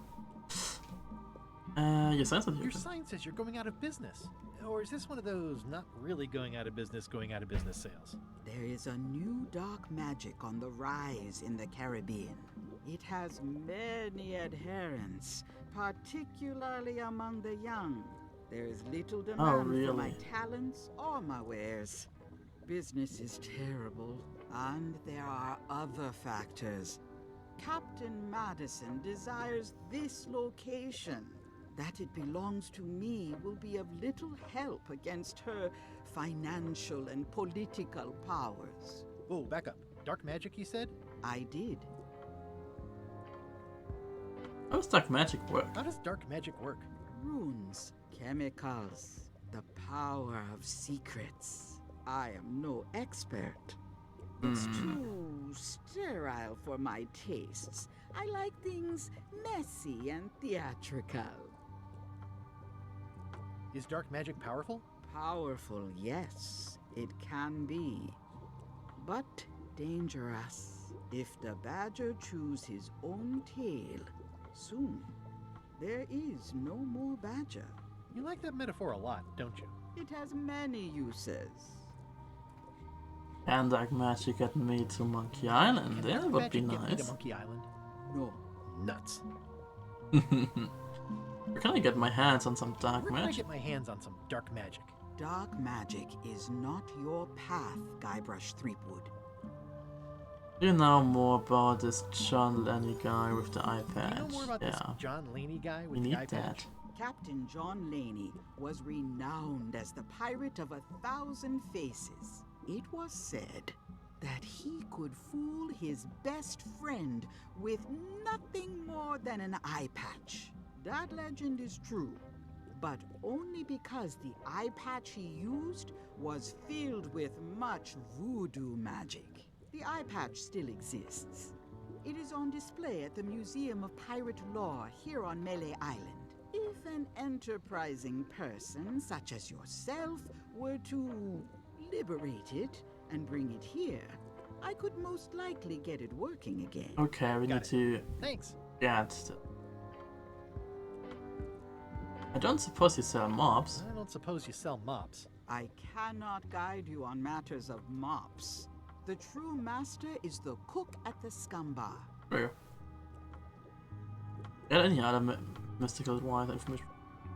Your sign says Your sign says you're going out of business. Or is this one of those not really going out of business sales? There is a new dark magic on the rise in the Caribbean. It has many adherents, particularly among the young. There is little demand for my talents or my wares. Business is terrible, and there are other factors. Captain Madison desires this location. That it belongs to me will be of little help against her financial and political powers. Whoa, back up. Dark magic, you said? I did. How does dark magic work? How does dark magic work? Runes, chemicals, the power of secrets. I am no expert. It's too sterile for my tastes. I like things messy and theatrical. Is dark magic powerful? Powerful, yes, it can be. But dangerous. If the badger chews his own tail, soon there is no more badger. You like that metaphor a lot, don't you? It has many uses. And dark magic get me to Monkey Island. Can That dark would be magic get me to nice. Monkey Island? No. Nuts. Where can I get my hands on some dark Where can I magic? get my hands on some dark magic? Dark magic is not your path, Guybrush Threepwood. Do you know more about this John Lenny guy with the eye patch? Do you know more about this John Laney guy with we the need eye that. patch? Captain John Laney was renowned as the pirate of 1,000 faces. It was said that he could fool his best friend with nothing more than an eye patch. That legend is true, but only because the eye patch he used was filled with much voodoo magic. The eye patch still exists. It is on display at the Museum of Pirate Lore here on Melee Island. If an enterprising person such as yourself were to liberate it and bring it here, I could most likely get it working again. Okay, we need to Thanks. get I don't suppose you sell mobs. I don't suppose you sell mops. I cannot guide you on matters of mops. The true master is the cook at the scum bar. True. Got any other mystical wine information?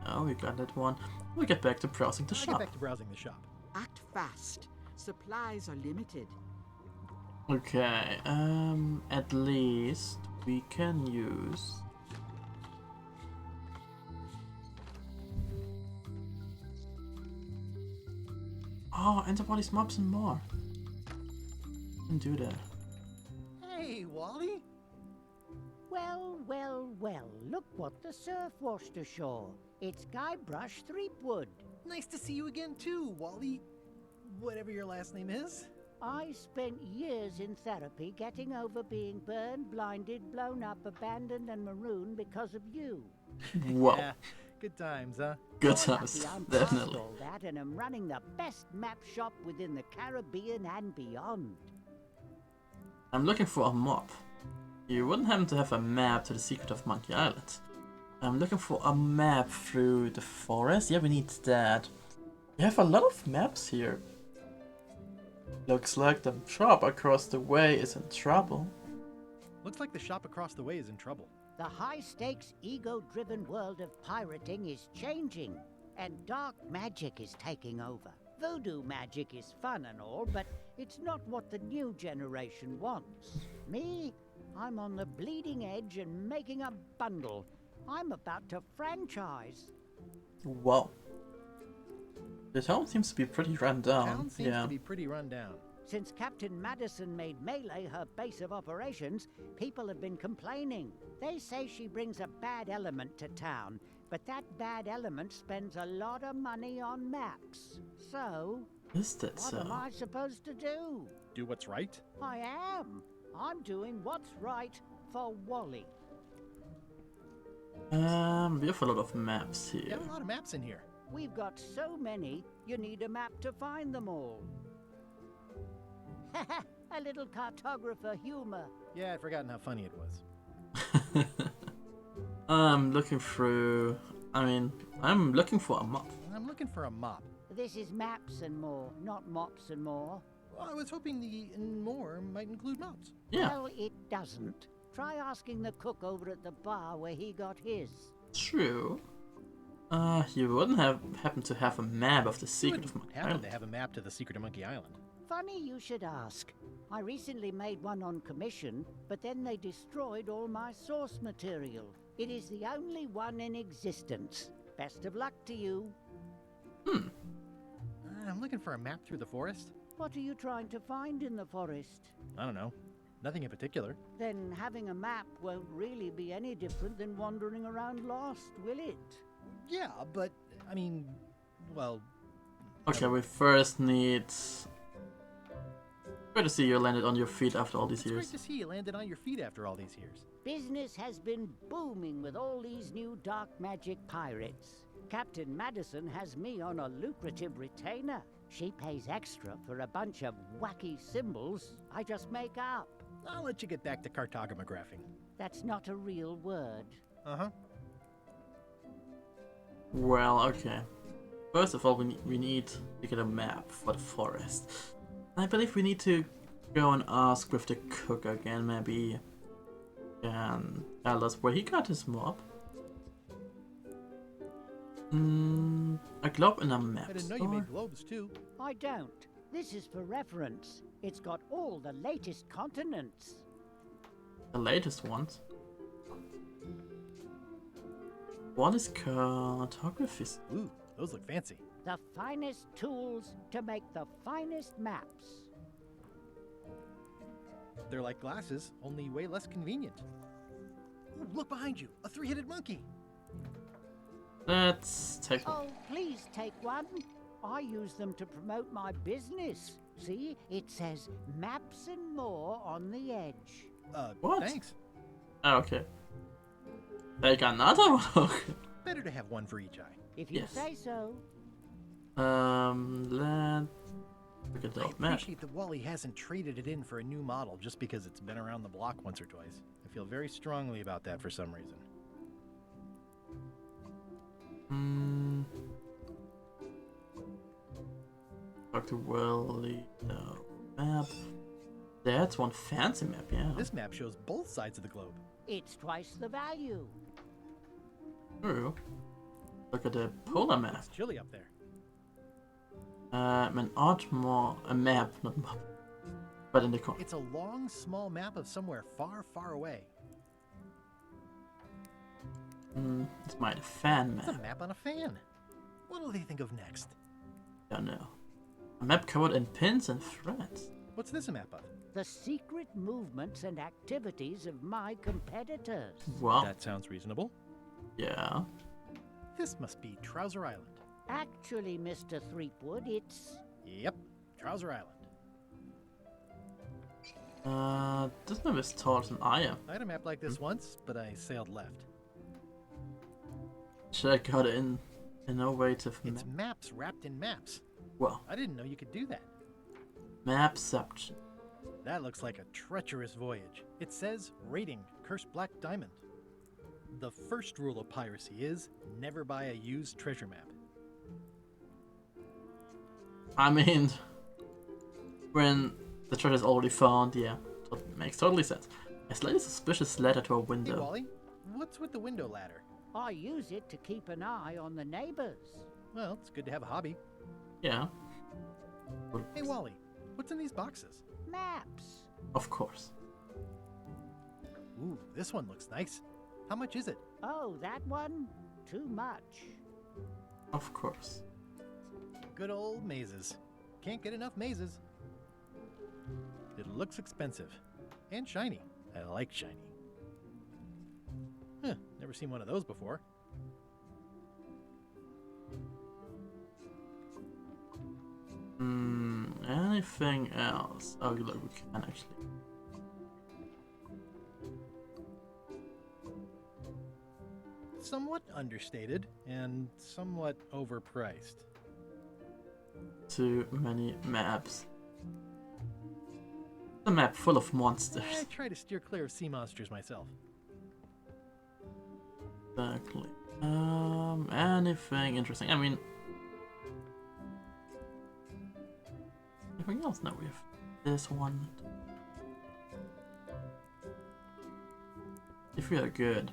No, we got that one. We'll get back to browsing the shop. Get back to browsing the shop. Act fast. Supplies are limited. Okay, at least we can use... Oh, antibodies, mobs, and more. Can do that. Hey, Wally. Well, well, well, look what the surf washed ashore. It's Guybrush Threepwood. Nice to see you again too, Wally. Whatever your last name is. I spent years in therapy getting over being burned, blinded, blown up, abandoned, and marooned because of you. Whoa. Yeah, good times, huh? Good times, I'm past definitely. all that, and I'm running the best map shop within the Caribbean and beyond. I'm looking for a mob. You wouldn't happen to have a map to the secret of Monkey Island. I'm looking for a map through the forest. Yeah, we need that. We have a lot of maps here. Looks like the shop across the way is in trouble. Looks like the shop across the way is in trouble. The high-stakes, ego-driven world of pirating is changing, and dark magic is taking over. Voodoo magic is fun and all, but it's not what the new generation wants. Me? I'm on the bleeding edge and making a bundle. I'm about to franchise. Wow. The town seems to be pretty run down. The town seems to be pretty run down. Since Captain Madison made Melee her base of operations, people have been complaining. They say she brings a bad element to town, but that bad element spends a lot of money on maps. So, Is that what so? am I supposed to do? Do what's right? I am. I'm doing what's right for Wally. We have a lot of maps You here. have a lot of maps in here. We've got so many, you need a map to find them all. A little cartographer humor. Yeah, I'd forgotten how funny it was. I'm looking through... I'm looking for a map. I'm looking for a mop. This is maps and more, not mops and more. Well, I was hoping the and more might include mops. Yeah. Well, it doesn't. Try asking the cook over at the bar where he got his. True. You wouldn't happen to have a map of the secret of Monkey Happen Island. to have a map to the secret of Monkey Island. Funny you should ask. I recently made one on commission, but then they destroyed all my source material. It is the only one in existence. Best of luck to you. I'm looking for a map through the forest. What are you trying to find in the forest? I don't know. Nothing in particular. Then having a map won't really be any different than wandering around lost, will it? Yeah, but, I mean, well... Okay, we first need... Good to see you landed on your feet after all these It's years. great to see you landed on your feet after all these years. Business has been booming with all these new dark magic pirates. Captain Madison has me on a lucrative retainer. She pays extra for a bunch of wacky symbols I just make up. I'll let you get back to cartographing. That's not a real word. Uh-huh. Well, okay. First of all, we need to get a map for the forest. I believe we need to go and ask with the cook again, maybe. And tell us where he got his mob. A globe and a map. I didn't know you made globes, too. I don't. This is for reference. It's got all the latest continents. The latest ones. What is cartography? Ooh, those look fancy. The finest tools to make the finest maps. They're like glasses, only way less convenient. Ooh, look behind you, a three-headed monkey. Let's take one. Oh, please take one. I use them to promote my business. See, it says maps and more on the edge. What? Thanks. Oh, okay. Take another one. Better to have one for each eye. If you Yes. say so. Let's look at the I old map. appreciate that Wally hasn't traded it in for a new model just because it's been around the block once or twice. I feel very strongly about that for some reason. Dr. Welly, no map. That's one fancy map, yeah. This map shows both sides of the globe. It's twice the value. True. Look at the polar map. It's chilly up there. An odd a map, not map. But in the corner. It's a long, small map of somewhere far, far away. It's my fan map. It's a map on a fan. What'll they think of next? Don't know. A map covered in pins and threads. What's this a map of? The secret movements and activities of my competitors. Wow. That sounds reasonable. Yeah. This must be Trouser Island. Actually, Mr. Threepwood, it's... Yep, Trouser Island. This map is taller than I am. I had a map like this once, but I sailed left. Check out innovative map. It's maps wrapped in maps. Well, I didn't know you could do that. Mapception. That looks like a treacherous voyage. It says, rating, Cursed Black Diamond. The first rule of piracy is, never buy a used treasure map. I mean, when the treasure is already found, yeah, that makes totally sense. A slightly suspicious ladder to a window. Hey, Wally, what's with the window ladder? I use it to keep an eye on the neighbors. Well, it's good to have a hobby. Yeah. Hey, Wally, what's in these boxes? Maps. Of course. Ooh, this one looks nice. How much is it? Oh, that one? Too much. Of course. Good old mazes. Can't get enough mazes. It looks expensive. And shiny. I like shiny. Huh, never seen one of those before. Anything else? Oh, look, we can actually. Somewhat understated and somewhat overpriced. Too many maps. A map full of monsters. I try to steer clear of sea monsters myself. Exactly. Anything interesting? I mean, anything else? No, we have this one. If we are good.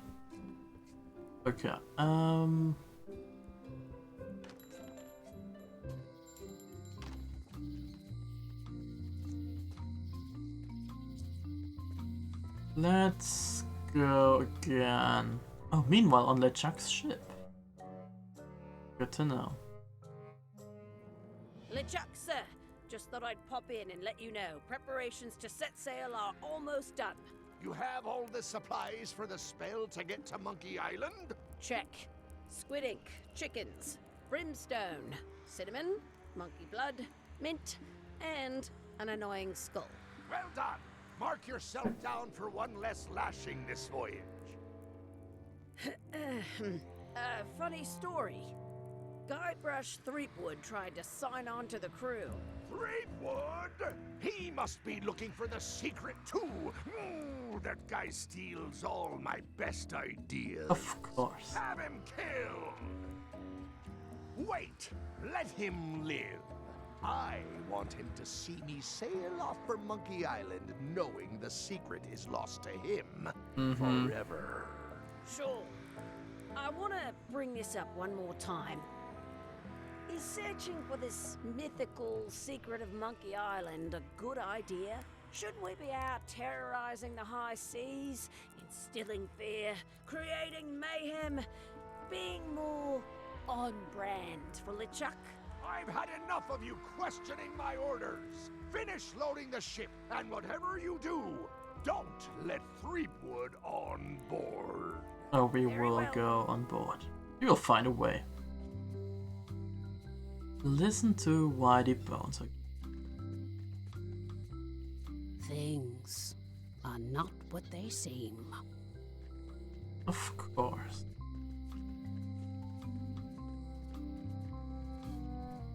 Okay. Let's go again. Oh, meanwhile, on LeChuck's ship. Good to know. LeChuck, sir. Just thought I'd pop in and let you know. Preparations to set sail are almost done. You have all the supplies for the spell to get to Monkey Island? Check. Squid ink, chickens, brimstone, cinnamon, monkey blood, mint, and an annoying skull. Well done. Mark yourself down for one less lashing this voyage. Funny story. Guybrush Threepwood tried to sign on to the crew. Threepwood? He must be looking for the secret too. That guy steals all my best ideas. Of course. Have him killed. Wait, let him live. I want him to see me sail off for Monkey Island knowing the secret is lost to him forever. Sure. I want to bring this up one more time. Is searching for this mythical secret of Monkey Island a good idea? Shouldn't we be out terrorizing the high seas, instilling fear, creating mayhem, being more on brand for LeChuck? I've had enough of you questioning my orders. Finish loading the ship, and whatever you do, don't let Threepwood on board. Oh, we will go on board. We will find a way. Listen to Whitey Bones. Things are not what they seem. Of course.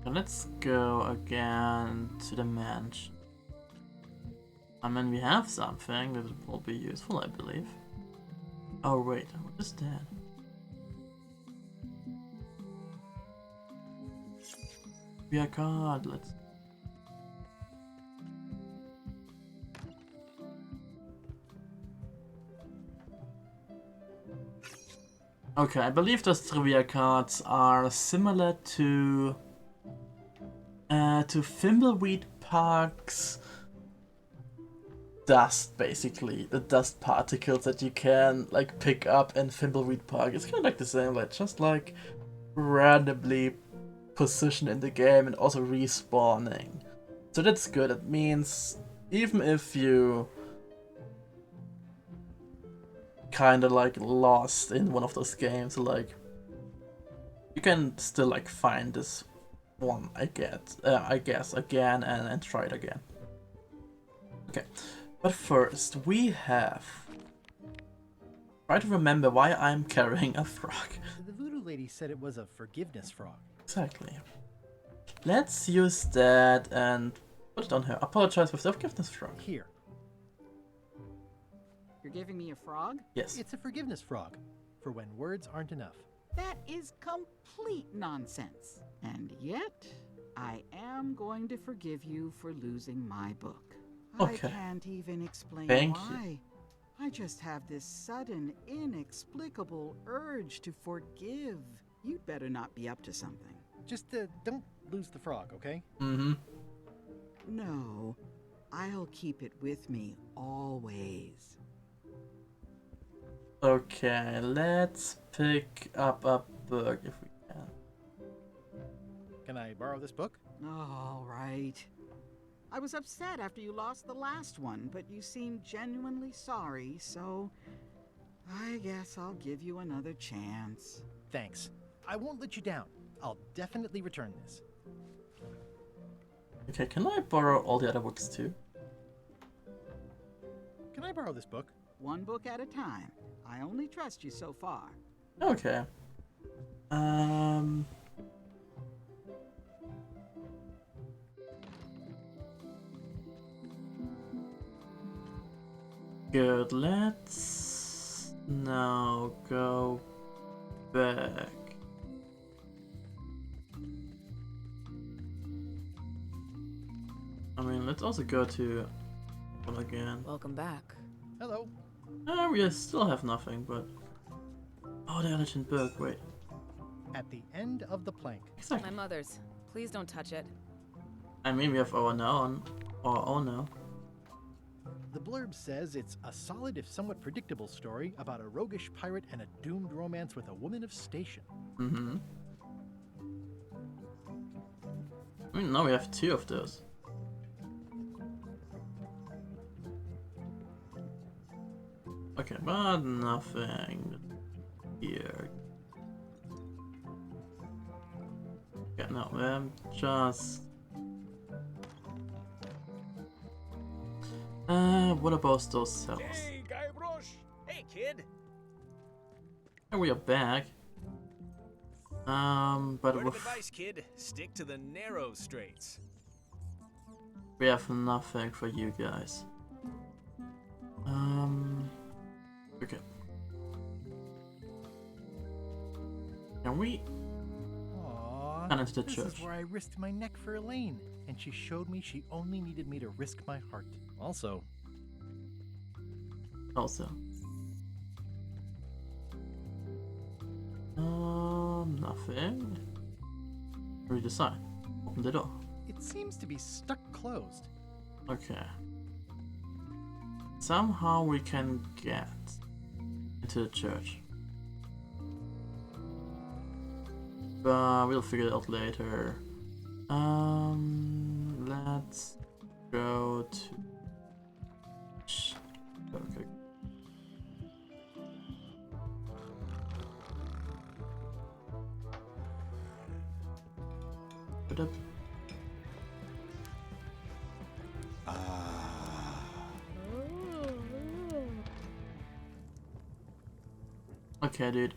So let's go again to the mansion. I mean, we have something that will be useful, I believe. Oh wait, what is that? trivia card. Let's. Okay, I believe those trivia cards are similar to Thimbleweed Park's dust, basically. The dust particles that you can like pick up in Thimbleweed Park. It's kind of like the same, like just like randomly positioned in the game and also respawning. So that's good. It means even if you kind of like lost in one of those games, like you can still like find this one, I guess again and try it again. Okay, but first we have. Try to remember why I'm carrying a frog. The voodoo lady said it was a forgiveness frog. Exactly. Let's use that and put it on her. Apologize with the forgiveness frog. Here. You're giving me a frog? Yes. It's a forgiveness frog, for when words aren't enough. That is complete nonsense. And yet, I am going to forgive you for losing my book. Okay. I can't even explain Thank why. you. I just have this sudden, inexplicable urge to forgive. You'd better not be up to something. Just don't lose the frog, okay? Mm-hmm. No, I'll keep it with me always. Okay, let's pick up a book if we can. Can I borrow this book? All right. I was upset after you lost the last one, but you seemed genuinely sorry, so I guess I'll give you another chance. Thanks. I won't let you down. I'll definitely return this. Okay, can I borrow all the other books too? Can I borrow this book? One book at a time. I only trust you so far. Okay. Good, let's now go back. I mean, let's also go to one again. Welcome back. Hello. We still have nothing, but... Oh, the legend book, wait. At the end of the plank. Exactly. My mother's. Please don't touch it. I mean, we have our now. The blurb says it's a solid if somewhat predictable story about a roguish pirate and a doomed romance with a woman of station. Mm-hmm. I mean, now we have 2 of those. Okay, but nothing here. Okay, no, just... what about those cells? Hey, Guybrush! Hey, kid! Oh, we are back. But Word of with... advice, kid. Stick to the narrow straights. We have nothing for you guys. Okay. Can we Aww, run into the this church? is where I risked my neck for Elaine, and she showed me she only needed me to risk my heart. Also. Nothing. Read the sign. Open the door. It seems to be stuck closed. Okay. Somehow we can get into the church. But we'll figure it out later. Let's go to... Okay. Put up. Okay, dude.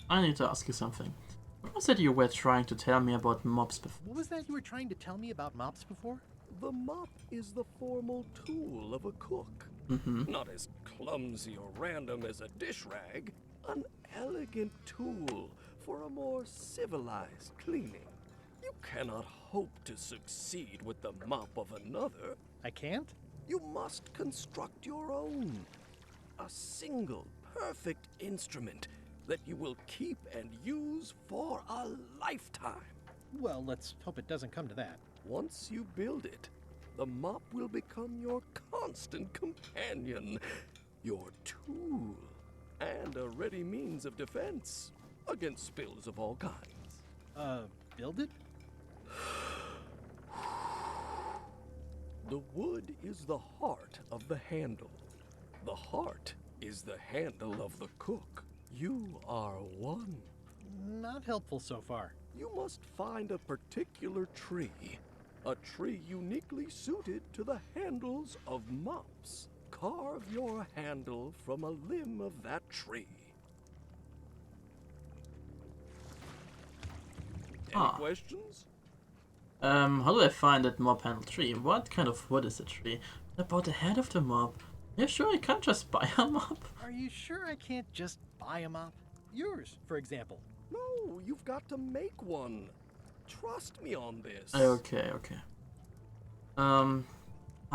I need to ask you something. What was it you were trying to tell me about mobs before? What was that you were trying to tell me about mops before? The mop is the formal tool of a cook. Mm-hmm. Not as clumsy or random as a dish rag. An elegant tool for a more civilized cleaning. You cannot hope to succeed with the mop of another. I can't? You must construct your own. A single, perfect instrument that you will keep and use for a lifetime. Well, let's hope it doesn't come to that. Once you build it, the mop will become your constant companion, your tool, and a ready means of defense against spills of all kinds. Build it? The wood is the heart of the handle. The heart is the handle of the cook. You are one. Not helpful so far. You must find a particular tree. A tree uniquely suited to the handles of mops. Carve your handle from a limb of that tree. Any questions? How do I find that mop handle tree? What kind of wood is the tree? About the head of the mop? Yeah, sure, I can't just buy a mop. Are you sure I can't just buy a mop? Yours, for example. No, you've got to make one. Trust me on this. Okay. How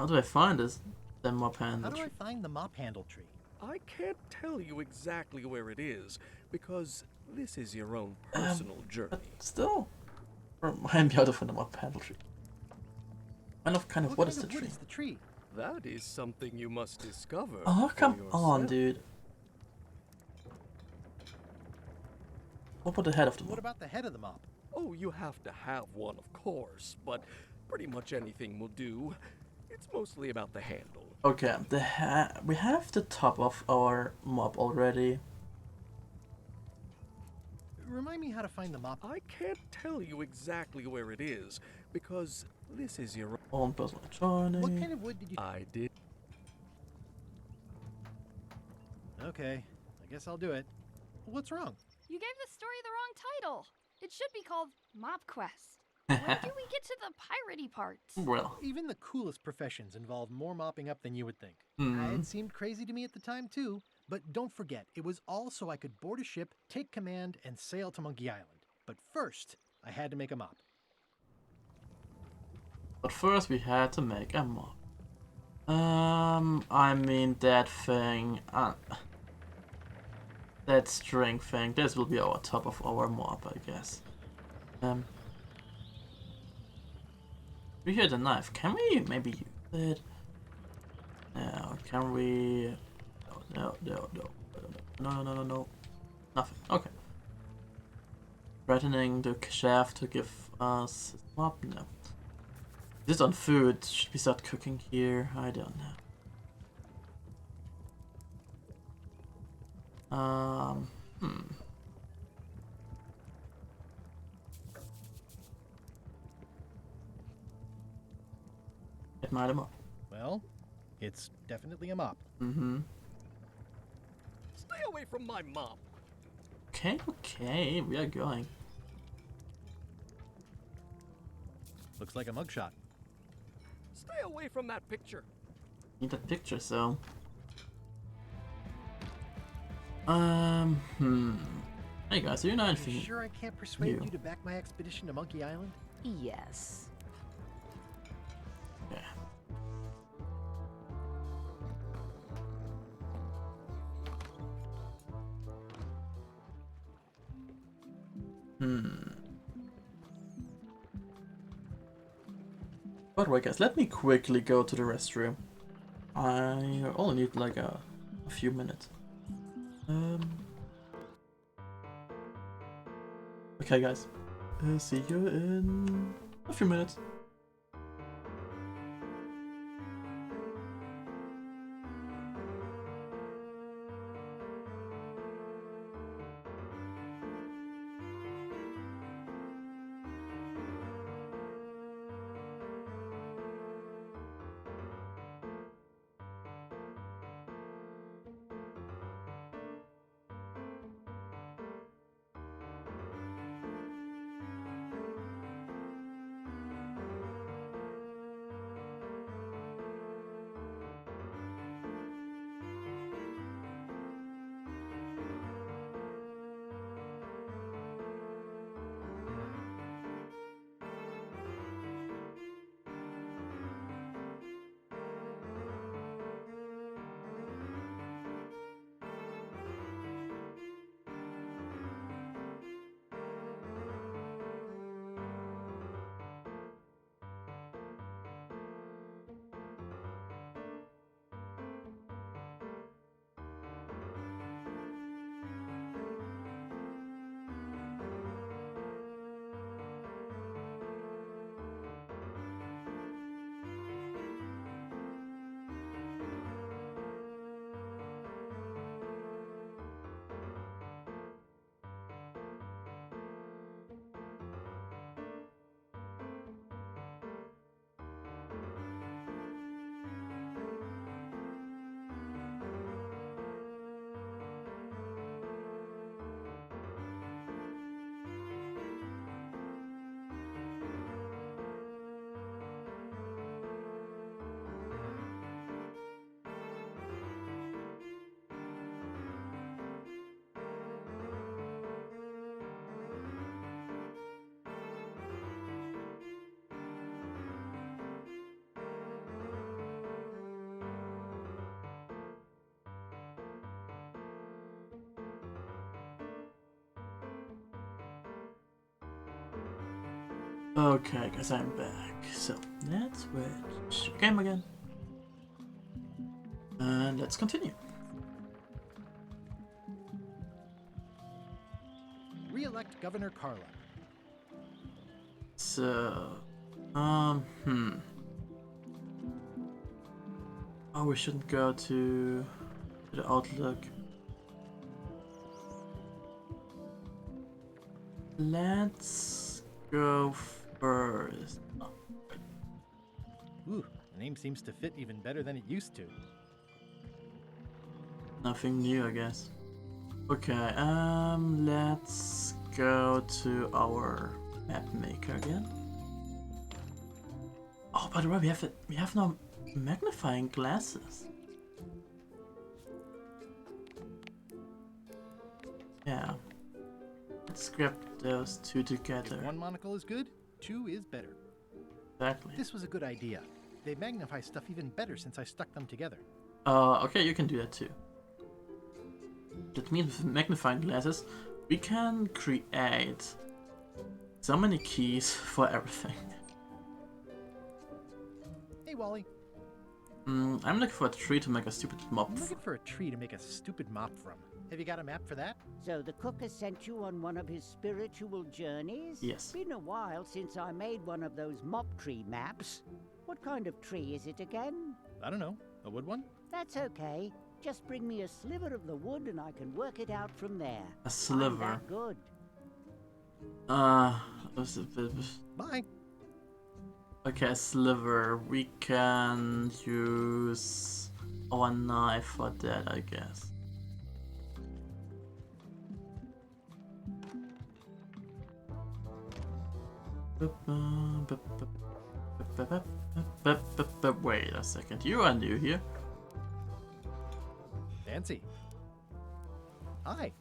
do I find the mop handle How do tree? I find the mop handle tree? I can't tell you exactly where it is, because this is your own personal journey. But still, remind me how to find the mop handle tree. Kind of what is the tree? What is the tree? That is something you must discover. Oh, for come on, yourself. dude. What about the head of the What mop? about the head of the mop? Oh, you have to have one, of course, but pretty much anything will do. It's mostly about the handle. Okay, we have the top of our mop already. Remind me how to find the mop. I can't tell you exactly where it is, because this is your own personal electronic. What kind of wood did you... I did. Okay, I guess I'll do it. What's wrong? You gave the story the wrong title. It should be called Mop Quest. When do we get to the piratey parts? Well. Even the coolest professions involve more mopping up than you would think. Mhm. It seemed crazy to me at the time, too. But don't forget, it was all so I could board a ship, take command, and sail to Monkey Island. But first, I had to make a mop. But first we had to make a mop. I mean that thing, that string thing, this will be our top of our mop, I guess. We hear the knife, can we maybe use it? No, can we? No. Nothing, okay. Threatening the chef to give us his mop? No. This on food. Should we start cooking here? I don't know. It might have. Well, it's definitely a mop. Mm-hmm. Stay away from my mop. Okay, we are going. Looks like a mugshot. Stay away from that picture. Need that picture, so. Hey guys, do you know anything? You sure I can't persuade new? you to back my expedition to Monkey Island? Yes. Yeah. By the way, guys, let me quickly go to the restroom. I only need like a few minutes. Okay, guys. See you in a few minutes. Okay, guys, I'm back. So, let's switch game again. And let's continue. Re-elect Governor Carla. So, Oh, we shouldn't go to the Outlook. Let's go first. Oh, Ooh, the name seems to fit even better than it used to. nothing new, I guess. Okay, let's go to our map maker again. Oh, by the way, we have no magnifying glasses. Yeah. Let's grab those two together. If one monocle is good, two is better. Exactly. This was a good idea. They magnify stuff even better since I stuck them together. Okay, you can do that too. That means with magnifying glasses, we can create so many keys for everything. Hey, Wally. I'm looking for a tree to make a stupid mop. I'm looking for a tree to make a stupid mop from. Have you got a map for that? So the cook has sent you on one of his spiritual journeys? Yes. Been a while since I made one of those mop tree maps. What kind of tree is it again? I don't know. A wood one? That's okay. Just bring me a sliver of the wood and I can work it out from there. A sliver. I'm that good. Bye. Okay, a sliver. We can use our knife for that, I guess. Wait a second, you are new here. Fancy. Hi.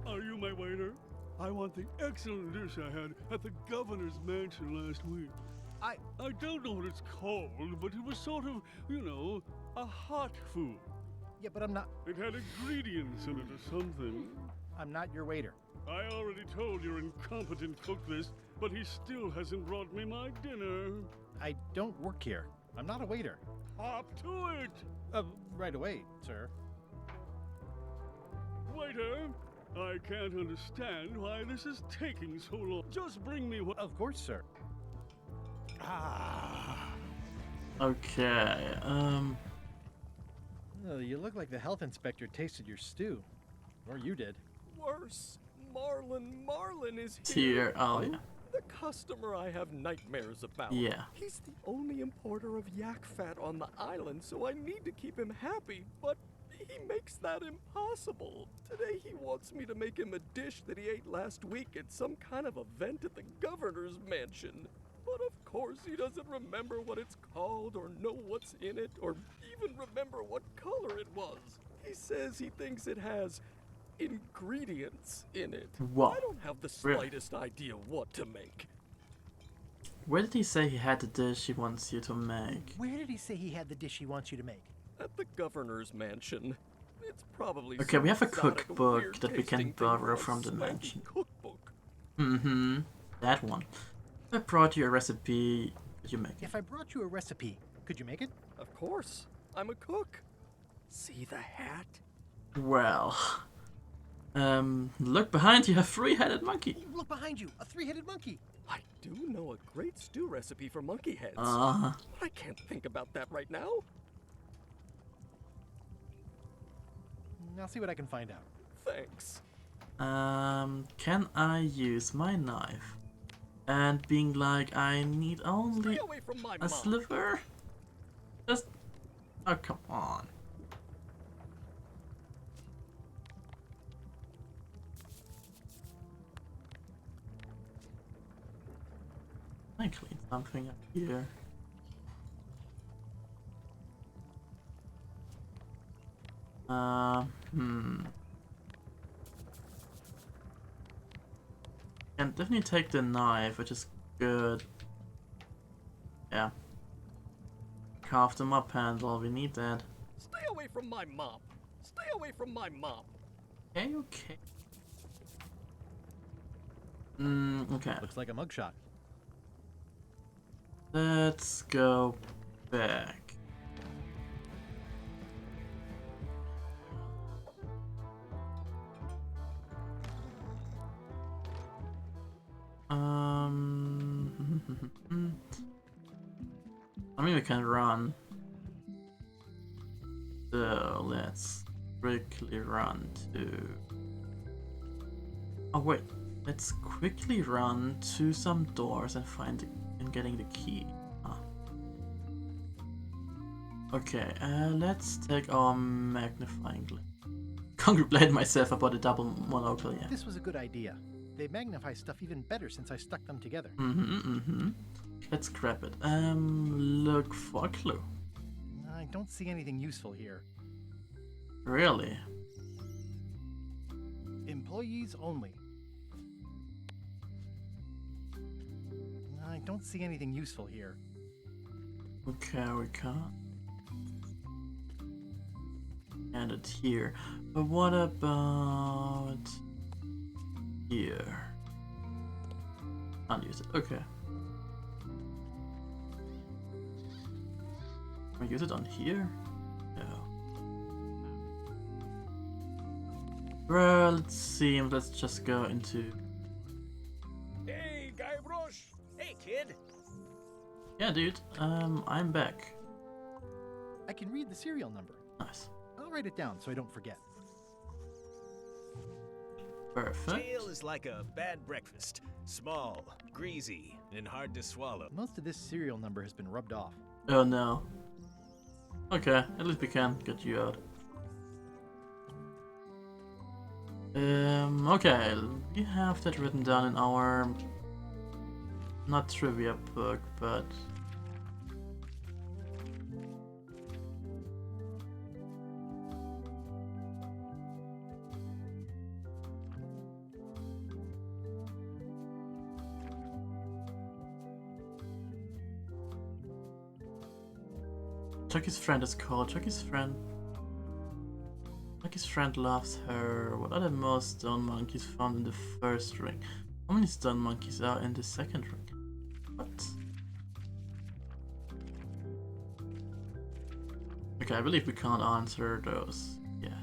Are you my waiter? I want the excellent dish I had at the governor's mansion last week. I don't know what it's called, but it was sort of, you know, a hot food. Yeah, but I'm not... It had ingredients in it or something. I'm not your waiter. I already told your incompetent cook this, but he still hasn't brought me my dinner. I don't work here. I'm not a waiter. Hop to it! Right away, sir. Waiter, I can't understand why this is taking so long. Just bring me what... Of course, sir. Okay, Oh, you look like the health inspector tasted your stew. Or you did. Worse. Marlin is here. Oh, yeah. The customer I have nightmares about. Yeah. He's the only importer of yak fat on the island, so I need to keep him happy, but he makes that impossible. Today he wants me to make him a dish that he ate last week at some kind of event at the governor's mansion. But of course he doesn't remember what it's called or know what's in it or even remember what color it was. He says he thinks it has ingredients in it. What? I don't have the slightest idea what to make. Where did he say he had the dish he wants you to make? Where did he say he had the dish he wants you to make? At the governor's mansion. It's probably Okay, we have a exotic, cookbook weird that we can tasting borrow thing from the swanky mansion. Cookbook. Mm-hmm. That one. If I brought you a recipe, could you make it? If I brought you a recipe, could you make it? Of course. I'm a cook. See the hat? Well... look behind you, a three-headed monkey. Look behind you, a three-headed monkey. I do know a great stew recipe for monkey heads. Uh-huh. I can't think about that right now. I'll see what I can find out. Thanks. Can I use my knife? And being like, I need only Stay away from my a mom. sliver? Just... Oh, come on. I clean something up here. Can definitely take the knife, which is good. Yeah. Carve them up handle, we need that. Stay away from my mom. Stay away from my mom. Okay, okay. Okay. Looks like a mugshot. Let's go back. I mean, we can run. So let's quickly run to. Oh wait, let's quickly run to some doors and getting the key. Ah. Okay, let's take our magnifying glass. Congratulate myself about the double monocle, yeah. This was a good idea. They magnify stuff even better since I stuck them together. Let's grab it. Look for a clue. I don't see anything useful here. Really? Employees only. I don't see anything useful here. Okay, we can't. And it here. But what about here? Can't use it. Okay. Can I use it on here? No. Well, it seems let's just go into. Hey, Guybrush! Hey, kid! Yeah, dude. I'm back. I can read the serial number. Nice. I'll write it down so I don't forget. Perfect. Jail is like a bad breakfast. Small, greasy, and hard to swallow. Most of this serial number has been rubbed off. Oh no. Okay, at least we can get you out. Okay, we have that written down in our not trivia book, but Chucky's friend is called Chucky's friend. Chucky's friend loves her. What are the most stone monkeys found in the first ring? How many stone monkeys are in the second ring? What? Okay, I believe we can't answer those. Yeah.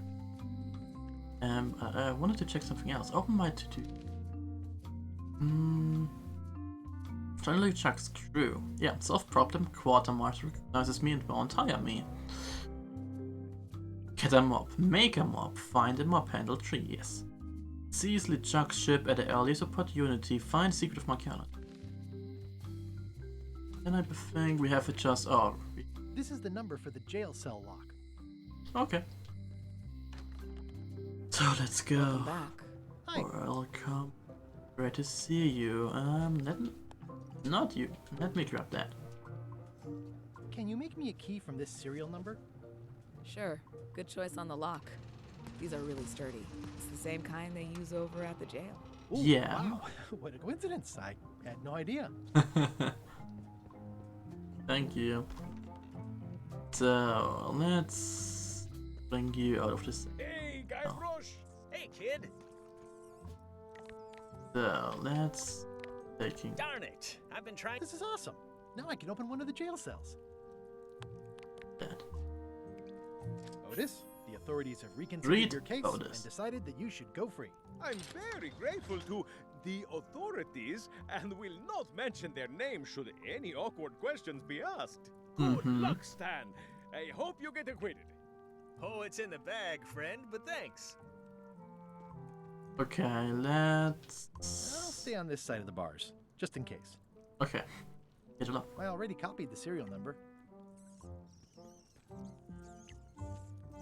I wanted to check something else. Open my to-do. Finally, Chuck's crew. Yeah, solve problem. Quartermaster recognizes me and won't hire me. Get a mob. Make a mob. Find a mob. Handle 3. Yes. Seize Chuck's ship at the earliest opportunity. Find secret of Monkey Island. Then I think we have to just. Oh. This is the number for the jail cell lock. Okay. So let's go. Welcome back. Hi. Welcome. Great to see you. Not you. Let me grab that. Can you make me a key from this serial number? Sure. Good choice on the lock. These are really sturdy. It's the same kind they use over at the jail. Ooh, yeah. Wow. What a coincidence. I had no idea. Thank you. So, let's bring you out of this. Hey, Guybrush! Hey, kid! So, let's taking. Darn it! I've been trying. This is awesome. Now I can open one of the jail cells. That. Otis, the authorities have reconsidered your case Otis. and decided that you should go free. I'm very grateful to the authorities and will not mention their name should any awkward questions be asked. Good luck, Stan. I hope you get acquitted. Oh, it's in the bag, friend, but thanks. Okay, let's. I'll stay on this side of the bars, just in case. Okay. Get it up. I already copied the serial number.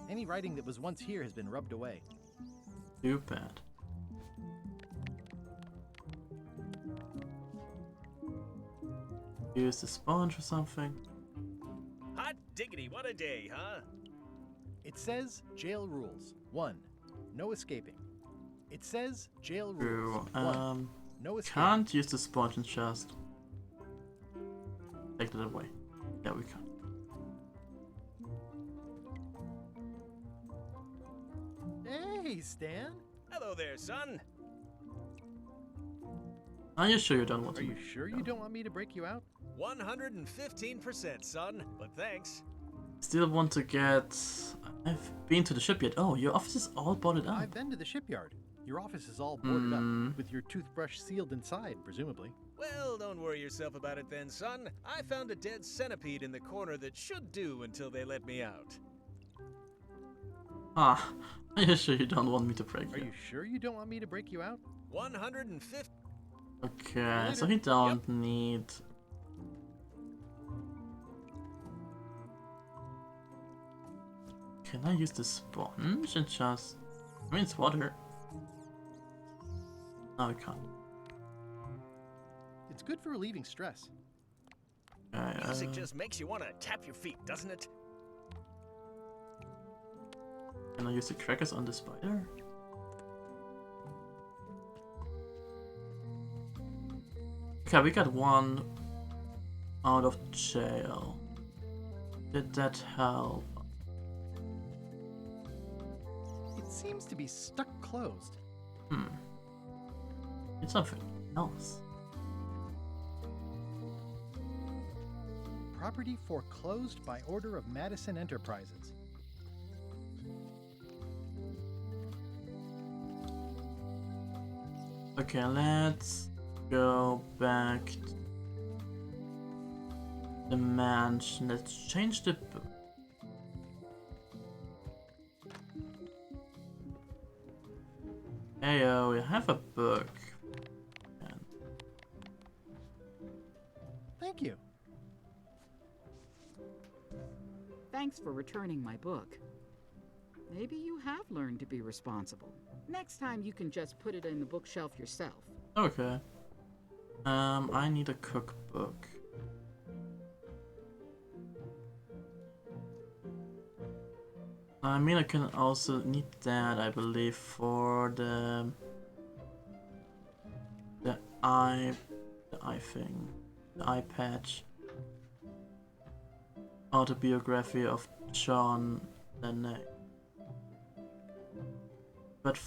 Any writing that was once here has been rubbed away. Too bad. Use the sponge or something. Hot diggity, what a day, huh? It says jail rules. 1. No escaping. It says jail True. rules. 1. No escaping. Can't use the sponge and just take that away. Yeah, we can. Hey, Stan. Hello there, son. Are you sure you don't want to? Are you sure you don't want me to break you out? 115%, son. But thanks. Still want to get... I've been to the shipyard. Oh, your office is all boarded up. I've been to the shipyard. Your office is all boarded up, with your toothbrush sealed inside, presumably. Well, don't worry yourself about it then, son. I found a dead centipede in the corner that should do until they let me out. Ah, are you sure you don't want me to break Are you? you sure you don't want me to break you out? 150. Okay, so he don't need... Can I use the sponge and just... I mean, it's water. No, I can't. It's good for relieving stress. Music just makes you want to tap your feet, doesn't it? Can I use the crackers on the spider? Okay, we got one out of jail. Did that help? It seems to be stuck closed. It's something else. Property foreclosed by order of Madison Enterprises. Okay, let's go back to the mansion. Let's change the book. Heyo, we have a book. Thank you. Thanks for returning my book. Maybe you have learned to be responsible. Next time you can just put it in the bookshelf yourself. Okay. I need a cookbook. I mean, I can also need that, I believe, for the eye thing, the eye patch. Autobiography of John Lennon. But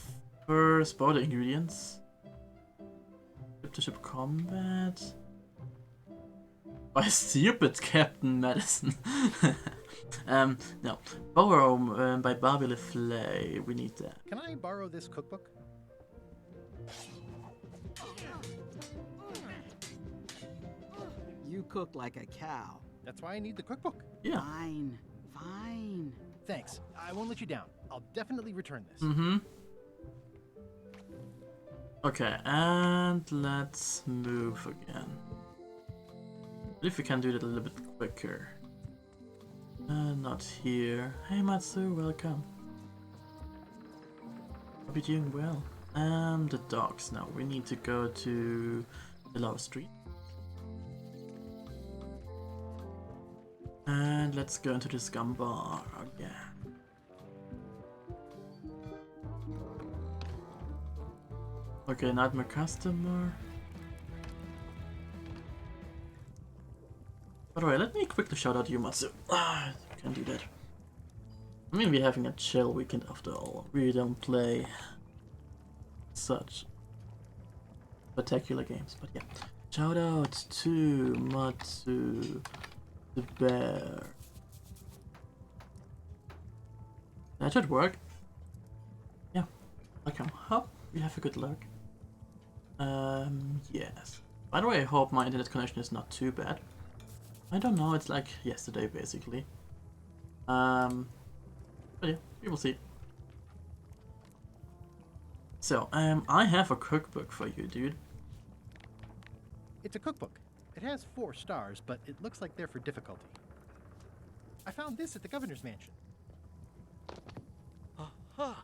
first, both the ingredients. Ship-to-ship combat. By stupid Captain Madison. No. Borrow by Barbie LeFlay. We need that. Can I borrow this cookbook? You cook like a cow. That's why I need the cookbook. Yeah. Fine, fine. Thanks. I won't let you down. I'll definitely return this. Okay, and let's move again. If we can do that a little bit quicker. Not here. Hey Matsu, welcome. Hope you're doing well. The dogs now. We need to go to the lower street. And let's go into the scum bar again. Okay, nightmare customer. By the way, let me quickly shout out Yumatsu. Can't do that. I mean, we're having a chill weekend after all. We don't play such spectacular games, but yeah. Shout out to Matsu the bear. That should work. Yeah. Welcome. Hope you have a good luck. Yes. By the way, I hope my internet connection is not too bad. I don't know, it's like yesterday basically. But yeah, we will see. So, I have a cookbook for you, dude. It's a cookbook. It has 4 stars, but it looks like they're for difficulty. I found this at the governor's mansion. Aha!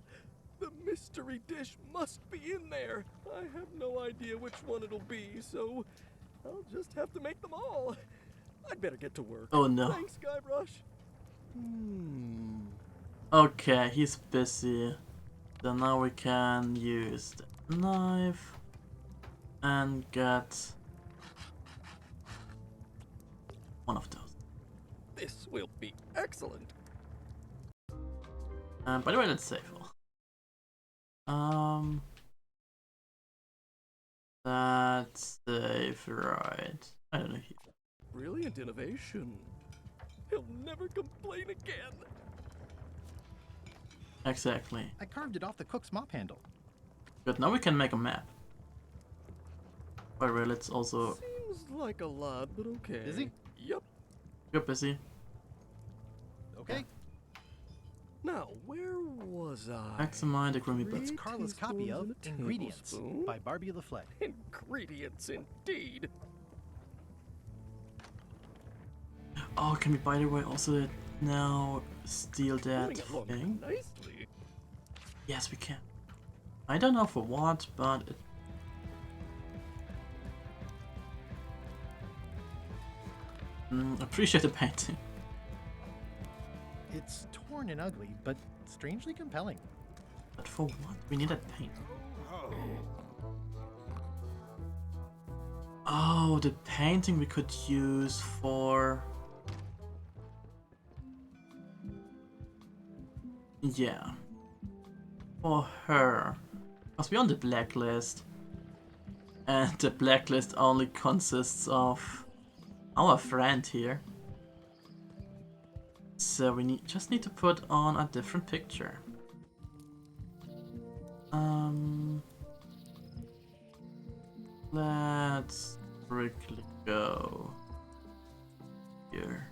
The mystery dish must be in there. I have no idea which one it'll be, so I'll just have to make them all. I'd better get to work. Oh no. Thanks, Guybrush. Okay, he's busy. So now we can use the knife and get one of those. This will be excellent. By the way, let's save. That's safe, right? I don't know. Brilliant innovation. He'll never complain again. Exactly. I carved it off the cook's mop handle. Good, now we can make a map. By the way, let's also... Seems like a lot, but okay. Busy? Yep. You're busy. Okay. Now, where was I? Maximize the creamy It's bits. Carla's copy of Ingredients tablespoon. by Barbie LaFleur. Ingredients, indeed. Oh, can we, by the way, also now steal that Moving along thing? nicely. Yes, we can. I don't know for what, but... appreciate the painting. It's torn and ugly, but strangely compelling. But for what? We need that paint. Oh, the painting we could use for... Yeah. For her. Because we're on the blacklist. And the blacklist only consists of our friend here. So we just need to put on a different picture. Let's quickly go here.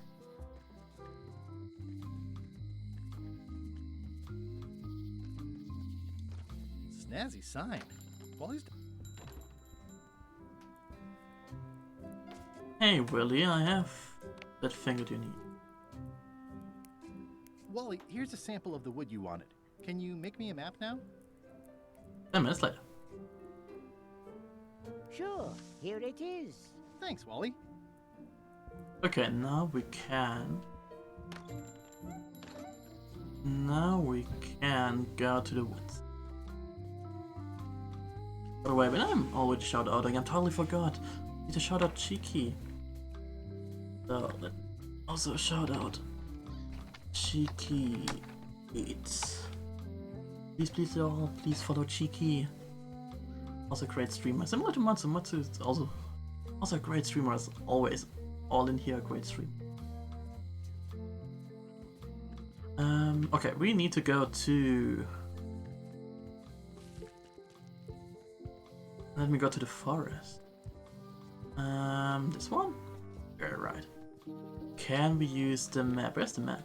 Snazzy sign. Wally's. Hey Willie, I have that thing that you need. Wally, here's a sample of the wood you wanted. Can you make me a map now? 10 minutes later. Sure, here it is. Thanks, Wally. Okay, now we can. Now we can go to the woods. By the way, when I'm already shout outing, I totally forgot. I need to shout out Cheeky. So let me also shout out Cheeky Eats. Please all, please follow Cheeky. Also a great streamer. Similar to Matsu. Matsu is also a great streamer as always. All in here, great stream. Okay, we need to go to... Let me go to the forest. This one? Yeah, right. Can we use the map? Where's the map?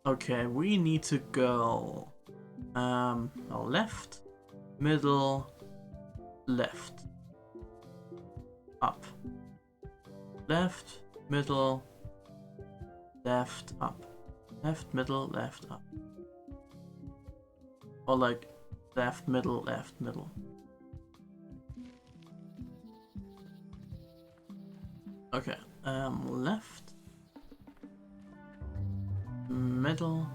Okay, we need to go left, middle, left, up, left, middle, left, up, left, middle, left, up, or like left, middle, left, middle. Okay, left, middle,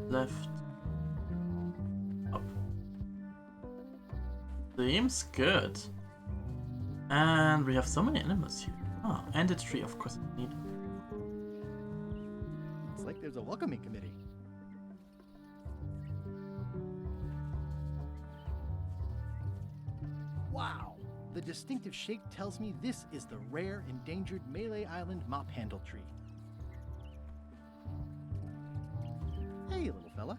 left, up. Seems good. And we have so many animals here. Oh, and a tree, of course, we need. It's like there's a welcoming committee. Wow! The distinctive shape tells me this is the rare endangered Malay Island mop handle tree. Hey, little fella.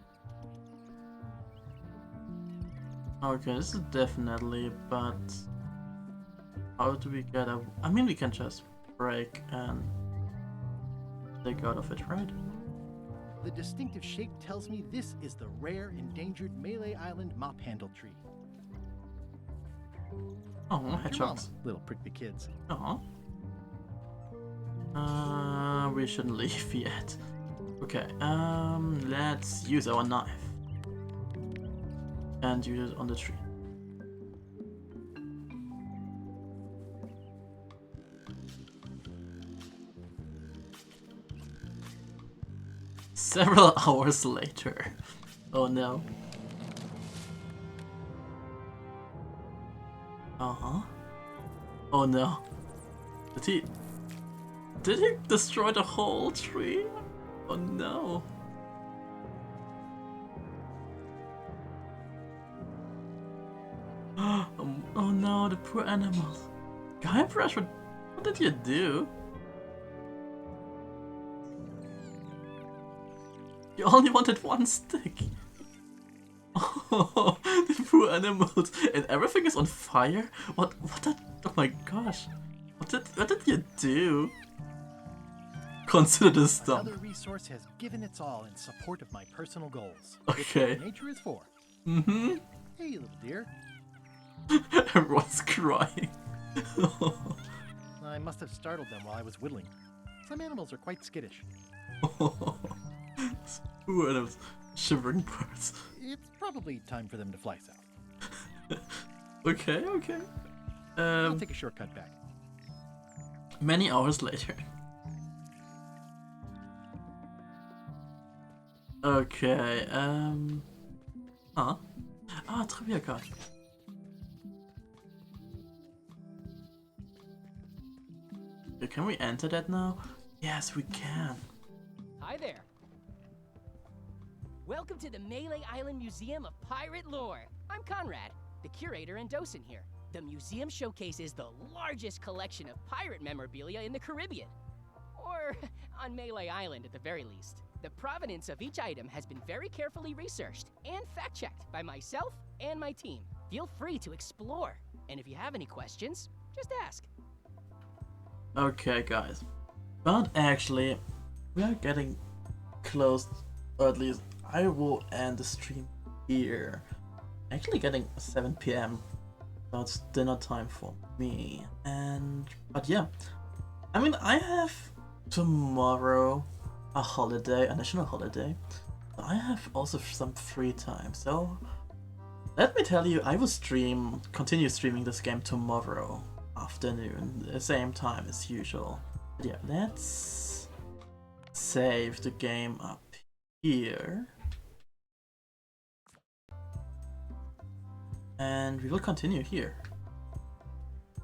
Okay, this is definitely, but how do we get a... I mean, we can just break and take out of it, right? The distinctive shape tells me this is the rare endangered Malay Island mop handle tree. Oh, hedgehogs. Little prickly kids. Oh. We shouldn't leave yet. Okay, let's use our knife. And use it on the tree. Several hours later. Oh no. Uh-huh. Oh no. Did he destroy the whole tree? Oh no. Oh, the poor animals. Guybrush, what did you do? You only wanted one stick. Oh, the poor animals. And everything is on fire? What oh my gosh. What did you do? Consider this stump. Another resource has given its all in support of my personal goals. Okay. It's what nature is for. Mm-hmm. Hey, little dear. Everyone's crying. I must have startled them while I was whittling. Some animals are quite skittish. Poor animals. Shivering birds. It's probably time for them to fly south. Okay. I'll take a shortcut back. Many hours later. Okay, Huh? Ah, trivia card. Can we enter that now? Yes, we can. Hi there. Welcome to the Melee Island Museum of Pirate Lore. I'm Conrad, the curator and docent here. The museum showcases the largest collection of pirate memorabilia in the Caribbean. Or on Melee Island at the very least. The provenance of each item has been very carefully researched and fact-checked by myself and my team. Feel free to explore. And if you have any questions, just ask. Okay, guys. But actually, we are getting close, or at least I will end the stream here. Actually getting 7 PM. That's dinner time for me. But yeah. I mean, I have tomorrow a holiday, a national holiday. I have also some free time, so let me tell you, I will continue streaming this game tomorrow afternoon, the same time as usual. But yeah, let's save the game up here. And we will continue here.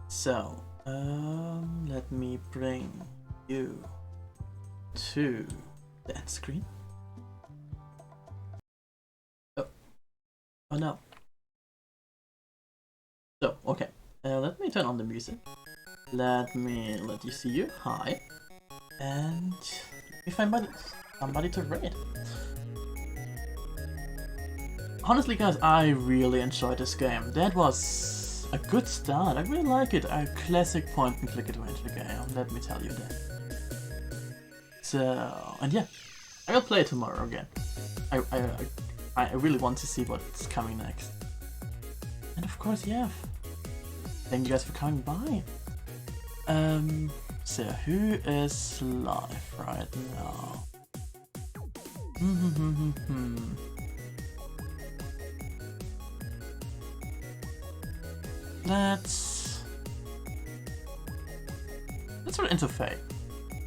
So, let me bring you to the end screen. Oh no. So, okay. Let me turn on the music. Let you see you. Hi. And let me find somebody to raid. Honestly, guys, I really enjoyed this game. That was a good start. I really like it. A classic point-and-click adventure game. Let me tell you that. So, and yeah, I will play it tomorrow again. I really want to see what's coming next. And of course, yeah. Thank you guys for coming by. So who is live right now? Let's run into Faye.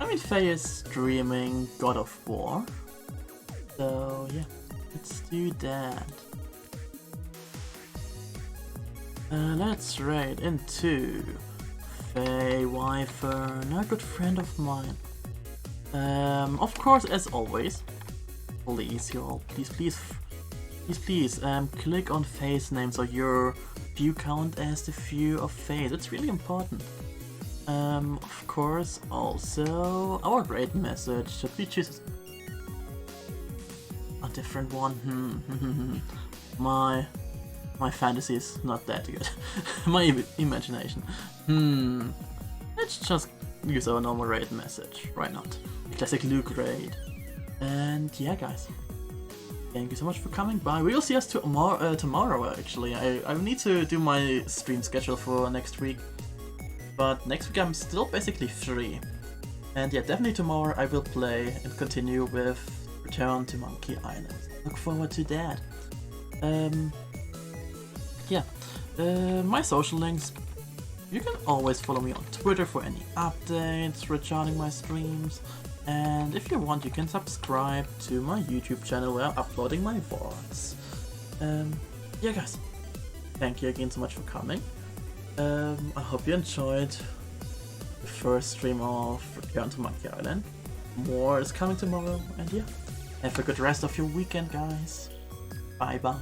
I mean, Faye is streaming God of War. So yeah, let's do that. Let's raid into Faye Wyvern, a good friend of mine. Of course, as always, please, y'all, please, click on Faye's name so your view count as the view of Faye. That's really important. Of course, also our raid message. Should we choose a different one? My fantasy is not that good. My imagination. Let's just use our normal raid message. Why not? Classic Luke raid. And yeah, guys. Thank you so much for coming by. We will see us tomorrow, actually. I need to do my stream schedule for next week. But next week I'm still basically free. And yeah, definitely tomorrow I will play and continue with Return to Monkey Island. Look forward to that. Yeah, my social links. You can always follow me on Twitter for any updates regarding my streams. And if you want, you can subscribe to my YouTube channel where I'm uploading my VODs. Yeah, guys. Thank you again so much for coming. I hope you enjoyed the first stream of Return to Monkey Island. More is coming tomorrow, and yeah. Have a good rest of your weekend, guys. Bye bye.